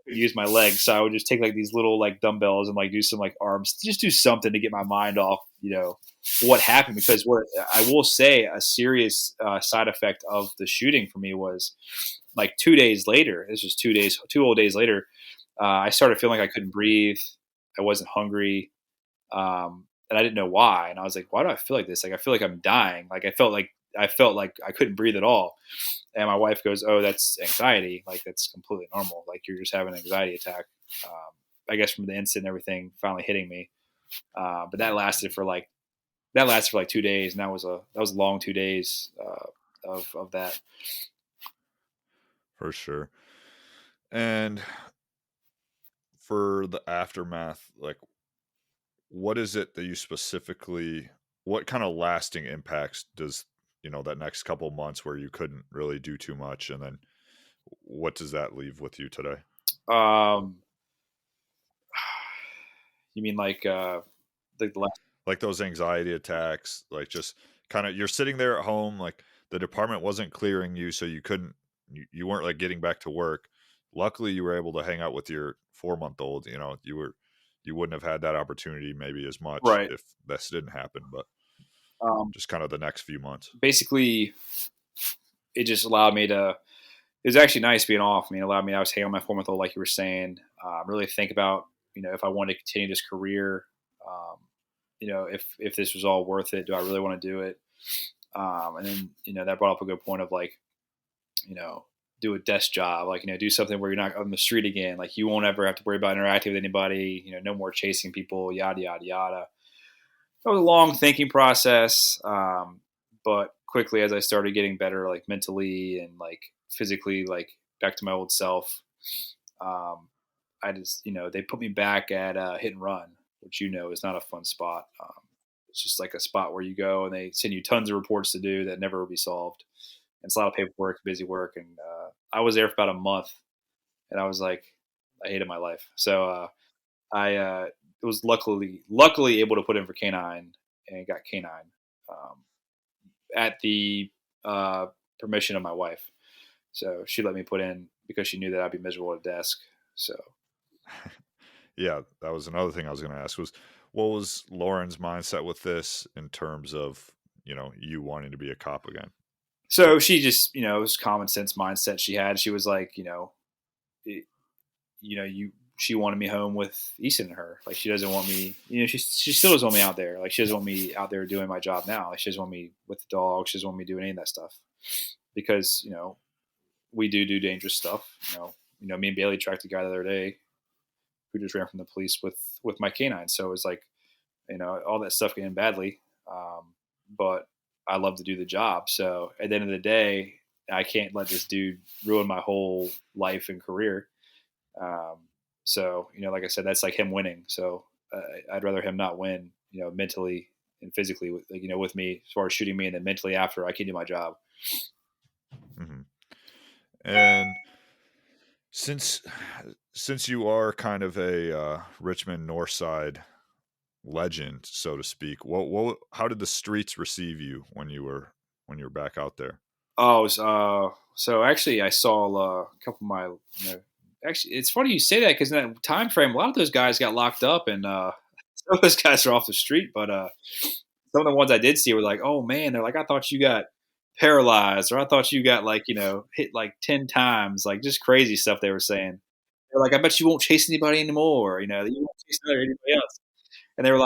Speaker 2: use my legs, so I would just take like these little like dumbbells and like do some like arms, just do something to get my mind off, what happened. Because what I will say, a serious side effect of the shooting for me was like 2 days later. This was 2 days, 2 whole days later. I started feeling like I couldn't breathe. I wasn't hungry. And I didn't know why. And I was like, why do I feel like this? Like, I feel like I'm dying. Like, I felt like I couldn't breathe at all. And my wife goes, oh, that's anxiety. Like, that's completely normal. Like, you're just having an anxiety attack. I guess from the incident and everything finally hitting me. But that lasted for like 2 days. And that was a long 2 days of that.
Speaker 1: For sure. And for the aftermath, like, what is it that you specifically, what kind of lasting impacts does, that next couple months where you couldn't really do too much, and then what does that leave with you today?
Speaker 2: Um, you mean like the last?
Speaker 1: Like those anxiety attacks, like just kind of, you're sitting there at home, like the department wasn't clearing you, so you weren't like getting back to work. Luckily you were able to hang out with your 4-month-old. You wouldn't have had that opportunity maybe as much
Speaker 2: Right.
Speaker 1: if this didn't happen, but just kind of the next few months.
Speaker 2: Basically, it just allowed me to. It was actually nice being off. I mean, it allowed me. I was hanging on my 4-month-old, like you were saying. Really think about if I wanted to continue this career. If this was all worth it. Do I really want to do it? And then that brought up a good point of like do a desk job, like do something where you're not on the street again. Like you won't ever have to worry about interacting with anybody. No more chasing people. Yada yada yada. It was a long thinking process, but quickly as I started getting better, like mentally and like physically, like back to my old self, I just they put me back at Hit and Run, which is not a fun spot. It's just like a spot where you go and they send you tons of reports to do that never will be solved. And it's a lot of paperwork, busy work, and I was there for about a month, and I was like, I hated my life. So I was luckily able to put in for canine and got canine at the permission of my wife. So she let me put in because she knew that I'd be miserable at a desk. So
Speaker 1: Yeah, that was another thing I was going to ask was, what was Lauren's mindset with this in terms of, you wanting to be a cop again?
Speaker 2: So she just, it was common sense mindset she had. She was like, she wanted me home with Easton and her. Like she doesn't want me, she still doesn't want me out there. Like she doesn't want me out there doing my job now. Like she doesn't want me with the dog. She doesn't want me doing any of that stuff because, we do dangerous stuff. Me and Bailey tracked a guy the other day who just ran from the police with my canine. So it was like, all that stuff getting badly. But I love to do the job. So at the end of the day, I can't let this dude ruin my whole life and career. So, like I said, that's like him winning. So I'd rather him not win, mentally and physically, with me as far as shooting me, and then mentally after I can do my job.
Speaker 1: Mm-hmm. And since you are kind of a Richmond North Side legend, so to speak, how did the streets receive you when you were back out there?
Speaker 2: Oh, so actually, I saw a couple of my. Actually, it's funny you say that because in that time frame, a lot of those guys got locked up, and some of those guys are off the street. But some of the ones I did see were like, "Oh man," they're like, "I thought you got paralyzed, or I thought you got hit like 10 times, like just crazy stuff they were saying. They're like, I bet you won't chase anybody anymore, you won't chase anybody else. And they were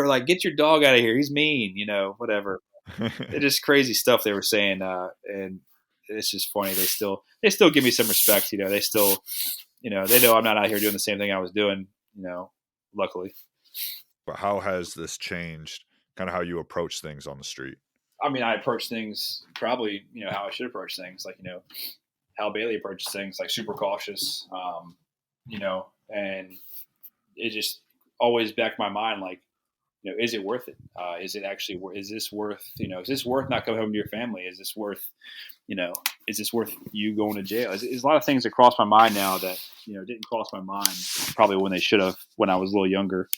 Speaker 2: like, get your dog out of here. He's mean, whatever. It's just crazy stuff they were saying. And it's just funny. They still give me some respect. They still, they know I'm not out here doing the same thing I was doing, luckily.
Speaker 1: But how has this changed kind of how you approach things on the street?
Speaker 2: I mean, I approach things probably, how I should approach things, like, how Bailey approaches things, like super cautious, and it just always back in my mind, like, is it worth it? Is it actually, is this worth not coming home to your family? Is this worth, is this worth you going to jail? There's a lot of things that cross my mind now that, didn't cross my mind probably when they should have, when I was a little younger.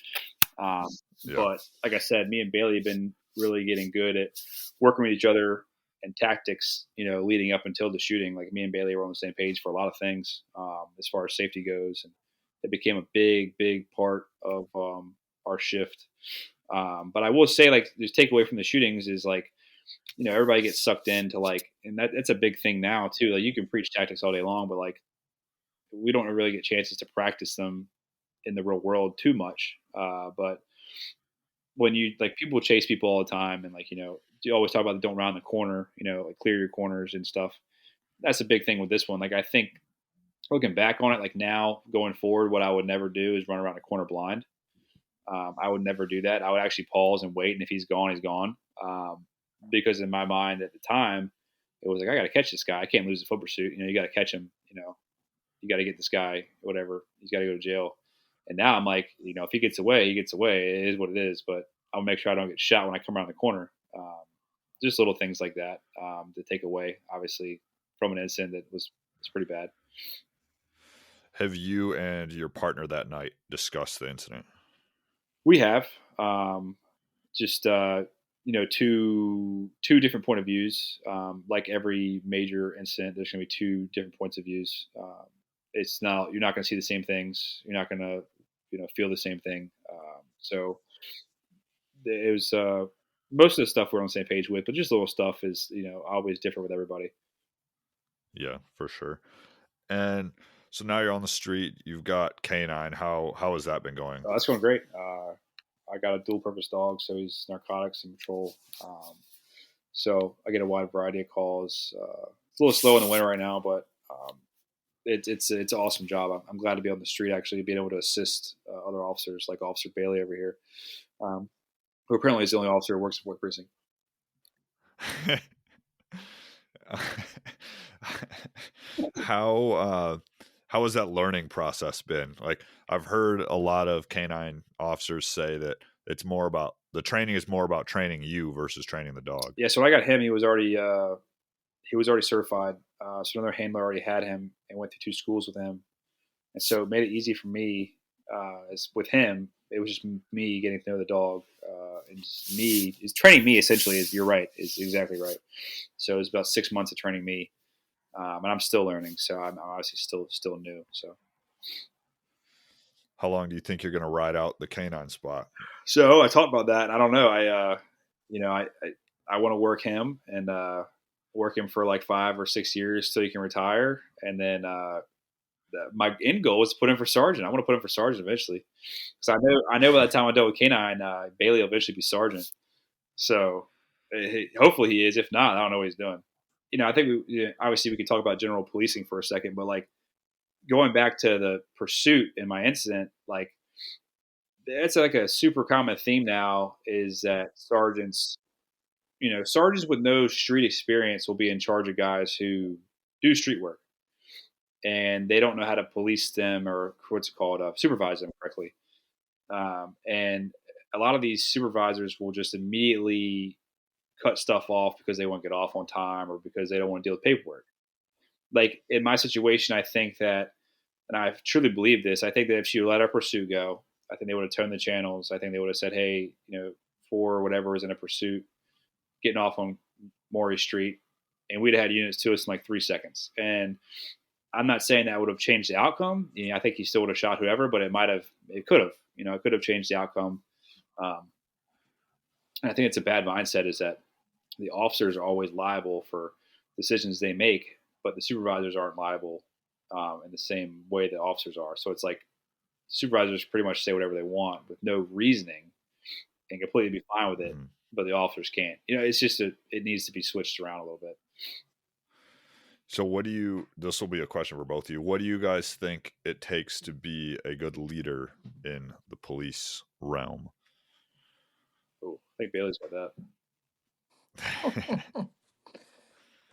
Speaker 2: But like I said, me and Bailey have been really getting good at working with each other and tactics, leading up until the shooting. Like, me and Bailey were on the same page for a lot of things, as far as safety goes. And it became a big, big part of our shift. But I will say, like, the takeaway from the shootings is, like, everybody gets sucked into, like, and that's a big thing now too. Like, you can preach tactics all day long, but, like, we don't really get chances to practice them in the real world too much. But when people chase people all the time, and, like, you always talk about don't round the corner, like, clear your corners and stuff. That's a big thing with this one. Like, I think looking back on it, like, now going forward, what I would never do is run around a corner blind. I would never do that. I would actually pause and wait, and if he's gone, he's gone. Because in my mind at the time, it was like, I got to catch this guy. I can't lose the foot pursuit. You got to catch him. You got to get this guy. Whatever. He's got to go to jail. And now I'm like, if he gets away, he gets away. It is what it is. But I'll make sure I don't get shot when I come around the corner. Just little things like that to take away, obviously, from an incident that was pretty bad.
Speaker 1: Have you and your partner that night discussed the incident?
Speaker 2: We have. Just two different point of views. Like every major incident, there's going to be two different points of views. You're not going to see the same things. You're not going to feel the same thing. So it was most of the stuff we're on the same page with, but just little stuff is always different with everybody.
Speaker 1: Yeah, for sure. And so now you're on the street. You've got K9. How has that been going?
Speaker 2: That's going great. I got a dual purpose dog, so he's narcotics and patrol. So I get a wide variety of calls. It's a little slow in the winter right now, but it's an awesome job. I'm glad to be on the street, actually, being able to assist other officers like Officer Bailey over here, who apparently is the only officer who works at Fort Precinct.
Speaker 1: How has that learning process been? Like, I've heard a lot of canine officers say that the training is more about training you versus training the dog.
Speaker 2: Yeah. So when I got him, he was already certified. So another handler already had him and went through 2 schools with him. And so it made it easy for me as with him. It was just me getting to know the dog, and just me is training me essentially. You're right, is exactly right. So it was about 6 months of training me, and I'm still learning. So I'm obviously still new. So
Speaker 1: how long do you think you're going to ride out the canine spot?
Speaker 2: So I talked about that. I don't know. I want to work him and work him for like 5 or 6 years till he can retire, and then my end goal is to put him for sergeant. I want to put him for sergeant eventually, because I know by the time I'm done with canine, Bailey will eventually be sergeant. So hopefully he is. If not, I don't know what he's doing. I think obviously we could talk about general policing for a second, but like going back to the pursuit in my incident, like it's like a super common theme now is that sergeants with no street experience will be in charge of guys who do street work, and they don't know how to police them, or what's it called, supervise them correctly. And a lot of these supervisors will just immediately cut stuff off because they won't get off on time or because they don't want to deal with paperwork. Like in my situation, I think that, and I truly believe this, I think that if she let our pursuit go, I think they would have turned the channels. I think they would have said, hey, for whatever is in a pursuit, getting off on Maury Street, and we'd have had units to us in like 3 seconds. And I'm not saying that would have changed the outcome. I think he still would have shot whoever, but it could have, it could have changed the outcome. And I think it's a bad mindset, is that the officers are always liable for decisions they make, but the supervisors aren't liable in the same way that officers are. So it's like supervisors pretty much say whatever they want with no reasoning and completely be fine with it,
Speaker 1: Mm-hmm.
Speaker 2: but the officers can't. It's just it needs to be switched around a little bit.
Speaker 1: So, this will be a question for both of you. What do you guys think it takes to be a good leader in the police realm?
Speaker 2: Oh, I think Bailey's got that.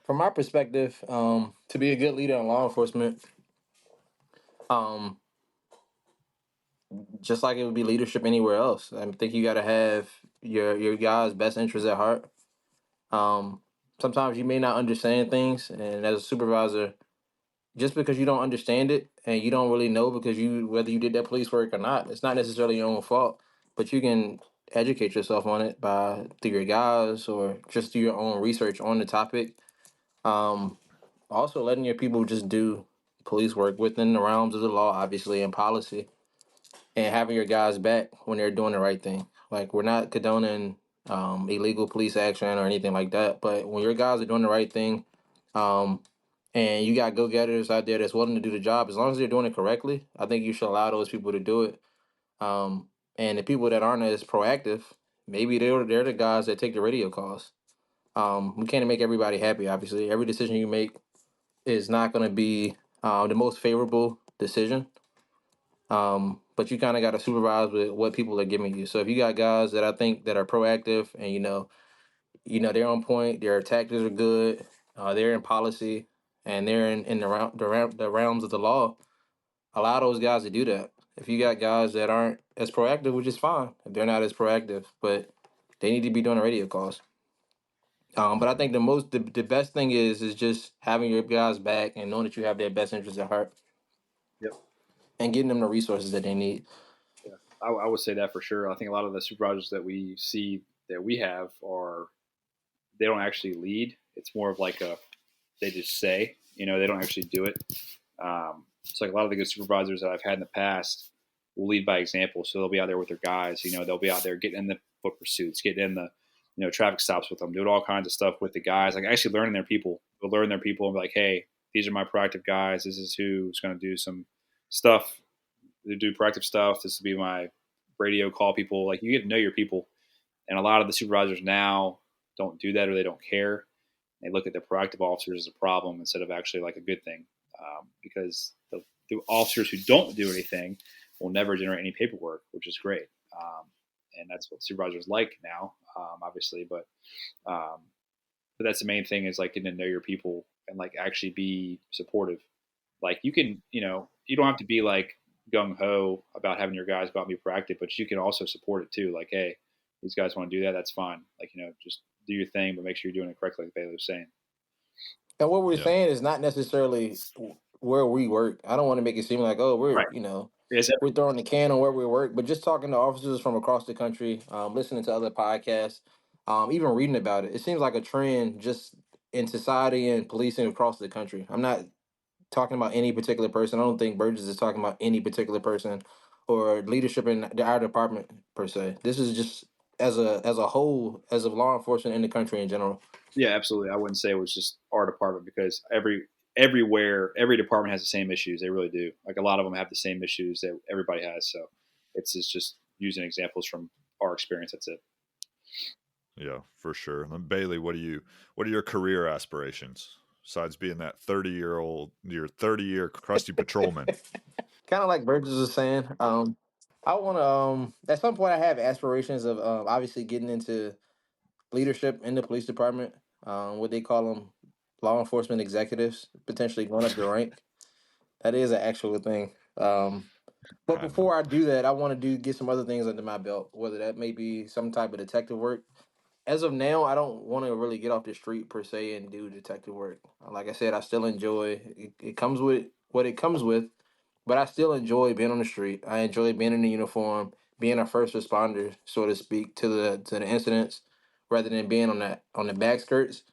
Speaker 3: From my perspective, to be a good leader in law enforcement, um, just like it would be leadership anywhere else, I think you got to have your guys' best interests at heart. Um, Sometimes you may not understand things, and as a supervisor, just because you don't understand it and you don't really know because whether you did that police work or not, it's not necessarily your own fault. But you can educate yourself on it by through your guys or just do your own research on the topic. Um, Also, letting your people just do police work within the realms of the law, obviously, and policy, and having your guys back when they're doing the right thing. Like, we're not condoning illegal police action or anything like that, but when your guys are doing the right thing, um, and you got go-getters out there that's willing to do the job, as long as they're doing it correctly, I think you should allow those people to do it. Um, and the people that aren't as proactive, maybe they're the guys that take the radio calls. We can't make everybody happy. Obviously, every decision you make is not going to be the most favorable decision. But you kind of got to supervise with what people are giving you. So if you got guys that I think that are proactive and they're on point, their tactics are good, they're in policy, and they're in the realms of the law, allow those guys to do that. If you got guys that aren't as proactive, which is fine, if they're not as proactive, but they need to be doing the radio calls. But I think the best thing is just having your guys back and knowing that you have their best interests at heart
Speaker 2: Yep.
Speaker 3: and getting them the resources that they need.
Speaker 2: Yeah, I would say that for sure. I think a lot of the supervisors that we see that we have they don't actually lead. It's more of like they just say, they don't actually do it. It's like a lot of the good supervisors that I've had in the past will lead by example. So they'll be out there with their guys. They'll be out there getting in the foot pursuits, getting in the traffic stops with them, doing all kinds of stuff with the guys. Like actually learning their people. They'll learn their people and be like, hey, these are my proactive guys. This is who's going to do some stuff. They do proactive stuff. This will be my radio call people. Like you get to know your people. And a lot of the supervisors now don't do that or they don't care. They look at the proactive officers as a problem instead of actually like a good thing, because the officers who don't do anything will never generate any paperwork, which is great. And that's what supervisors like now, obviously. But that's the main thing is like getting to know your people and like actually be supportive. Like you can, you don't have to be like gung ho about having your guys go out and be proactive, but you can also support it too. Like, hey, these guys want to do that, that's fine. Like, just do your thing, but make sure you're doing it correctly, like Bailey was saying.
Speaker 3: And what we're
Speaker 1: Yeah.
Speaker 3: saying is not necessarily where we work. I don't want to make it seem like, oh,
Speaker 2: Right. Yes,
Speaker 3: we're throwing the can on where we work, but just talking to officers from across the country, listening to other podcasts, even reading about it, it seems like a trend just in society and policing across the country. I'm not talking about any particular person. I don't think Burgess is talking about any particular person or leadership in our department per se. This is just as a whole, as of law enforcement in the country in general.
Speaker 2: yeah, absolutely. I wouldn't say it was just our department because everywhere, every department has the same issues. They really do. Like a lot of them have the same issues that everybody has. So it's just using examples from our experience. That's it.
Speaker 1: Yeah, for sure. And then Bailey, what are your career aspirations besides being that your 30-year crusty patrolman?
Speaker 3: Kind of like Burgess was saying. I want to. At some point, I have aspirations of obviously getting into leadership in the police department. What they call them, law enforcement executives, potentially going up the rank. That is an actual thing. But
Speaker 1: I know.
Speaker 3: before I do that, I want to get some other things under my belt. Whether that may be some type of detective work. As of now, I don't want to really get off the street per se and do detective work. Like I said, I still enjoy it. It comes with what it comes with, but I still enjoy being on the street. I enjoy being in the uniform, being a first responder, so to speak, to the incidents, rather than being on the back skirts.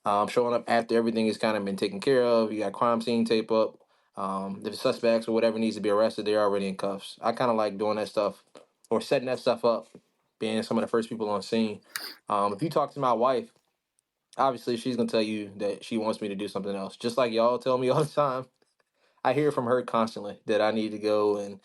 Speaker 3: Showing up after everything has kind of been taken care of. You got crime scene tape up. If the suspects or whatever needs to be arrested, they're already in cuffs. I kind of like doing that stuff or setting that stuff up, being some of the first people on scene. If you talk to my wife, Obviously, she's gonna tell you that she wants me to do something else, just like y'all tell me all the time. I hear from her constantly that I need to go and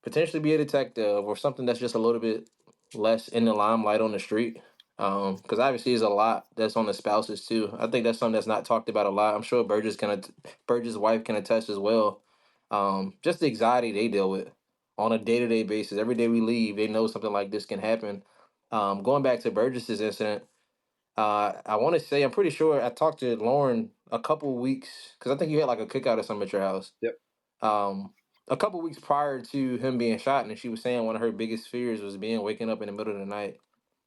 Speaker 3: potentially be a detective or something that's just a little bit less in the limelight on the street. Because obviously, there's a lot that's on the spouses too. I think that's something that's not talked about a lot. I'm sure Burgess' wife can attest as well. Just the anxiety they deal with on a day-to-day basis. Every day we leave, they know something like this can happen. Going back to Burgess's incident, I want to say I'm pretty sure I talked to Lauren a couple weeks because I think you had like a cookout or something at your house.
Speaker 2: Yep.
Speaker 3: Um, a couple weeks prior to him being shot, and she was saying one of her biggest fears was being waking up in the middle of the night,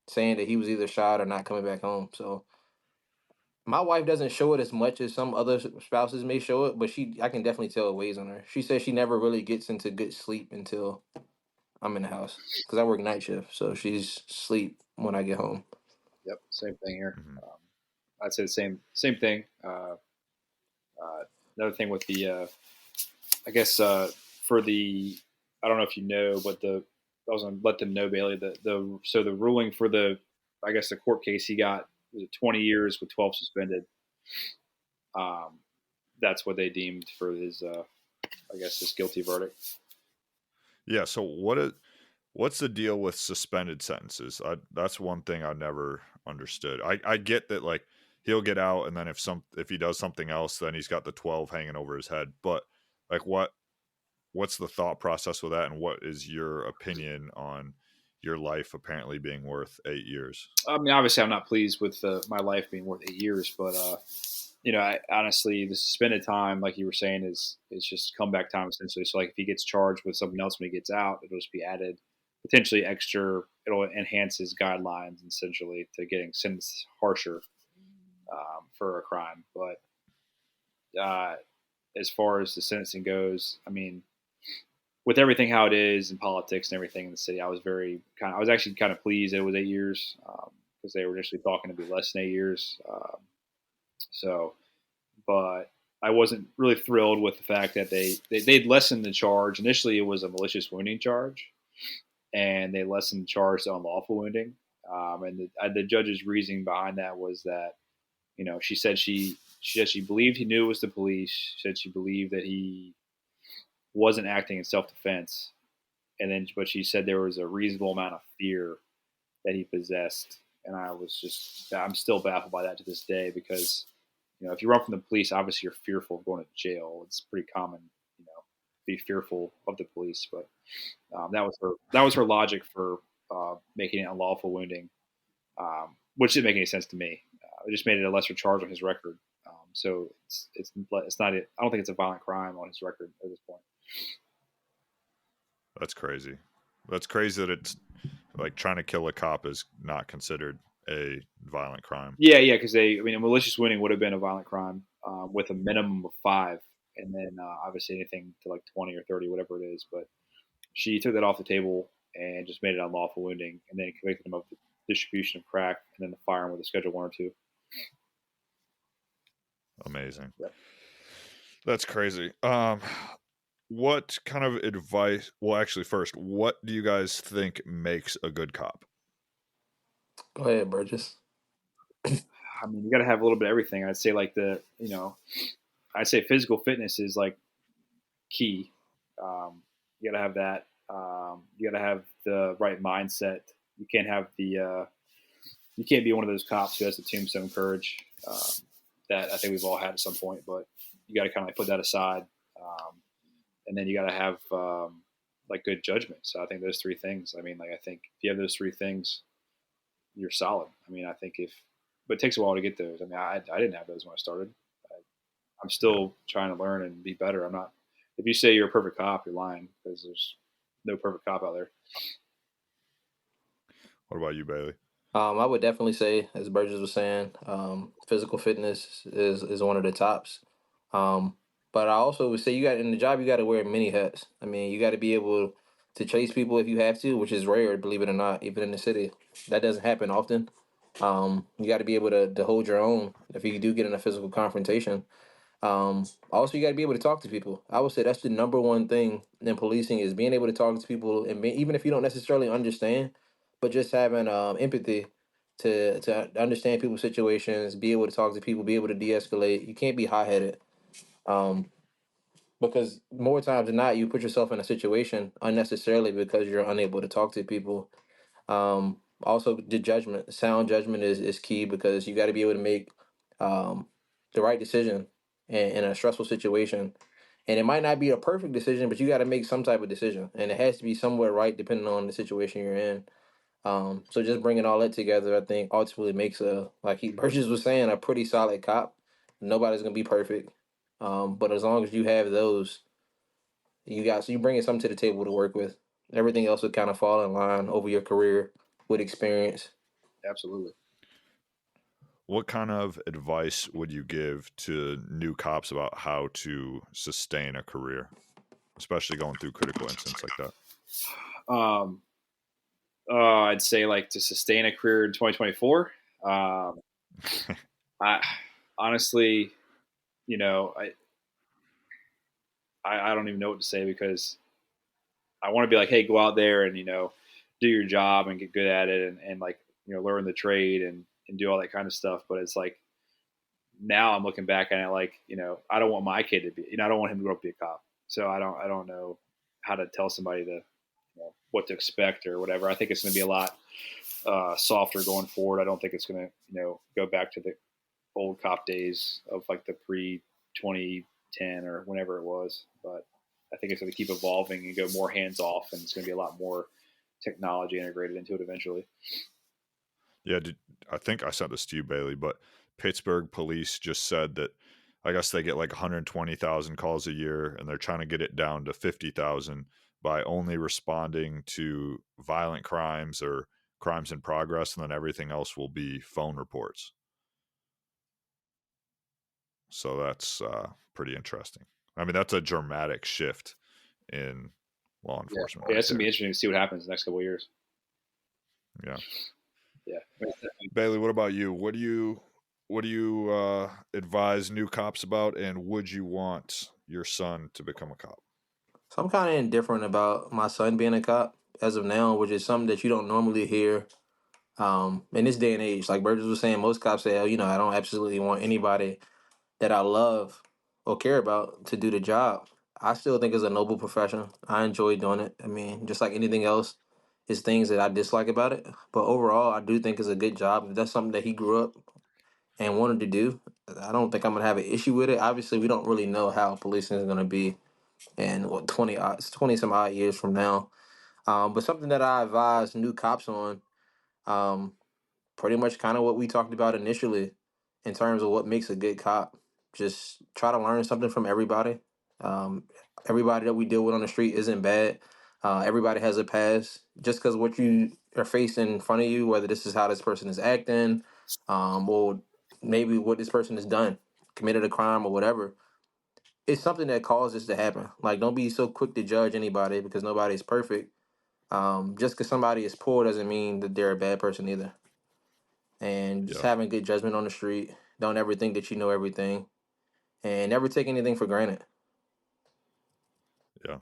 Speaker 3: saying that he was either shot or not coming back home. So my wife doesn't show it as much as some other spouses may show it, but I can definitely tell it weighs on her. She says she never really gets into good sleep until I'm in the house because I work night shift, so she's sleep when I get home.
Speaker 2: Yep. Same thing here.
Speaker 1: Mhm.
Speaker 2: I'd say the same thing. Another thing with the I guess for the I don't know if you know, but I was gonna let them know, Bailey, the ruling for the I guess the court case he got was 20 years with 12 suspended. Um, that's what they deemed for his I guess his guilty verdict.
Speaker 1: Yeah. So what's the deal with suspended sentences? That's one thing I never understood. I get that like he'll get out, and then if he does something else, then he's got the 12 hanging over his head. But like what's the thought process with that, and what is your opinion on your life apparently being worth 8 years?
Speaker 2: I mean, obviously, I'm not pleased with my life being worth 8 years, but I honestly, the suspended time, like you were saying, is just comeback time essentially. So, like, if he gets charged with something else when he gets out, it'll just be added potentially extra. It'll enhance his guidelines essentially to getting sentenced harsher for a crime. But as far as the sentencing goes, I mean, with everything how it is in politics and everything in the city, I was actually kind of pleased that it was 8 years because they were initially talking to be less than 8 years. So, but I wasn't really thrilled with the fact that they'd lessened the charge. Initially, it was a malicious wounding charge, and they lessened the charge to unlawful wounding. And the judge's reasoning behind that was that she believed he knew it was the police. She said she believed that he wasn't acting in self defense, but she said there was a reasonable amount of fear that he possessed, and I'm still baffled by that to this day because if you run from the police, obviously you're fearful of going to jail. It's pretty common, to be fearful of the police. But that was her logic for making it unlawful wounding, which didn't make any sense to me. It just made it a lesser charge on his record. So it's not. I don't think it's a violent crime on his record at this point.
Speaker 1: That's crazy. That's crazy that it's like trying to kill a cop is not considered a violent crime.
Speaker 2: Yeah, because a malicious wounding would have been a violent crime with a minimum of 5, and then obviously anything to like 20 or 30, whatever it is. But she took that off the table and just made it unlawful wounding, and then convicted him of the distribution of crack, and then the firearm with a Schedule 1 or 2.
Speaker 1: Amazing.
Speaker 2: Yep.
Speaker 1: That's crazy. What kind of advice? Well, actually, first, what do you guys think makes a good cop?
Speaker 3: Go ahead, Burgess.
Speaker 2: I mean, you got to have a little bit of everything. I'd say I'd say physical fitness is like key. You got to have that. You got to have the right mindset. You can't have you can't be one of those cops who has the tombstone courage that I think we've all had at some point. But you got to kind of like put that aside, and then you got to have like good judgment. So I think those 3 things. I mean, like I think if you have those 3 things, you're solid. I mean, I think but it takes a while to get those. I mean, I didn't have those when I started. I'm still trying to learn and be better. I'm not. If you say you're a perfect cop, you're lying because there's no perfect cop out there.
Speaker 1: What about you, Bailey?
Speaker 3: I would definitely say, as Burgess was saying, physical fitness is one of the tops. Um, but I also would say you got in the job you got to wear many hats. I mean, you got to be able to chase people if you have to, which is rare, believe it or not, even in the city. That doesn't happen often. You got to be able to hold your own if you do get in a physical confrontation. Also, you got to be able to talk to people. I would say that's the number one thing in policing is being able to talk to people, and even if you don't necessarily understand, but just having empathy to understand people's situations, be able to talk to people, be able to de-escalate. You can't be hot-headed. Um, because more times than not, you put yourself in a situation unnecessarily because you're unable to talk to people. Also, the judgment, sound judgment is key because you got to be able to make um, the right decision in a stressful situation. And it might not be a perfect decision, but you got to make some type of decision, and it has to be somewhere right depending on the situation you're in. So just bringing all that together, I think ultimately makes like Burgess was saying, a pretty solid cop. Nobody's gonna be perfect, but as long as you have those, so you bringing something to the table to work with. Everything else would kind of fall in line over your career with experience.
Speaker 2: Absolutely.
Speaker 1: What kind of advice would you give to new cops about how to sustain a career, especially going through critical incidents like that?
Speaker 2: Um, I'd say like to sustain a career in 2024. I honestly, you know, I don't even know what to say because I want to be like, hey, go out there and do your job and get good at it and like learn the trade and do all that kind of stuff. But it's like now I'm looking back at it like I don't want my kid to be I don't want him to grow up to be a cop. So I don't know how to tell somebody to what to expect or whatever. I think it's going to be a lot softer going forward. I don't think it's going to go back to the old cop days of like the pre 2010 or whenever it was. But I think it's going to keep evolving and go more hands off, and it's going to be a lot more technology integrated into it eventually.
Speaker 1: Yeah, I think I sent this to you, Bailey, but Pittsburgh police just said that I guess they get like 120,000 calls a year, and they're trying to get it down to 50,000 by only responding to violent crimes or crimes in progress, and then everything else will be phone reports. So that's pretty interesting. I mean, that's a dramatic shift in law enforcement.
Speaker 2: Yeah,
Speaker 1: right
Speaker 2: it's going to
Speaker 1: there.
Speaker 2: be interesting to see what happens in the next couple of years.
Speaker 1: Yeah.
Speaker 2: Yeah.
Speaker 1: Bailey, what about you? What do you advise new cops about, and would you want your son to become a cop?
Speaker 3: So I'm kind of indifferent about my son being a cop as of now, which is something that you don't normally hear in this day and age. Like Burgess was saying, most cops say, I don't absolutely want anybody that I love or care about to do the job. I still think it's a noble profession. I enjoy doing it. I mean, just like anything else, it's things that I dislike about it. But overall, I do think it's a good job. If that's something that he grew up and wanted to do, I don't think I'm gonna have an issue with it. Obviously, we don't really know how policing is gonna be in 20 some odd years from now. But something that I advise new cops on, um, pretty much kind of what we talked about initially in terms of what makes a good cop. Just try to learn something from everybody. Um, Everybody that we deal with on the street isn't bad. Everybody has a past. Just because what you are facing in front of you, whether this is how this person is acting, or maybe what this person has done, committed a crime or whatever, it's something that caused this to happen. Like, don't be so quick to judge anybody because nobody's perfect. Just because somebody is poor doesn't mean that they're a bad person either. And just
Speaker 1: Yeah,
Speaker 3: having good judgment on the street. Don't ever think that you know everything, and never take anything for granted.
Speaker 1: yeah.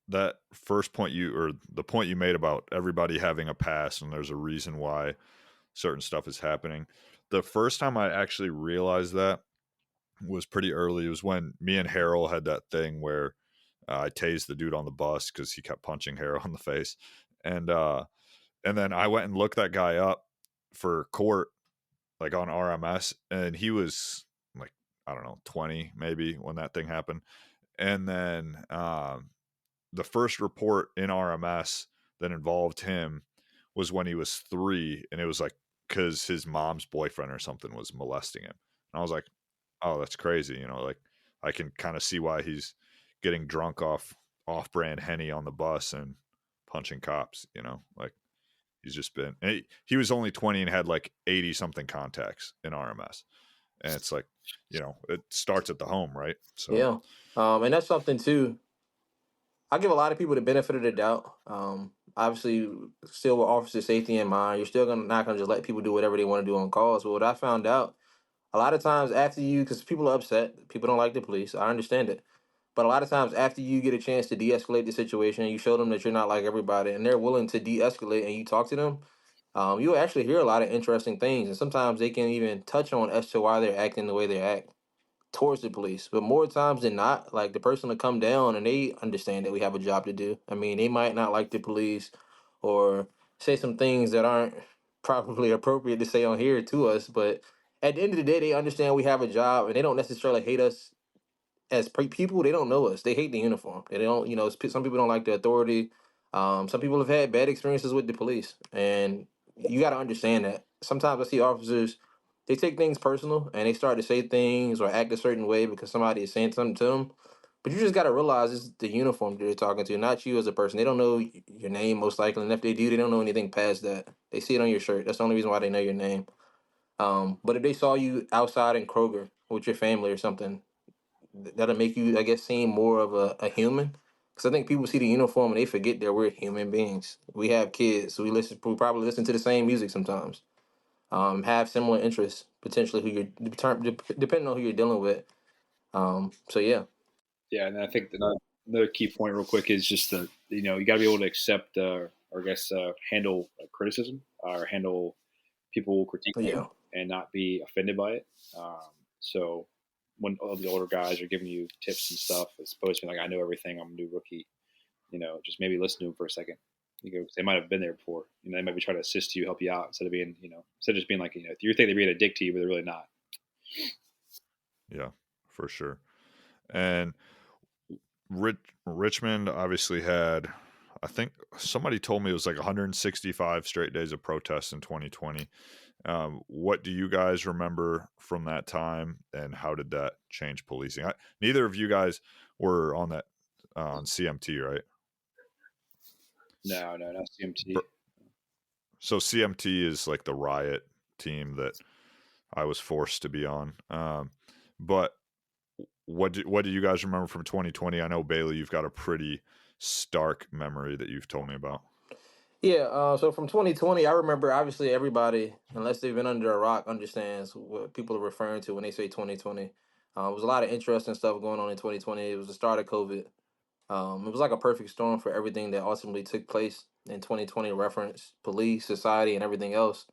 Speaker 1: That first point or the point you made about everybody having a past and there's a reason why certain stuff is happening. The first time I actually realized that was pretty early. It was when me and Harold had that thing where I tased the dude on the bus because he kept punching Harold in the face, and and then I went and looked that guy up for court, like on RMS, and he was like, I don't know, 20 maybe when that thing happened. And then the first report in RMS that involved him was when he was 3, and it was like because his mom's boyfriend or something was molesting him. And I was like, oh, that's crazy. Like I can kind of see why he's getting drunk off-brand Henny on the bus and punching cops. Like he's just been. He was only 20 and had like 80 something contacts in RMS, and it's like, it starts at the home, right? So
Speaker 3: Yeah. And that's something too. I give a lot of people the benefit of the doubt. Obviously, still with officer safety in mind, you're still not gonna just let people do whatever they want to do on calls. But what I found out, a lot of times after because people are upset, people don't like the police. I understand it. But a lot of times after you get a chance to de-escalate the situation, you show them that you're not like everybody, and they're willing to de-escalate, and you talk to them. you'll actually hear a lot of interesting things, and sometimes they can even touch on as to why they're acting the way they act towards the police. But more times than not, like the person will come down and they understand that we have a job to do. I mean, they might not like the police or say some things that aren't probably appropriate to say on here to us, but at the end of the day, they understand we have a job and they don't necessarily hate us as people. They don't know us. They hate the uniform. They don't, some people don't like the authority. Some people have had bad experiences with the police, and you got to understand that. Sometimes I see officers, they take things personal and they start to say things or act a certain way because somebody is saying something to them. But you just got to realize it's the uniform that they're talking to, not you as a person. They don't know your name most likely, and if they do, they don't know anything past that. They see it on your shirt. That's the only reason why they know your name. But if they saw you outside in Kroger with your family or something, that'll make you, I guess, seem more of a human. Because I think people see the uniform and they forget that we're human beings. We have kids. So we probably listen to the same music sometimes. Have similar interests potentially. Depending on who you're dealing with. So yeah.
Speaker 2: Yeah, and I think another key point, real quick, is just the you got to be able to accept or I guess handle criticism or handle people critiquing you
Speaker 3: Yeah.
Speaker 2: and not be offended by it. So when all the older guys are giving you tips and stuff, as opposed to being like, I know everything, I'm a new rookie, just maybe listen to them for a second. They might have been there before. They might be trying to assist you, help you out instead of being, instead of just being like, you think they're being a dick to you, but they're really not.
Speaker 1: Yeah, for sure. And Richmond obviously had, I think somebody told me it was like 165 straight days of protests in 2020. What do you guys remember from that time, and how did that change policing? Neither of you guys were on that on CMT, right?
Speaker 2: No, not CMT.
Speaker 1: So CMT is like the riot team that I was forced to be on. But what do you guys remember from 2020? I know, Bailey, you've got a pretty stark memory that you've told me about.
Speaker 3: Yeah, so from 2020, I remember obviously everybody, unless they've been under a rock, understands what people are referring to when they say 2020. There was a lot of interesting stuff going on in 2020. It was the start of COVID. It was like a perfect storm for everything that ultimately took place in 2020, reference police, society, and everything else.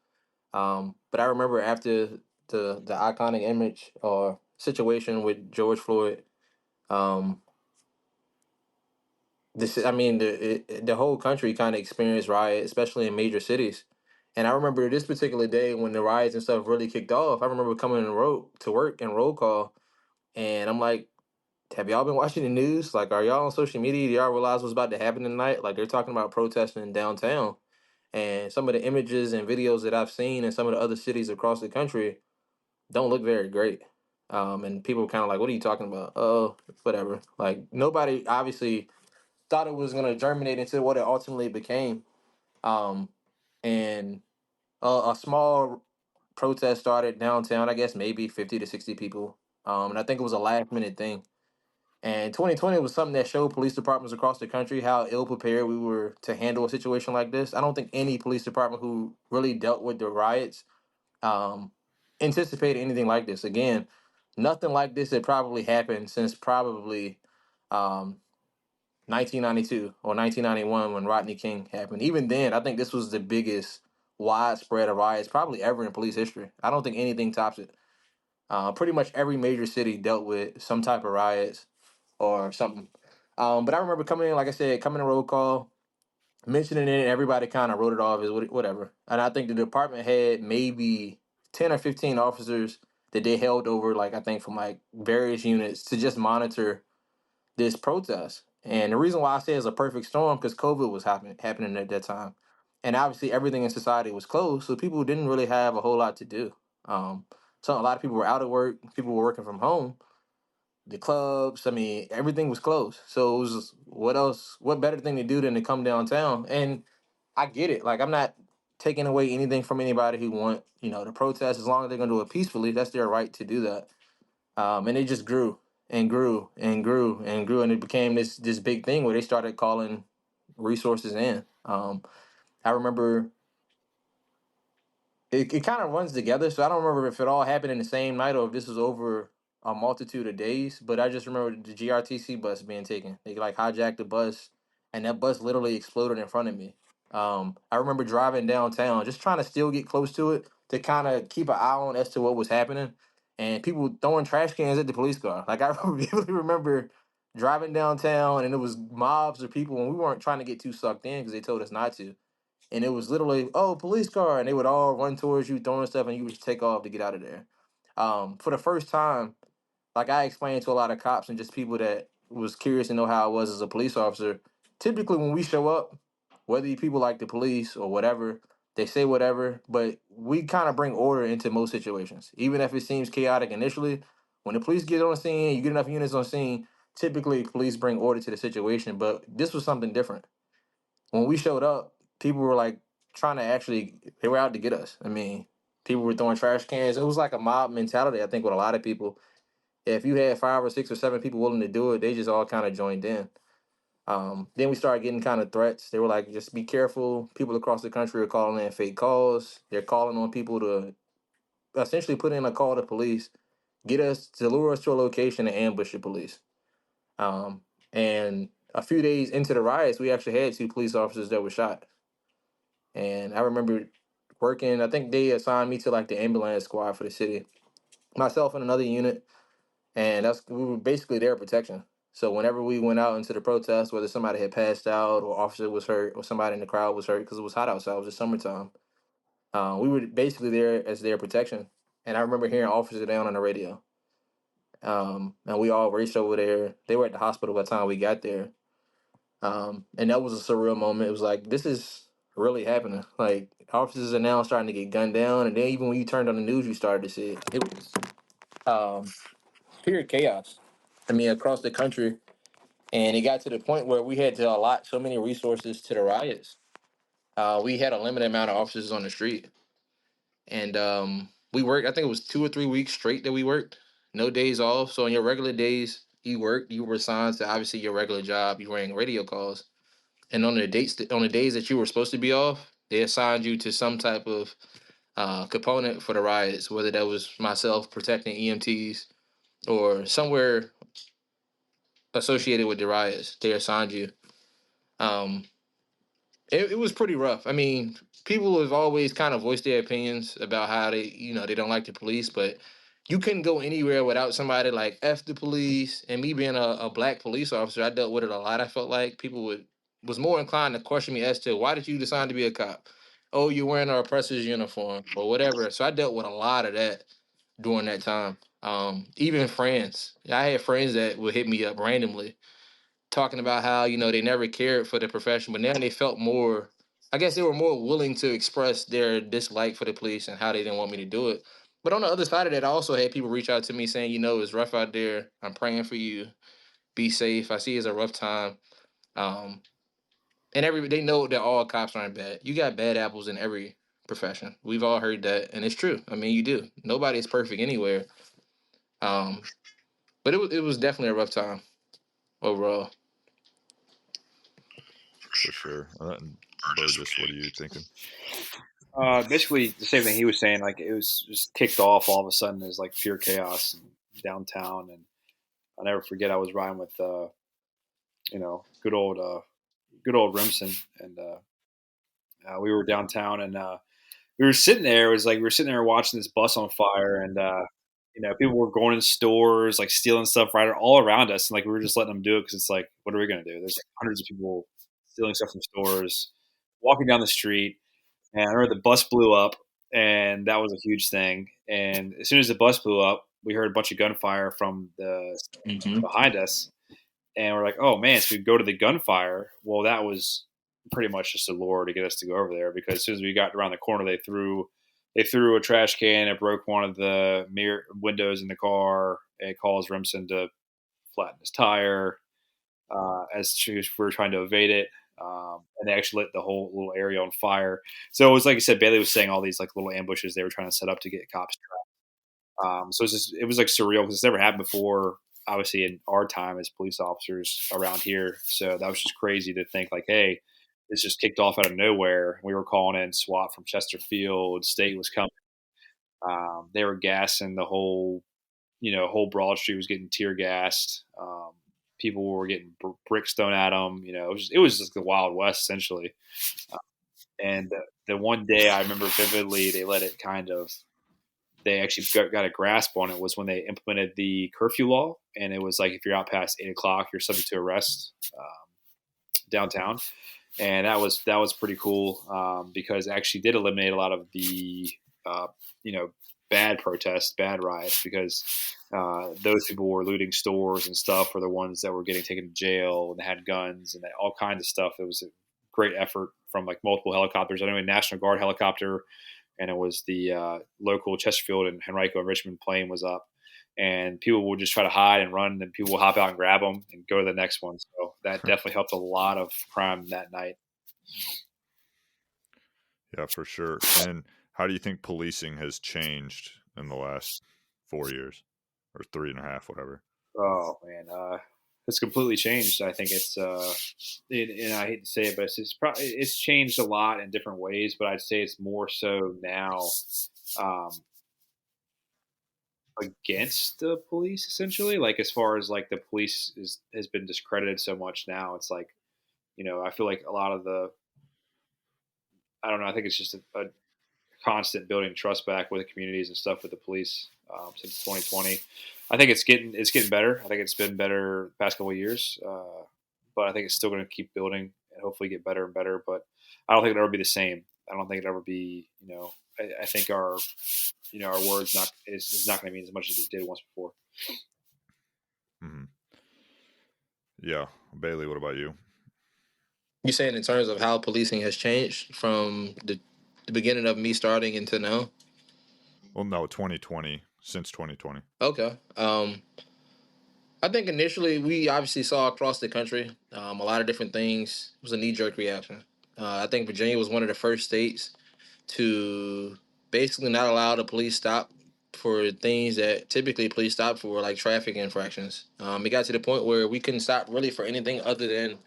Speaker 3: But I remember after the iconic image or situation with George Floyd, um, the whole country kind of experienced riots, especially in major cities. And I remember this particular day when the riots and stuff really kicked off. I remember coming in road to work and roll call, and I'm like, have y'all been watching the news? Like, are y'all on social media? Do y'all realize what's about to happen tonight? Like, they're talking about protesting in downtown. And some of the images and videos that I've seen in some of the other cities across the country don't look very great. And people kind of like, what are you talking about? Oh, whatever. Like, nobody obviously thought it was going to germinate into what it ultimately became. Um, and a small protest started downtown, I guess maybe 50 to 60 people. And I think it was a last minute thing. And 2020 was something that showed police departments across the country how ill prepared we were to handle a situation like this. I don't think any police department who really dealt with the riots um, anticipated anything like this. Again, nothing like this had probably happened since probably um, 1992 or 1991 when Rodney King happened. Even then, I think this was the biggest widespread of riots probably ever in police history. I don't think anything tops it. Pretty much every major city dealt with some type of riots or something. But I remember coming in, like I said, coming to roll call, mentioning it, and everybody kind of wrote it off as whatever. And I think the department had maybe 10 or 15 officers that they held over, like I think from like various units to just monitor this protest. And the reason why I say it's a perfect storm because COVID was happening at that time, and obviously everything in society was closed, so people didn't really have a whole lot to do. So a lot of people were out of work, people were working from home, the clubs, I mean, everything was closed. So it was just, what else? What better thing to do than to come downtown? And I get it. Like I'm not taking away anything from anybody who want to protest as long as they're gonna do it peacefully. That's their right to do that. And it just grew and grew and grew and grew, and it became this big thing where they started calling resources in. I remember it kind of runs together, so I don't remember if it all happened in the same night or if this was over a multitude of days. But I just remember the GRTC bus being taken. They like hijacked the bus, and that bus literally exploded in front of me. I remember driving downtown, just trying to still get close to it to kind of keep an eye on as to what was happening, and people throwing trash cans at the police car. Like I vividly remember driving downtown, and it was mobs of people, and we weren't trying to get too sucked in because they told us not to. And it was literally, oh, police car, and they would all run towards you, throwing stuff, and you would just take off to get out of there. For the first time, like I explained to a lot of cops and just people that was curious to know how I was as a police officer. Typically, when we show up, whether you people like the police or whatever, they say whatever, but we kind of bring order into most situations, even if it seems chaotic initially. When the police get on scene, you get enough units on scene. Typically, police bring order to the situation, but this was something different. When we showed up, people were like trying to actually, they were out to get us. I mean, people were throwing trash cans. It was like a mob mentality, I think, with a lot of people. If you had 5 or 6 or 7 people willing to do it, they just all kind of joined in. Then we started getting kind of threats. They were like, just be careful. People across the country are calling in fake calls. They're calling on people to essentially put in a call to police, get us to lure us to a location and ambush the police. Um, and a few days into the riots, we actually had 2 police officers that were shot. And I remember working, I think they assigned me to like the ambulance squad for the city, myself and another unit. And we were basically their protection. So whenever we went out into the protest, whether somebody had passed out or officer was hurt or somebody in the crowd was hurt because it was hot outside, it was the summertime, we were basically there as their protection. And I remember hearing officers down on the radio. And we all raced over there. They were at the hospital by the time we got there. And that was a surreal moment. It was like, this is really happening. Like, officers are now starting to get gunned down. And then even when you turned on the news, you started to see it. It was pure chaos. I mean, across the country. And it got to the point where we had to allot so many resources to the riots. We had a limited amount of officers on the street. And we worked, I think it was 2 or 3 weeks straight that we worked. No days off. So on your regular days, you worked, you were assigned to obviously your regular job. You ran radio calls. And on on the days that you were supposed to be off, they assigned you to some type of component for the riots, whether that was myself protecting EMTs or somewhere associated with the riots. They assigned you. Um, it was pretty rough. I mean, people have always kind of voiced their opinions about how they don't like the police, but you couldn't go anywhere without somebody like F the police. And me being a black police officer, I dealt with it a lot. I felt like people was more inclined to question me as to why did you decide to be a cop? Oh, you're wearing our oppressor's uniform or whatever. So I dealt with a lot of that during that time. Even friends. I had friends that would hit me up randomly talking about how they never cared for the profession, but now they felt more. I guess they were more willing to express their dislike for the police and how they didn't want me to do it. But on the other side of that, I also had people reach out to me saying, it's rough out there. I'm praying for you. Be safe. I see it's a rough time. Um, and they know that all cops aren't bad. You got bad apples in every profession. We've all heard that, and it's true. I mean, you do. Nobody is perfect anywhere. Um, but it was definitely a rough time overall.
Speaker 1: For sure. And Burgess, what are you thinking?
Speaker 2: Basically the same thing he was saying. Like it was just kicked off all of a sudden as like pure chaos downtown, and I'll never forget. I was riding with good old Remsen, and we were downtown, and we were sitting there. It was like we were sitting there watching this bus on fire, and people were going in stores, like stealing stuff right all around us, and like we were just letting them do it because it's like, what are we gonna do? There's like hundreds of people stealing stuff from stores, walking down the street, and I remember the bus blew up, and that was a huge thing. And as soon as the bus blew up, we heard a bunch of gunfire from the
Speaker 3: Mm-hmm.
Speaker 2: behind us, and we're like, oh man, so we go to the gunfire. Well, that was pretty much just a lure to get us to go over there, because as soon as we got around the corner, they threw a trash can. It broke one of the mirror windows in the car. It caused Remsen to flatten his tire as we were trying to evade it. And they actually lit the whole little area on fire. So it was like I said, Bailey was saying all these like little ambushes they were trying to set up to get cops trapped. So it was like surreal because it's never happened before, obviously in our time as police officers around here. So that was just crazy to think like, hey, this just kicked off out of nowhere. We were calling in SWAT from Chesterfield. State was coming. They were gassing the whole Broad Street was getting tear gassed. People were getting bricks thrown at them. It was just the Wild West essentially. And the one day I remember vividly, they let it kind of. They actually got a grasp on it was when they implemented the curfew law, and it was like if you're out past 8 o'clock, you're subject to arrest downtown, and that was pretty cool because it actually did eliminate a lot of the uh, you know bad protests, bad riots because those people were looting stores and stuff were the ones that were getting taken to jail and they had guns and all kinds of stuff. It was a great effort from like multiple helicopters. I know a National Guard helicopter, and it was the local Chesterfield and Henrico and Richmond plane was up, and people would just try to hide and run, and then people will hop out and grab them and go to the next one. So that definitely helped a lot of crime that night.
Speaker 1: Yeah, for sure. And how do you think policing has changed in the last 4 years or 3.5, whatever?
Speaker 2: Oh man, it's completely changed. I think and I hate to say it, but it's changed a lot in different ways. But I'd say it's more so now um, against the police, essentially. Like as far as like the police has been discredited so much now, it's like I feel like a lot of I don't know. I think it's just a constant building trust back with the communities and stuff with the police since 2020. I think it's getting better. I think it's been better the past couple of years, but I think it's still going to keep building and hopefully get better and better. But I don't think it'll ever be the same. I don't think it'll ever be. I think our words is not going to mean as much as it did once before.
Speaker 1: Mm-hmm. Yeah, Bailey, what about you?
Speaker 3: You saying in terms of how policing has changed from the beginning of me starting until now?
Speaker 1: Well, no, 2020, since 2020.
Speaker 3: Okay. I think initially we obviously saw across the country a lot of different things. It was a knee-jerk reaction. I think Virginia was one of the first states to basically not allow the police stop for things that typically police stop for, like traffic infractions. It got to the point where we couldn't stop really for anything other than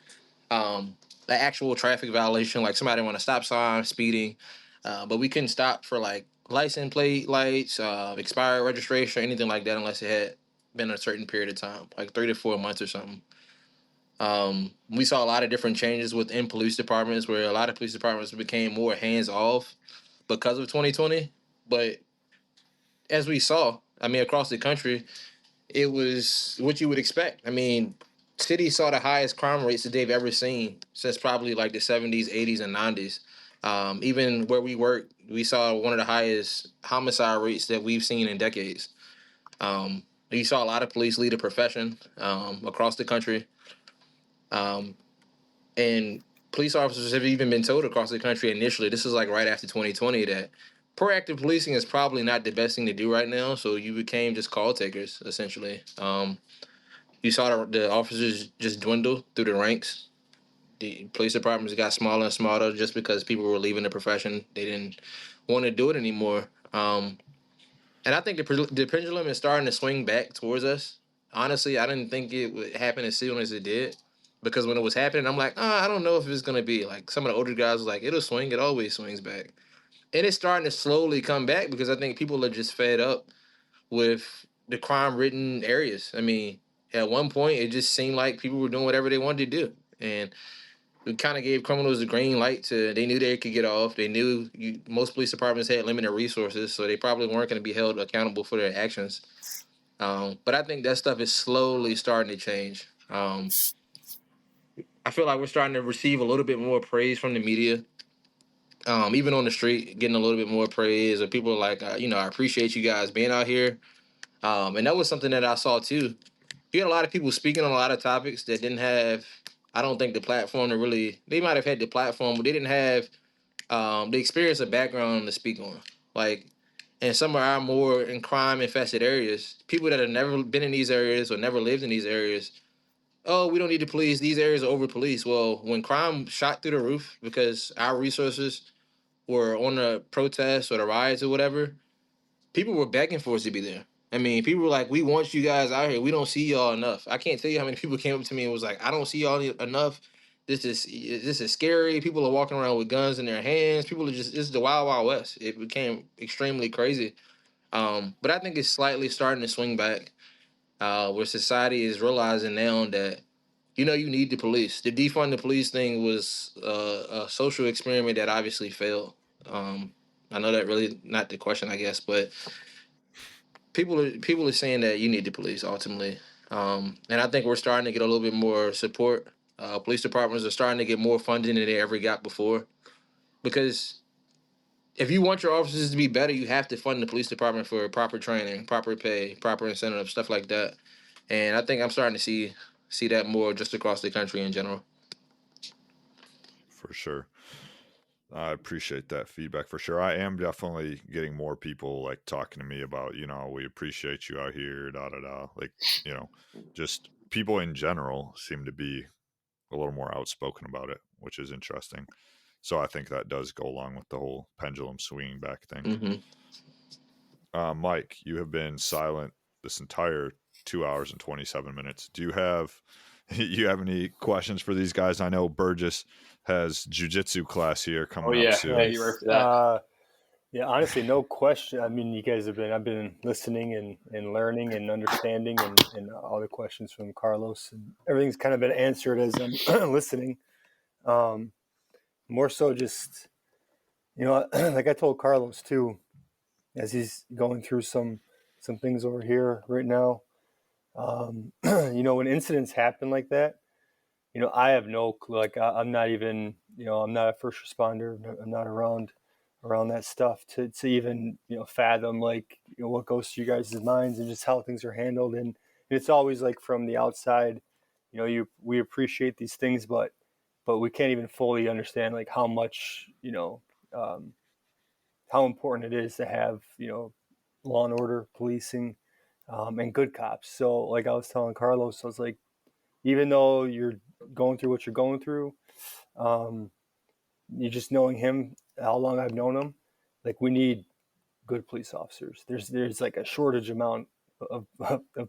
Speaker 3: the actual traffic violation, like somebody on a stop sign, speeding. But we couldn't stop for like license plate lights, expired registration, anything like that, unless it had been a certain period of time, like 3 to 4 months or something. We saw a lot of different changes within police departments where a lot of police departments became more hands off because of 2020. But as we saw, I mean, across the country, it was what you would expect. I mean, cities saw the highest crime rates that they've ever seen since probably like the 70s, 80s, and 90s. Even where we work, we saw one of the highest homicide rates that we've seen in decades. You saw a lot of police leave the profession across the country. Um, and police officers have even been told across the country initially, this is like right after 2020, that proactive policing is probably not the best thing to do right now. So you became just call takers, essentially. You saw the officers just dwindle through the ranks. The police departments got smaller and smaller just because people were leaving the profession. They didn't want to do it anymore. And I think the pendulum is starting to swing back towards us. Honestly, I didn't think it would happen as soon as it did. Because when it was happening, I'm like, I don't know if it's going to be. Like some of the older guys was like, it'll swing. It always swings back. And it's starting to slowly come back because I think people are just fed up with the crime-ridden areas. I mean, at one point, it just seemed like people were doing whatever they wanted to do. And we kind of gave criminals the green light to, they knew they could get off. They knew most police departments had limited resources, so they probably weren't going to be held accountable for their actions. But I think that stuff is slowly starting to change. I feel like we're starting to receive a little bit more praise from the media. Even on the street, getting a little bit more praise, or people are like, I appreciate you guys being out here. And that was something that I saw too. You had a lot of people speaking on a lot of topics that didn't have, I don't think, the platform to really, they might have had the platform, but they didn't have the experience or background to speak on. Like, in some of our more in crime infested areas, people that have never been in these areas or never lived in these areas, oh, we don't need the police. These areas are over policed. Well, when crime shot through the roof because our resources were on the protests or the riots or whatever, people were begging for us to be there. I mean, people were like, "We want you guys out here. We don't see y'all enough." I can't tell you how many people came up to me and was like, "I don't see y'all enough. This is scary. People are walking around with guns in their hands. People are just this is the wild wild west." It became extremely crazy. But I think it's slightly starting to swing back, where society is realizing now that you need the police. The defund the police thing was a social experiment that obviously failed. I know that really not the question, I guess, but people are saying that you need the police ultimately, and I think we're starting to get a little bit more support. Police departments are starting to get more funding than they ever got before, because if you want your officers to be better, you have to fund the police department for proper training, proper pay, proper incentives, stuff like that. And I think I'm starting to see that more just across the country in general.
Speaker 1: For sure. I appreciate that feedback for sure. I am definitely getting more people like talking to me about, we appreciate you out here, da da da. Like, just people in general seem to be a little more outspoken about it, which is interesting. So I think that does go along with the whole pendulum swinging back thing. Mike, you have been silent this entire 2 hours and 27 minutes. Do you have any questions for these guys? I know Burgess has jiu-jitsu class here coming up soon.
Speaker 2: Yeah, you ready for that?
Speaker 4: Yeah, honestly, no question. I mean, I've been listening and learning and understanding and all the questions from Carlos, and everything's kind of been answered as I'm listening. More so just, like I told Carlos too, as he's going through some things over here right now. When incidents happen like that, I have no clue. Like I'm not even, I'm not a first responder. I'm not around that stuff to even, fathom like, what goes through you guys' minds and just how things are handled. And it's always like from the outside, we appreciate these things, but we can't even fully understand like how much, how important it is to have, law and order policing, and good cops. So like I was telling Carlos, I was like, even though you're going through what you're going through, you just knowing him, how long I've known him, like we need good police officers. There's like a shortage amount of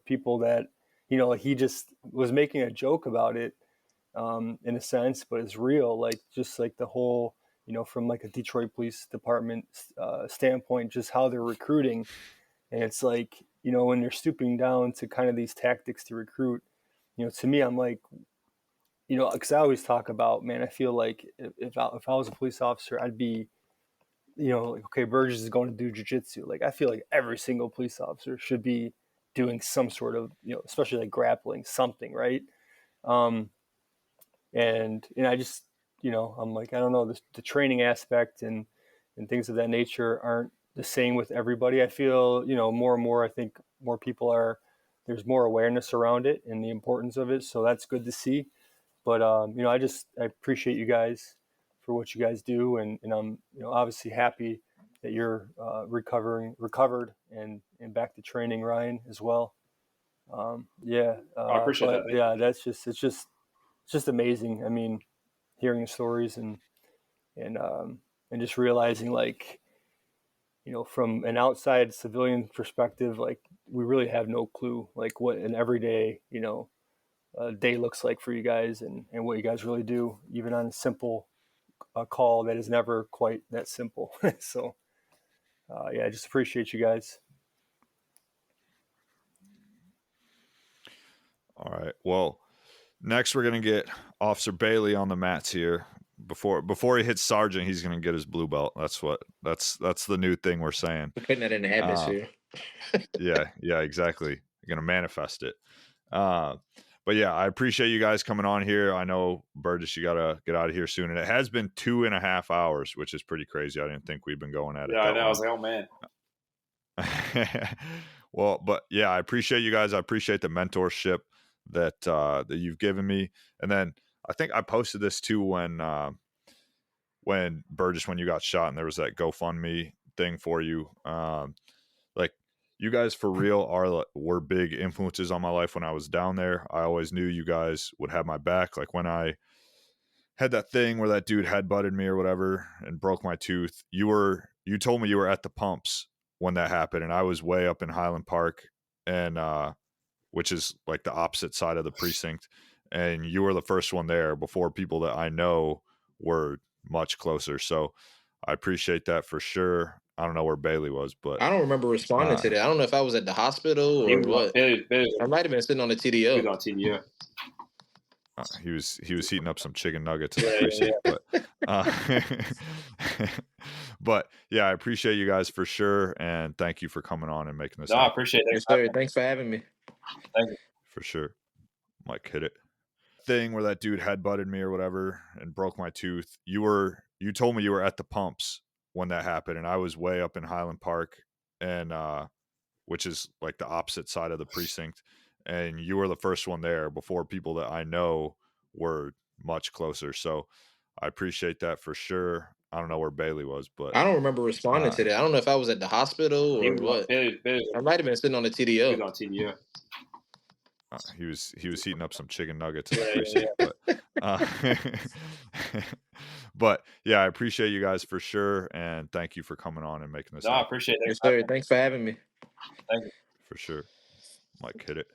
Speaker 4: people that, like he just was making a joke about it, in a sense, but it's real. Like just like the whole, from like a Detroit Police Department standpoint, just how they're recruiting. And it's like, when they're stooping down to kind of these tactics to recruit, to me, I'm like, because I always talk about, man, I feel like if I was a police officer, I'd be, like, okay, Burgess is going to do jiu-jitsu. Like, I feel like every single police officer should be doing some sort of, especially like grappling, something, right? And I just, I'm like, I don't know, the training aspect and things of that nature aren't the same with everybody. I feel, more and more, I think more people there's more awareness around it and the importance of it. So that's good to see. But, I appreciate you guys for what you guys do. And I'm, obviously happy that you're recovered and back to training, Ryan, as well.
Speaker 2: I appreciate that.
Speaker 4: Yeah, it's just amazing. I mean, hearing the stories and just realizing, like, from an outside civilian perspective, like we really have no clue, like what an everyday, day looks like for you guys and what you guys really do, even on a simple call that is never quite that simple. So, I just appreciate you guys.
Speaker 1: All right. Well, next we're gonna get Officer Bailey on the mats here. Before he hits sergeant, he's gonna get his blue belt. That's the new thing we're saying.
Speaker 3: We're putting that in the atmosphere.
Speaker 1: Yeah, exactly. You're gonna manifest it. But yeah, I appreciate you guys coming on here. I know, Burgess, you gotta get out of here soon, and it has been 2.5 hours, which is pretty crazy. I didn't think we'd been going at it.
Speaker 2: Yeah, I know. I was like, oh man.
Speaker 1: Well, but yeah, I appreciate you guys. I appreciate the mentorship that you've given me. And then I think I posted this too when Burgess, when you got shot and there was that GoFundMe thing for you. Like, you guys for real were big influences on my life when I was down there. I always knew you guys would have my back. Like when I had that thing where that dude headbutted me or whatever and broke my tooth, you told me you were at the pumps when that happened, and I was way up in Highland Park, and which is like the opposite side of the precinct, and you were the first one there before people that I know were much closer. So I appreciate that for sure. I don't know where Bailey was, but
Speaker 3: I don't remember responding to that. I don't know if I was at the hospital or what. I might have been sitting on the TDO.
Speaker 2: He was on TDO.
Speaker 1: He was heating up some chicken nuggets in the
Speaker 2: Yeah,
Speaker 1: precinct, but yeah, I appreciate you guys for sure, and thank you for coming on and making this
Speaker 2: No, I
Speaker 1: happen.
Speaker 2: appreciate it.
Speaker 3: Yes, sir. Thanks for having me.
Speaker 2: Thank you.
Speaker 1: For sure. Mike hit it. Thing where that dude headbutted me or whatever and broke my tooth. You told me you were at the pumps when that happened, and I was way up in Highland Park, and which is like the opposite side of the precinct, and you were the first one there before people that I know were much closer. So I appreciate that for sure. I don't know where Bailey was, but
Speaker 3: I don't remember responding to that. I don't know if I was at the hospital
Speaker 2: He
Speaker 3: or
Speaker 2: was
Speaker 3: what.
Speaker 2: Billy
Speaker 3: I might have been sitting on the
Speaker 2: was
Speaker 3: TDO.
Speaker 2: on TDO.
Speaker 1: he was heating up some chicken nuggets in the
Speaker 2: Yeah,
Speaker 1: precinct, but yeah, I appreciate you guys for sure, and thank you for coming on and making this
Speaker 2: No, I
Speaker 1: happen.
Speaker 2: appreciate it.
Speaker 3: Yes, sir. Thanks for having me.
Speaker 2: Thank you.
Speaker 1: For sure. Mike hit it.